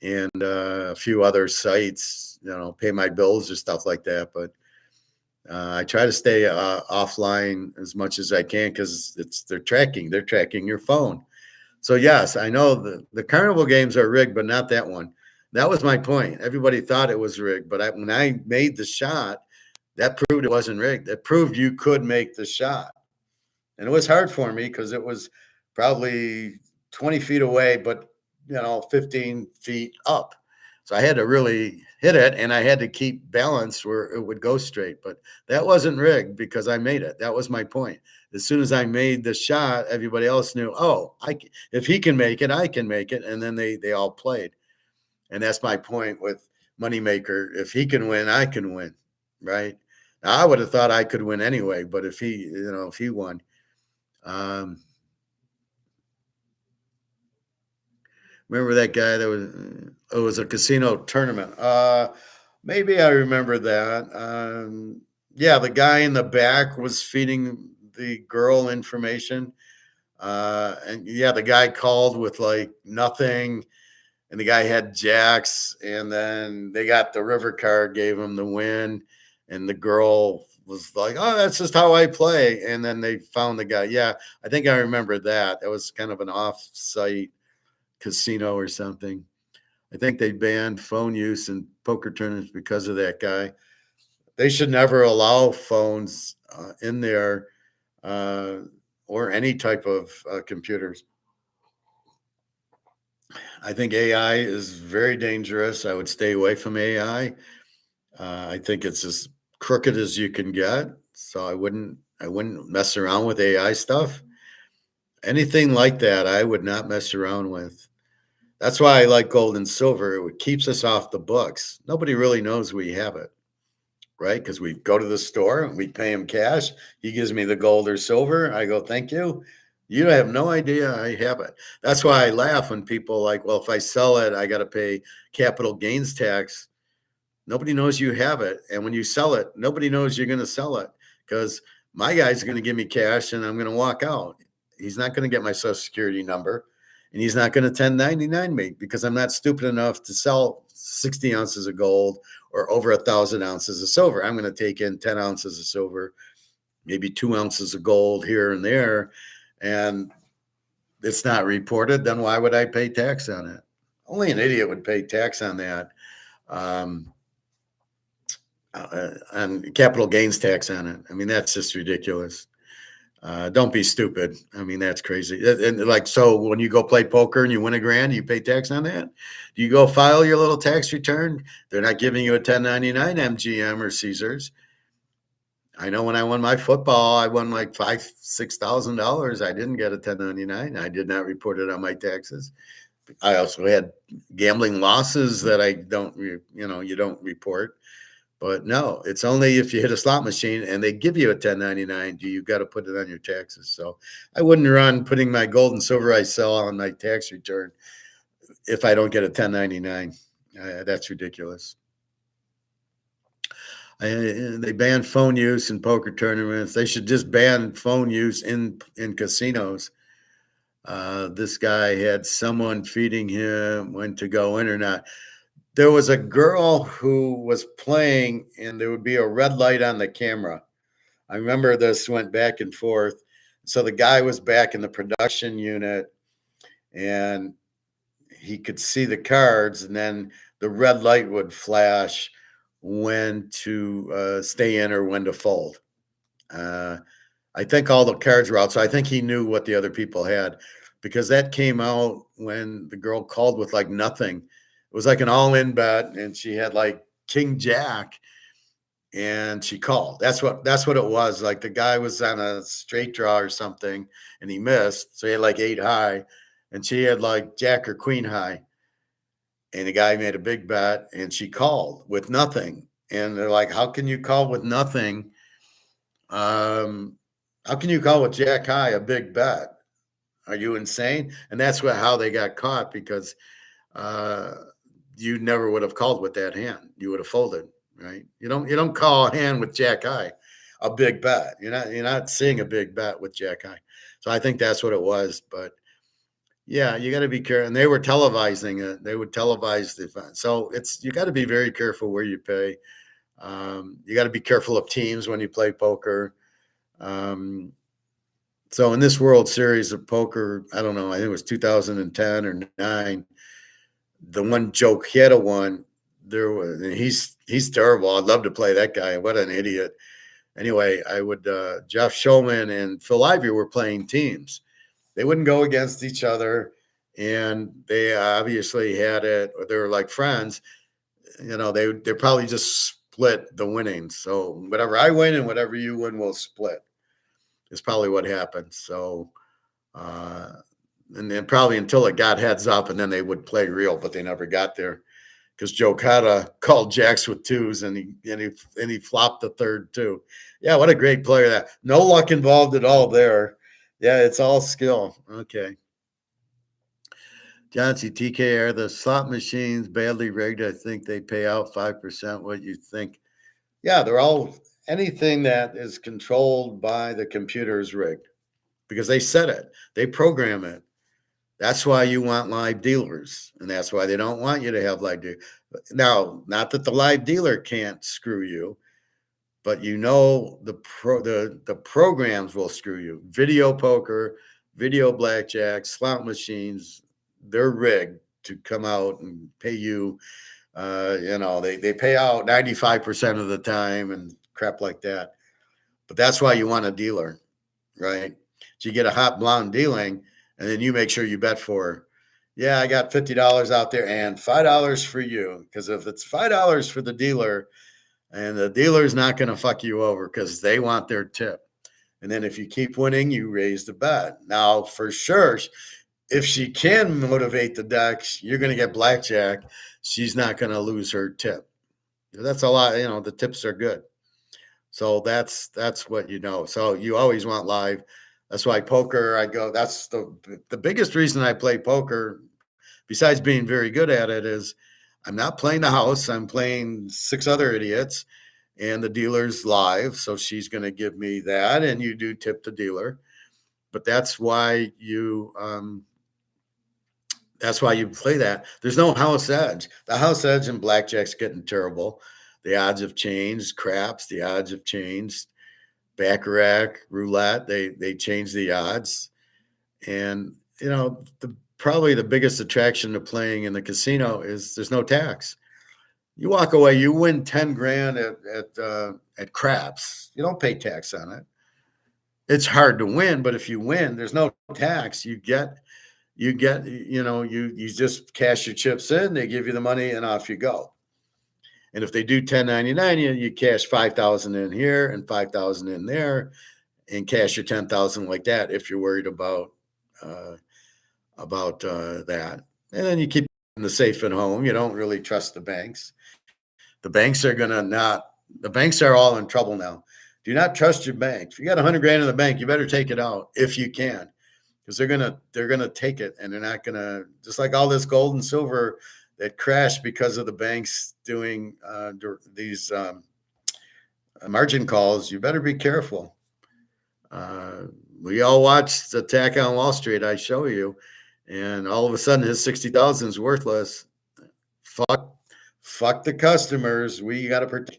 and a few other sites, pay my bills or stuff like that. But I try to stay offline as much as I can because they're tracking your phone. So yes, I know the Carnival games are rigged, but not that one. That was my point. Everybody thought it was rigged, but when I made the shot, that proved it wasn't rigged. It proved you could make the shot. And it was hard for me because it was probably 20 feet away, but 15 feet up. So I had to really hit it, and I had to keep balance where it would go straight. But that wasn't rigged because I made it. That was my point. As soon as I made the shot, everybody else knew, if he can make it, I can make it. And then they all played. And that's my point with Moneymaker. If he can win, I can win, right? Now, I would have thought I could win anyway, but if he won. Remember that guy that was a casino tournament. Maybe I remember that. Yeah, the guy in the back was feeding the girl information. And yeah, the guy called with like nothing, and the guy had jacks, and then they got the river card, gave him the win, and the girl was like, "Oh, that's just how I play." And then they found the guy. Yeah, I think I remember that. That was kind of an off-site casino or something. I think they banned phone use in poker tournaments because of that guy. They should never allow phones in there or any type of computers. I think AI is very dangerous. I would stay away from AI. I think it's as crooked as you can get. So I wouldn't mess around with AI stuff. Anything like that, I would not mess around with. That's why I like gold and silver. It keeps us off the books. Nobody really knows we have it, right? Because we go to the store and we pay him cash. He gives me the gold or silver. I go, thank you. You have no idea I have it. That's why I laugh when people like, well, if I sell it, I got to pay capital gains tax. Nobody knows you have it. And when you sell it, nobody knows you're going to sell it because my guy's going to give me cash and I'm going to walk out. He's not going to get my social security number. And he's not going to 1099 me because I'm not stupid enough to sell 60 ounces of gold or over 1,000 ounces of silver. I'm going to take in 10 ounces of silver, maybe 2 ounces of gold here and there, and it's not reported. Then why would I pay tax on it? Only an idiot would pay tax on that, and capital gains tax on it. I mean, that's just ridiculous. Don't be stupid. I mean, that's crazy. And like, so when you go play poker and you win $1,000, you pay tax on that? Do you go file your little tax return? They're not giving you a 1099 MGM or Caesars. I know when I won my football, I won like $6,000. I didn't get a 1099. I did not report it on my taxes. I also had gambling losses that you don't report. But no, it's only if you hit a slot machine and they give you a 1099, you got to put it on your taxes. So I wouldn't run putting my gold and silver I sell on my tax return if I don't get a 1099. That's ridiculous. They banned phone use in poker tournaments. They should just ban phone use in casinos. This guy had someone feeding him when to go in or not. There was a girl who was playing, and there would be a red light on the camera. I remember this went back and forth. So the guy was back in the production unit, and he could see the cards, and then the red light would flash when to stay in or when to fold. I think all the cards were out, so I think he knew what the other people had, because that came out when the girl called with like nothing. It was like an all-in bet, and she had like King Jack, and she called. That's what it was. Like the guy was on a straight draw or something, and he missed, so he had like 8 high, and she had like Jack or Queen high, and the guy made a big bet, and she called with nothing. And they're like, "How can you call with nothing? How can you call with Jack high a big bet? Are you insane?" And that's how they got caught, because uh, you never would have called with that hand. You would have folded, right? You don't call a hand with Jack high a big bet. You're not seeing a big bet with Jack high. So I think that's what it was. But yeah, you got to be careful. And they were televising it. They would televise the event. So you got to be very careful where you pay. You got to be careful of teams when you play poker. So in this World Series of Poker, I don't know, I think it was 2010 or 9, the one Joe Chieta won. He's terrible. I'd love to play that guy. What an idiot. Anyway, Jeff Showman and Phil Ivey were playing teams. They wouldn't go against each other, and they obviously had it, or they were like friends. They probably just split the winnings. So whatever I win and whatever you win, we'll split. Is probably what happened. So, and then probably until it got heads up, and then they would play real, but they never got there, because Joe Cotta called jacks with 2s, and he flopped the third 2. Yeah, what a great player that. No luck involved at all there. Yeah, it's all skill. Okay. John C. TK, are the slot machines badly rigged? I think they pay out 5%. What you think? Yeah, they're all, anything that is controlled by the computer is rigged, because they set it, they program it. That's why you want live dealers, and that's why they don't want you to have live dealers. Now, not that the live dealer can't screw you, but the programs will screw you. Video poker, video blackjack, slot machines, they're rigged to come out and pay you. They pay out 95% of the time and crap like that. But that's why you want a dealer, right? So you get a hot blonde dealing, and then you make sure you bet for her. Yeah, I got $50 out there and $5 for you. Because if it's $5 for the dealer, and the dealer's not going to fuck you over, because they want their tip. And then if you keep winning, you raise the bet. Now, for sure, if she can motivate the decks, you're going to get blackjack. She's not going to lose her tip. That's a lot. The tips are good. So that's what So you always want live. That's why poker, that's the biggest reason I play poker, besides being very good at it, is I'm not playing the house. I'm playing 6 other idiots, and the dealer's live. So she's going to give me that, and you do tip the dealer. But that's why you play that. There's no house edge. The house edge in blackjack's getting terrible. The odds have changed. Craps, the odds have changed. Baccarat, roulette, they changed the odds. And, probably the biggest attraction to playing in the casino is there's no tax. You walk away, you win 10 grand at craps. You don't pay tax on it. It's hard to win, but if you win, there's no tax. You just cash your chips in, they give you the money, and off you go. And if they do 1099, you cash 5,000 in here and 5,000 in there, and cash your 10,000 like that, if you're worried about that. And then you keep the safe at home. You don't really trust the banks. The banks are all in trouble now. Do not trust your bank. If you got 100 grand in the bank, you better take it out if you can, because they're gonna take it, and they're not gonna, just like all this gold and silver that crashed because of the banks doing these margin calls, you better be careful. We all watched Attack on Wall Street. I show you, and all of a sudden his 60,000 is worthless. Fuck the customers. We got to protect.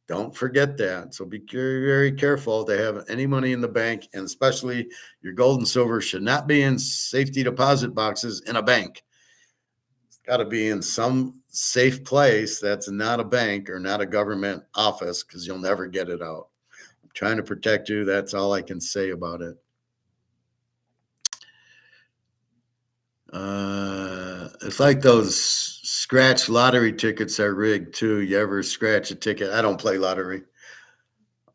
Don't forget that. So be very, very careful to have any money in the bank, and especially your gold and silver should not be in safety deposit boxes in a bank. It's got to be in some safe place that's not a bank or not a government office, because you'll never get it out. I'm trying to protect you. That's all I can say about it. It's like those scratch lottery tickets are rigged too. You ever scratch a ticket? I don't play lottery.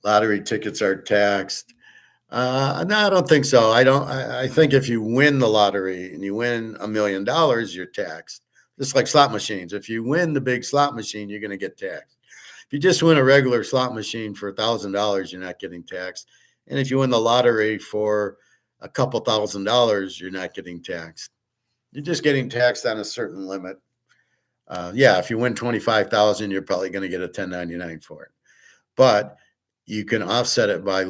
Lottery tickets are taxed. No, I don't think so. I think if you win the lottery and you win $1 million, you're taxed. Just like slot machines. If you win the big slot machine, you're going to get taxed. If you just win a regular slot machine for $1,000, you're not getting taxed. And if you win the lottery for a couple $1,000s, you're not getting taxed. You're just getting taxed on a certain limit. Yeah, if you win 25,000, you're probably going to get a 1099 for it. But you can offset it by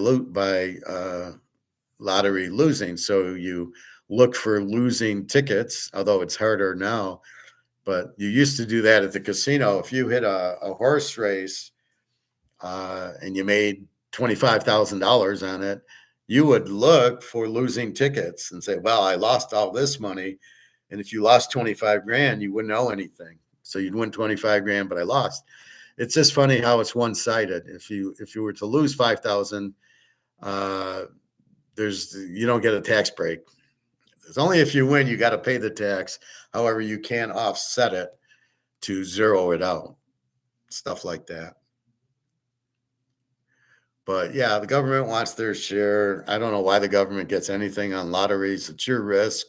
lottery losing. So you look for losing tickets, although it's harder now. But you used to do that at the casino. If you hit a horse race and you made $25,000 on it, you would look for losing tickets and say, well, I lost all this money. And if you lost 25 grand, you wouldn't owe anything. So you'd win 25 grand, but I lost. It's just funny how it's one-sided. If you were to lose 5,000, you don't get a tax break. It's only if you win, you got to pay the tax. However, you can offset it to zero it out, stuff like that. But yeah, the government wants their share. I don't know why the government gets anything on lotteries. It's your risk.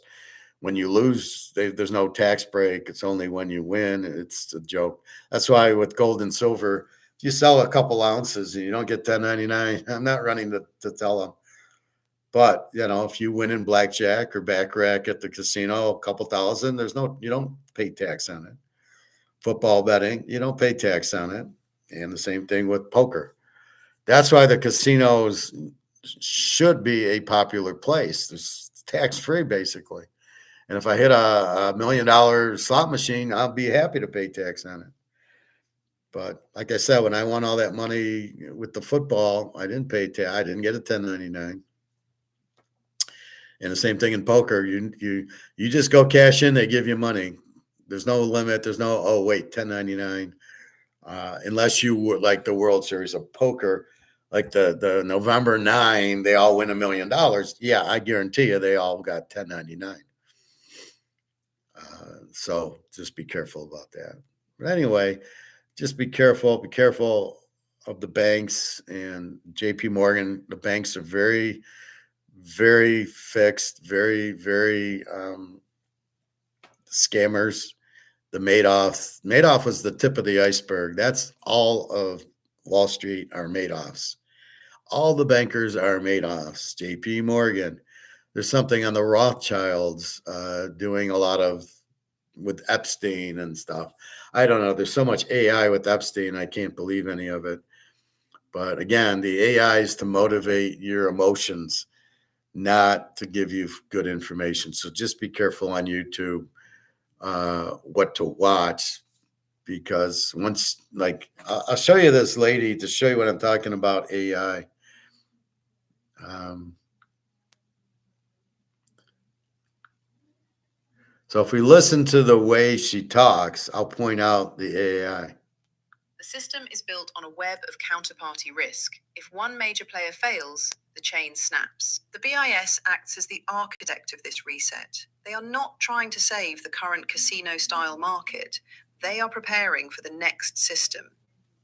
When you lose, there's no tax break. It's only when you win. It's a joke. That's why with gold and silver, if you sell a couple ounces and you don't get 1099, I'm not running to tell them. But if you win in blackjack or baccarat at the casino, a couple thousand, you don't pay tax on it. Football betting, you don't pay tax on it. And the same thing with poker. That's why the casinos should be a popular place. It's tax-free, basically. And if I hit a $1 million slot machine, I'll be happy to pay tax on it. But like I said, when I won all that money with the football, I didn't pay tax. I didn't get a 1099. And the same thing in poker. You just go cash in, they give you money. There's no limit. There's no, 1099. Unless you were like the World Series of Poker, like the November 9, they all win $1 million. Yeah, I guarantee you they all got 1099. So just be careful about that. But anyway, just be careful. Be careful of the banks and JP Morgan. The banks are very, very fixed, very, very scammers. The Madoff was the tip of the iceberg. That's all of Wall Street are Madoffs. All the bankers are Madoffs. JP Morgan. There's something on the Rothschilds doing a lot of with Epstein and stuff. I don't know. There's so much AI with Epstein. I can't believe any of it. But again, the AI is to motivate your emotions, not to give you good information. So just be careful on YouTube what to watch, because once, like, I'll show you this lady to show you what I'm talking about, AI. So if we listen to the way she talks, I'll point out the AI. The system is built on a web of counterparty risk. If one major player fails, the chain snaps. The BIS acts as the architect of this reset. They are not trying to save the current casino-style market. They are preparing for the next system,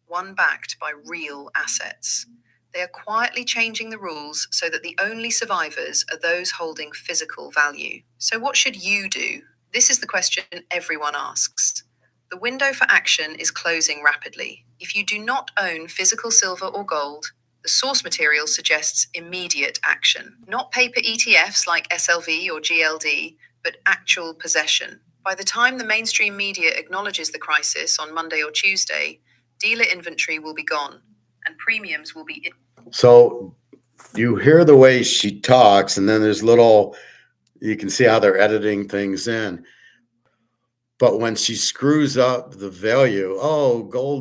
one backed by real assets. They are quietly changing the rules so that the only survivors are those holding physical value. So what should you do? This is the question everyone asks. The window for action is closing rapidly. If you do not own physical silver or gold, the source material suggests immediate action. Not paper ETFs like SLV or GLD, but actual possession. By the time the mainstream media acknowledges the crisis on Monday or Tuesday, dealer inventory will be gone, and premiums will be. So you hear the way she talks, and then there's little, you can see how they're editing things in. But when she screws up the value,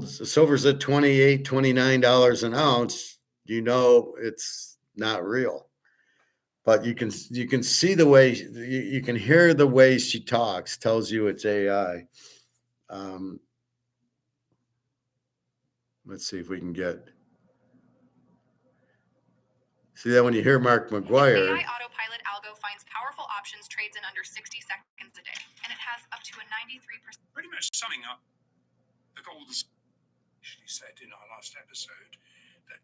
silver's at $28, $29 an ounce, it's not real. But you can see the way, you can hear the way she talks, tells you it's AI. Let's see if we can see that when you hear Mark McGuire. AI autopilot algo finds powerful options, trades in under 60 seconds a day, and it has up to a 93%. Pretty much summing up the gold. She said in our last episode that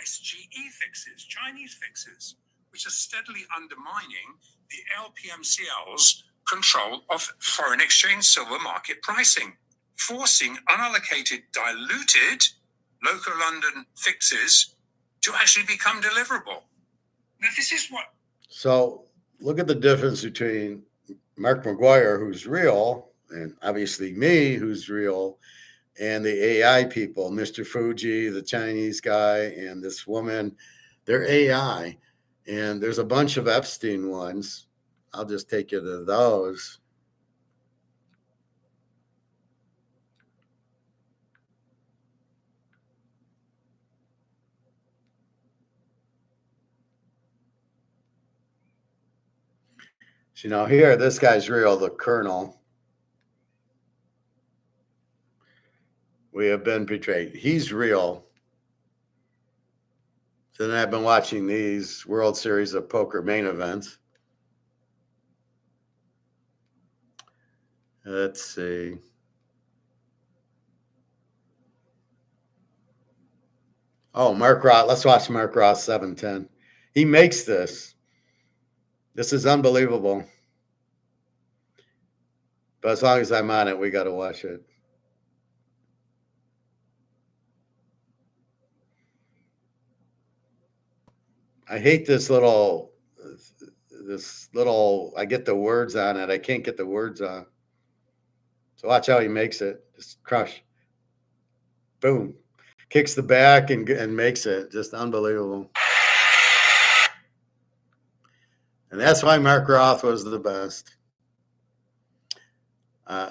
SGE fixes, Chinese fixes, which are steadily undermining the LPMCL's control of foreign exchange silver market pricing, forcing unallocated, diluted local London fixes to actually become deliverable. Now, this is what. So look at the difference between Mark McGuire, who's real, and obviously me, who's real, and the AI people, Mr. Fuji, the Chinese guy, and this woman. They're AI. And there's a bunch of Epstein ones. I'll just take you to those. So now here, this guy's real, the colonel. We have been betrayed. He's real. So then I've been watching these World Series of Poker main events. Let's see. Oh, Mark Ross. Let's watch Mark Ross 710. He makes this. This is unbelievable. But as long as I'm on it, we got to watch it. I hate this little, I get the words on it. I can't get the words on. So watch how he makes it. Just crush. Boom. Kicks the back and makes it. Just unbelievable. And that's why Mark Roth was the best.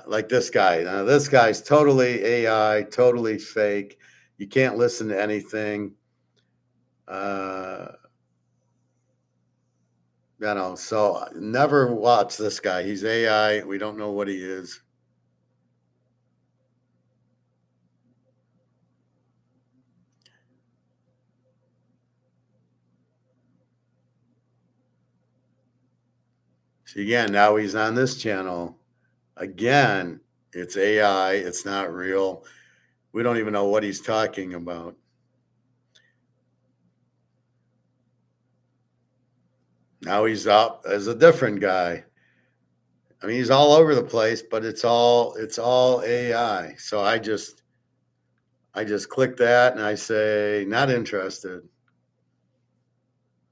Like this guy. Now, this guy's totally AI, totally fake. You can't listen to anything. So never watch this guy. He's AI. We don't know what he is. See, again, now he's on this channel. Again, it's AI. It's not real. We don't even know what he's talking about. Now he's up as a different guy. I mean, he's all over the place, but it's all AI. So I just click that and I say, not interested.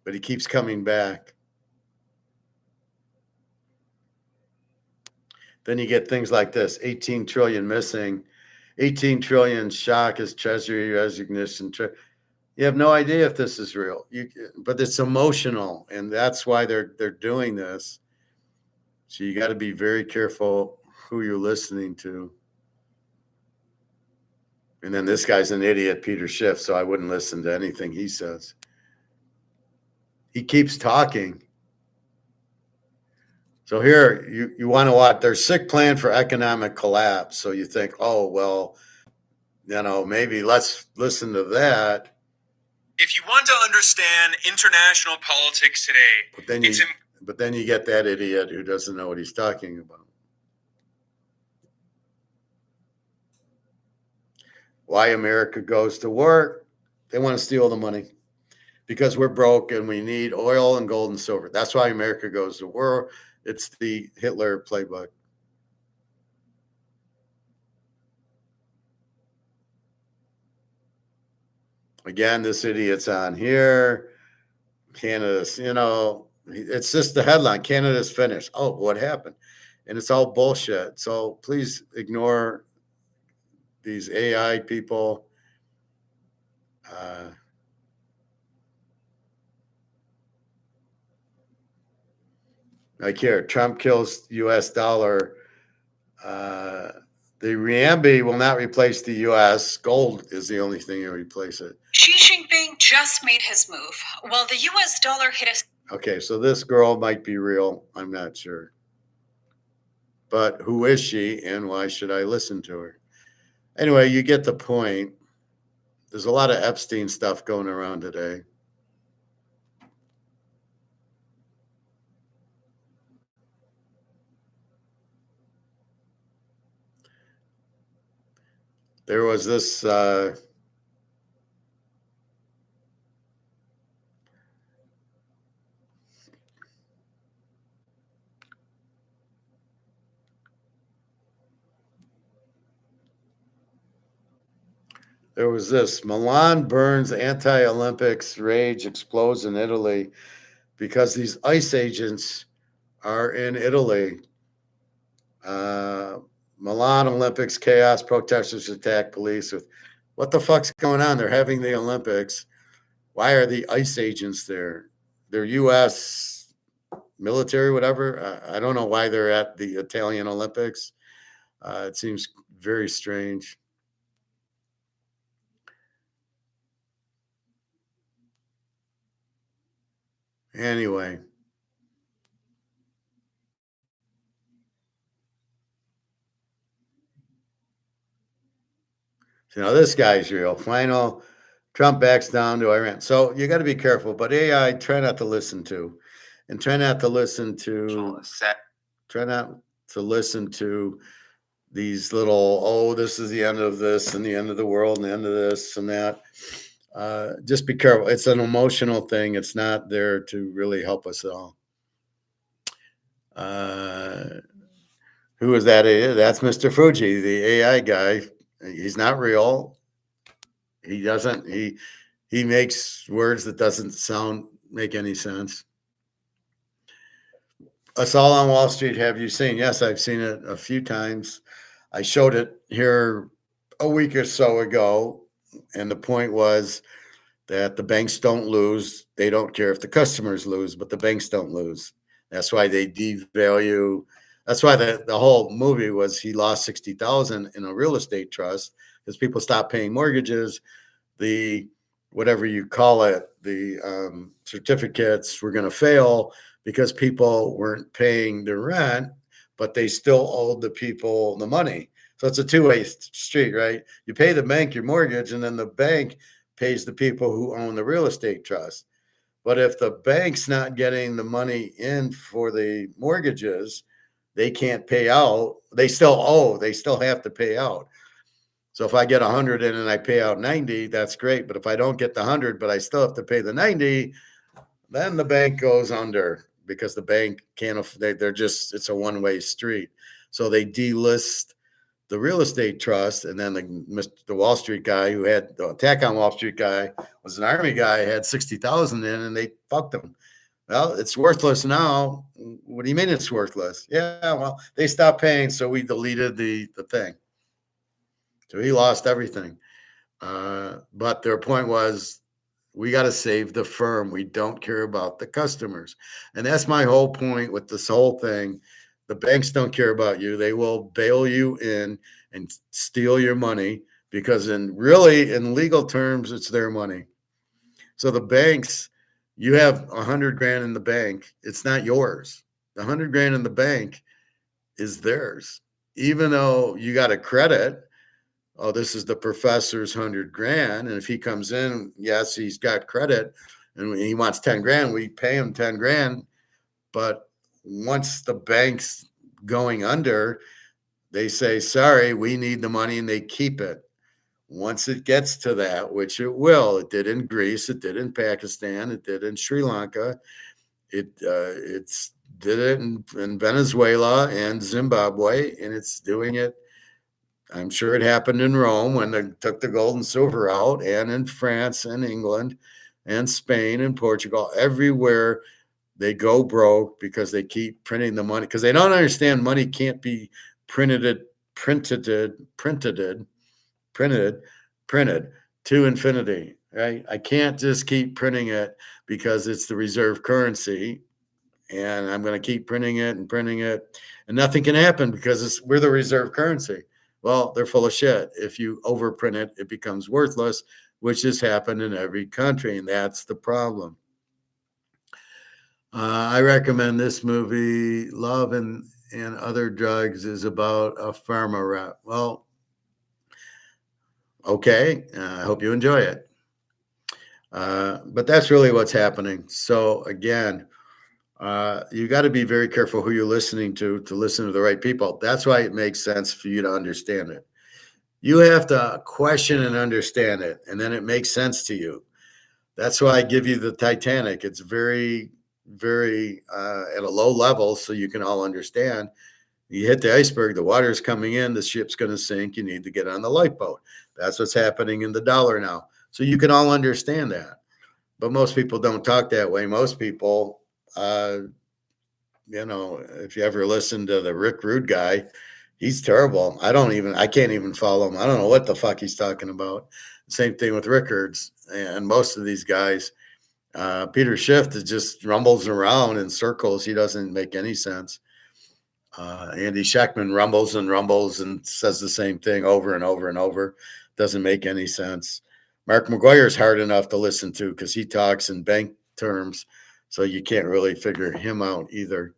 But he keeps coming back. Then you get things like this, 18 trillion missing, 18 trillion shock as Treasury resignation. You have no idea if this is real, but it's emotional, and that's why they're doing this. So you got to be very careful who you're listening to. And then this guy's an idiot, Peter Schiff, so I wouldn't listen to anything he says. He keeps talking. So here, you want to watch their sick plan for economic collapse. So you think, oh, well, maybe let's listen to that. If you want to understand international politics today, but then you get that idiot who doesn't know what he's talking about. Why America goes to war? They want to steal the money because we're broke and we need oil and gold and silver. That's why America goes to war. It's the Hitler playbook. Again, this idiot's on here. Canada's, it's just the headline. Canada's finished. Oh, what happened? And it's all bullshit. So please ignore these AI people. Like here, Trump kills U.S. dollar. The renminbi will not replace the U.S. Gold is the only thing to replace it. Xi Jinping just made his move. While the US dollar hit a... Okay, so this girl might be real. I'm not sure. But who is she and why should I listen to her? Anyway, you get the point. There's a lot of Epstein stuff going around today. There was this Milan burns anti-Olympics rage explodes in Italy because these ICE agents are in Italy. Milan Olympics chaos, protesters attack police with what the fuck's going on? They're having the Olympics. Why are the ICE agents there? They're U.S. military, whatever. I don't know why they're at the Italian Olympics. It seems very strange. Anyway. So now this guy's real. Final, Trump backs down to Iran. So you got to be careful. But AI, try not to listen to. And try not to listen to these little, oh, this is the end of this and the end of the world and the end of this and that. Just be careful. It's an emotional thing. It's not there to really help us at all. Who is that? That's Mr. Fuji, the AI guy. He's not real. He doesn't. He makes words that doesn't make any sense. Us All on Wall Street, have you seen? Yes, I've seen it a few times. I showed it here a week or so ago, and the point was that the banks don't lose. They don't care if the customers lose, but the banks don't lose. That's why they devalue. That's why the whole movie was he lost $60,000 in a real estate trust because people stopped paying mortgages. The whatever you call it, the certificates were going to fail because people weren't paying the rent, but they still owed the people the money. So it's a two-way street, right? You pay the bank your mortgage, and then the bank pays the people who own the real estate trust. But if the bank's not getting the money in for the mortgages, they can't pay out. They still owe. They still have to pay out. So if I get 100 in and I pay out 90, that's great. But if I don't get the 100, but I still have to pay the 90, then the bank goes under because the bank can't. They're just, it's a one-way street. So they delist the real estate trust, and then the Wall Street guy who had the attack on Wall Street guy was an army guy, had 60,000 in, and they fucked him. Well, it's worthless now. What do you mean it's worthless? Yeah, well, they stopped paying, so we deleted the thing. So he lost everything. But their point was, we got to save the firm. We don't care about the customers. And that's my whole point with this whole thing. The banks don't care about you. They will bail you in and steal your money because in legal terms, it's their money. So the banks, you have 100 grand in the bank. It's not yours. The 100 grand in the bank is theirs. Even though you got a credit, oh, this is the professor's 100 grand. And if he comes in, yes, he's got credit and he wants 10 grand, we pay him 10 grand. But once the bank's going under, they say, sorry, we need the money, and they keep it. Once it gets to that, which it will, it did in Greece, it did in Pakistan, it did in Sri Lanka, it's did it in Venezuela and Zimbabwe, and it's doing it. I'm sure it happened in Rome when they took the gold and silver out, and in France and England and Spain and Portugal, everywhere they go broke because they keep printing the money because they don't understand money can't be printed to infinity. right? I can't just keep printing it because it's the reserve currency, and I'm going to keep printing it, and nothing can happen because we're the reserve currency. Well, they're full of shit. If you overprint it, it becomes worthless, which has happened in every country, and that's the problem. I recommend this movie, Love and Other Drugs, is about a pharma rep. Well, okay, I hope you enjoy it. But that's really what's happening. So again, you got to be very careful who you're listening to listen to the right people. That's why it makes sense for you to understand it. You have to question and understand it, and then it makes sense to you. That's why I give you the Titanic. It's very, very at a low level so you can all understand. You hit the iceberg, the water's coming in, the ship's going to sink. You need to get on the lifeboat. That's what's happening in the dollar now. So you can all understand that. But most people don't talk that way. Most people, if you ever listen to the Rick Rude guy, he's terrible. I can't even follow him. I don't know what the fuck he's talking about. Same thing with Rickards and most of these guys. Peter Schiff just rumbles around in circles. He doesn't make any sense. Andy Scheckman rumbles and says the same thing over and over and over. Doesn't make any sense. Mark McGuire's hard enough to listen to because he talks in bank terms, so you can't really figure him out either.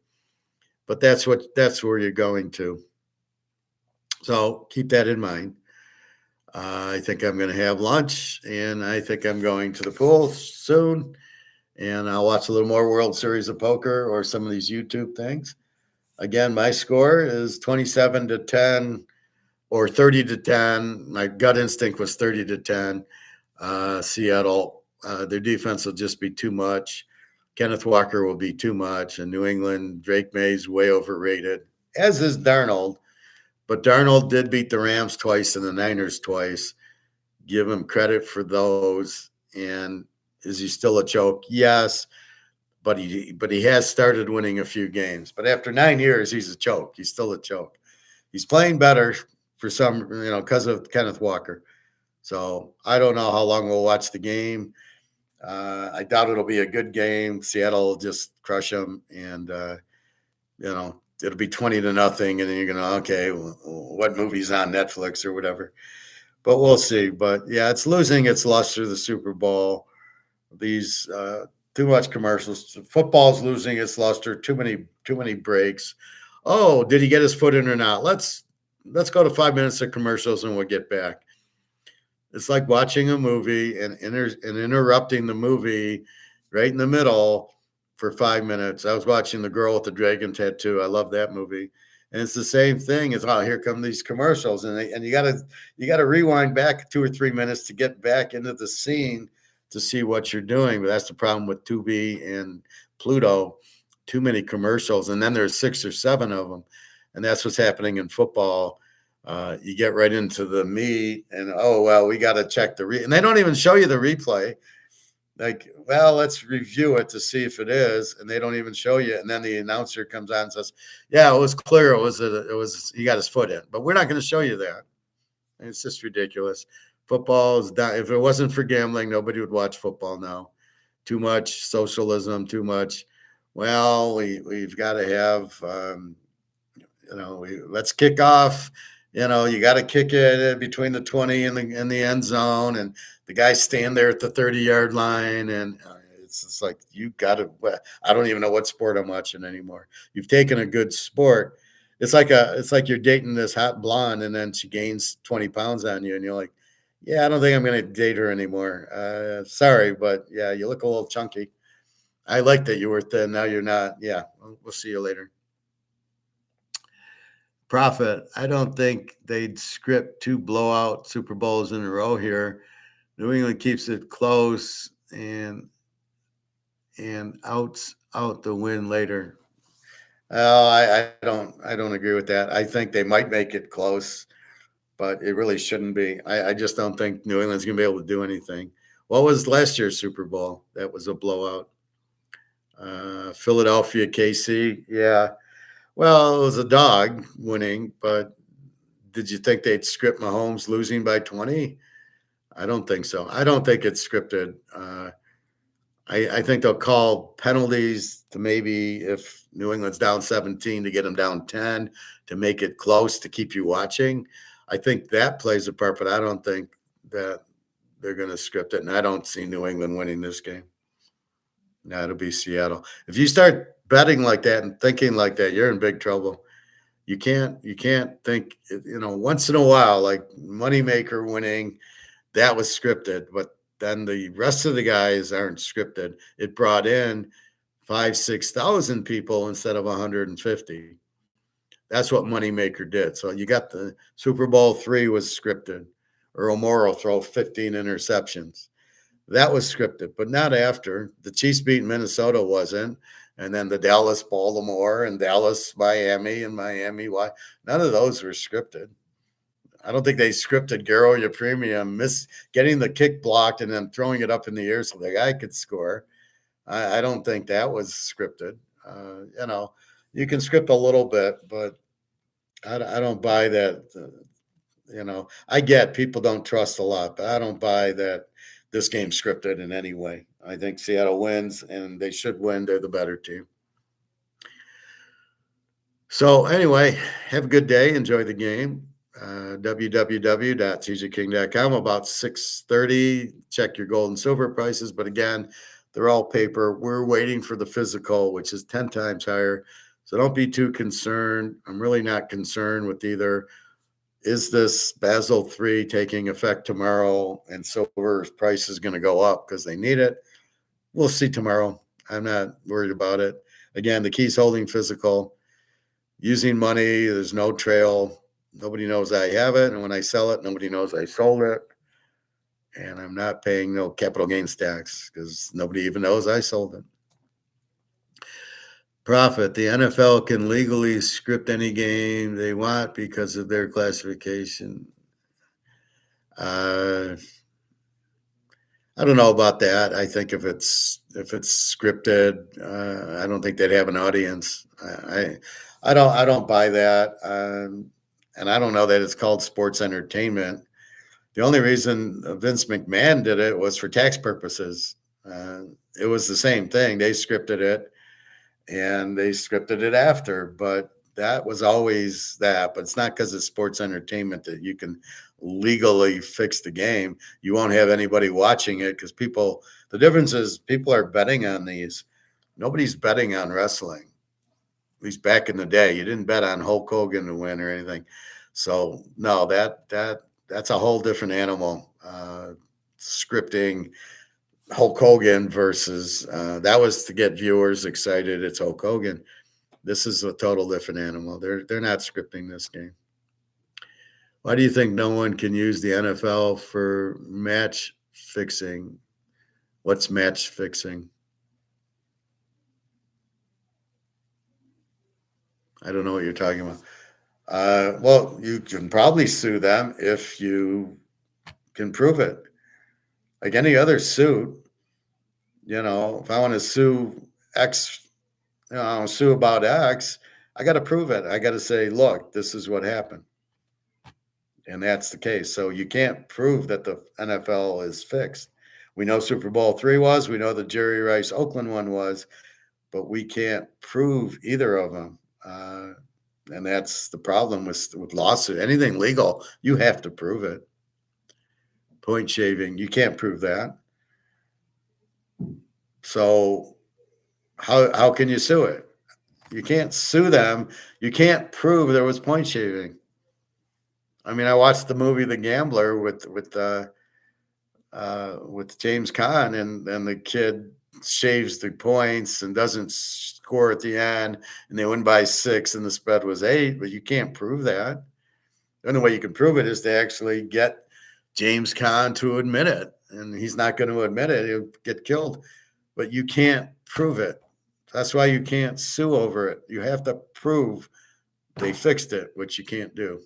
But that's where you're going to. So keep that in mind. I think I'm going to have lunch, and I think I'm going to the pool soon, and I'll watch a little more World Series of Poker or some of these YouTube things. Again, my score is 27-10 or 30-10. My gut instinct was 30-10. Seattle, their defense will just be too much. Kenneth Walker will be too much. And New England, Drake May's way overrated, as is Darnold. But Darnold did beat the Rams twice and the Niners twice. Give him credit for those. And is he still a choke? Yes. But he has started winning a few games. But after 9 years, he's a choke. He's still a choke. He's playing better for some, because of Kenneth Walker. So I don't know how long we'll watch the game. I doubt it'll be a good game. Seattle will just crush them, and it'll be 20-0, and then you're gonna okay, what movie's on Netflix or whatever. But we'll see. But yeah, it's losing its luster. The Super Bowl. These too much commercials. Football's losing its luster. Too many breaks. Oh, did he get his foot in or not? Let's go to 5 minutes of commercials and we'll get back. It's like watching a movie and interrupting the movie right in the middle for 5 minutes. I was watching The Girl with the Dragon Tattoo. I love that movie. And it's the same thing. It's here come these commercials, and you gotta rewind back 2 or 3 minutes to get back into the scene to see what you're doing. But that's the problem with Tubi and Pluto. Too many commercials, and then there's 6 or 7 of them, and that's what's happening in football. You get right into the meat, and we got to check and they don't even show you the replay. Like, let's review it to see if it is, and they don't even show you. And then the announcer comes on and says, "Yeah, it was clear. It was he got his foot in," but we're not going to show you that. And it's just ridiculous. Football is done. If it wasn't for gambling, nobody would watch football now. Too much socialism. Too much. Well, we've got to have, let's kick off. You got to kick it between the 20 and the end zone, and the guys stand there at the 30-yard line, and it's like you got to. I don't even know what sport I'm watching anymore. You've taken a good sport. It's like you're dating this hot blonde, and then she gains 20 pounds on you, and you're like, yeah, I don't think I'm going to date her anymore. Sorry, but yeah, you look a little chunky. I like that you were thin. Now you're not. Yeah, we'll see you later. Profit. I don't think they'd script 2 blowout Super Bowls in a row here. New England keeps it close and outs out the win later. I don't agree with that. I think they might make it close, but it really shouldn't be. I just don't think New England's going to be able to do anything. What was last year's Super Bowl? That was a blowout. Philadelphia, KC. Yeah. Well, it was a dog winning, but did you think they'd script Mahomes losing by 20? I don't think so. I don't think it's scripted. I think they'll call penalties to maybe if New England's down 17 to get them down 10 to make it close to keep you watching. I think that plays a part, but I don't think that they're going to script it. And I don't see New England winning this game. No, it'll be Seattle. If you start betting like that and thinking like that, you're in big trouble. You can't think, once in a while, like Moneymaker winning, that was scripted, but then the rest of the guys aren't scripted. It brought in 6,000 people instead of 150. That's what Moneymaker did. So you got the Super Bowl III was scripted. Earl Morrall throw 15 interceptions. That was scripted, but not after. The Chiefs beat Minnesota wasn't. And then the Dallas Baltimore and Dallas Miami and Miami. Why? None of those were scripted. I don't think they scripted Garo your premium getting the kick blocked and then throwing it up in the air so the guy could score. I don't think that was scripted. You can script a little bit, but I don't buy that. I get people don't trust a lot, but I don't buy that this game's scripted in any way. I think Seattle wins, and they should win. They're the better team. So anyway, have a good day. Enjoy the game. www.tjking.com. About 6:30. Check your gold and silver prices. But again, they're all paper. We're waiting for the physical, which is 10 times higher. So don't be too concerned. I'm really not concerned with either. Is this Basel III taking effect tomorrow and silver's price is going to go up because they need it? We'll see tomorrow. I'm not worried about it. Again, the key's holding physical. Using money, there's no trail. Nobody knows I have it. And when I sell it, nobody knows I sold it. And I'm not paying no capital gains tax because nobody even knows I sold it. Profit. The NFL can legally script any game they want because of their classification. I don't know about that. I think if it's scripted, I don't think they'd have an audience. I don't buy that. And I don't know that it's called sports entertainment. The only reason Vince McMahon did it was for tax purposes. It was the same thing. They scripted it and they scripted it after, but that was always that. But it's not because it's sports entertainment that you can legally fix the game. You won't have anybody watching it because the difference is people are betting on these. Nobody's betting on wrestling. At least back in the day, you didn't bet on Hulk Hogan to win or anything. So no, that's a whole different animal. Scripting Hulk Hogan versus that was to get viewers excited. It's Hulk Hogan. This is a total different animal. They're not scripting this game. Why do you think no one can use the NFL for match fixing? What's match fixing? I don't know what you're talking about. Well, you can probably sue them if you can prove it. Like any other suit, if I want to sue X, I want to sue about X, I got to prove it. I got to say, look, this is what happened. And that's the case. So you can't prove that the NFL is fixed. We know Super Bowl III was. We know the Jerry Rice Oakland one was. But we can't prove either of them. And that's the problem with lawsuit. Anything legal, you have to prove it. Point shaving, you can't prove that. So how can you sue it? You can't sue them. You can't prove there was point shaving. I mean, I watched the movie The Gambler with James Caan, and the kid shaves the points and doesn't score at the end, and they win by 6, and the spread was 8. But you can't prove that. The only way you can prove it is to actually get James Caan to admit it, and he's not going to admit it. He'll get killed. But you can't prove it. That's why you can't sue over it. You have to prove they fixed it, which you can't do.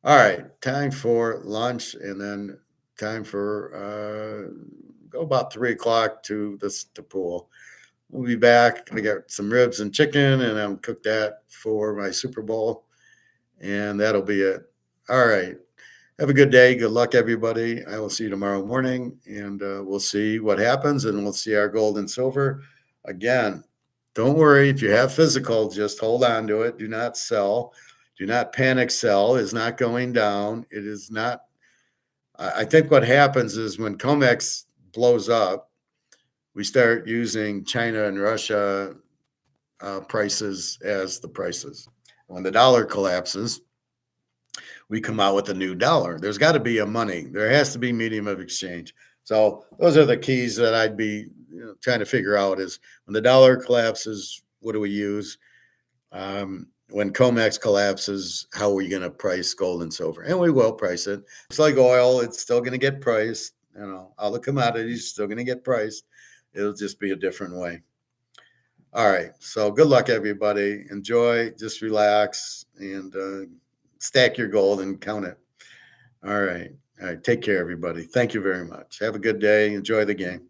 All right, time for lunch, and then time for go about 3:00 to the pool. We'll be back. I got some ribs and chicken, and I'm cooked that for my Super Bowl, and that'll be it. All right. Have a good day. Good luck, everybody. I will see you tomorrow morning, and we'll see what happens, and we'll see our gold and silver. Again, don't worry. If you have physical, just hold on to it. Do not sell. Do not panic sell. It's not going down. It is not. I think what happens is when COMEX blows up, we start using China and Russia prices as the prices. When the dollar collapses, we come out with a new dollar. There's got to be a money. There has to be medium of exchange. So those are the keys that I'd be trying to figure out is when the dollar collapses, what do we use? When COMEX collapses, how are we going to price gold and silver? And we will price it. It's like oil. It's still going to get priced. All the commodities still going to get priced. It'll just be a different way. All right. So good luck, everybody. Enjoy. Just relax and stack your gold and count it. All right. All right. Take care, everybody. Thank you very much. Have a good day. Enjoy the game.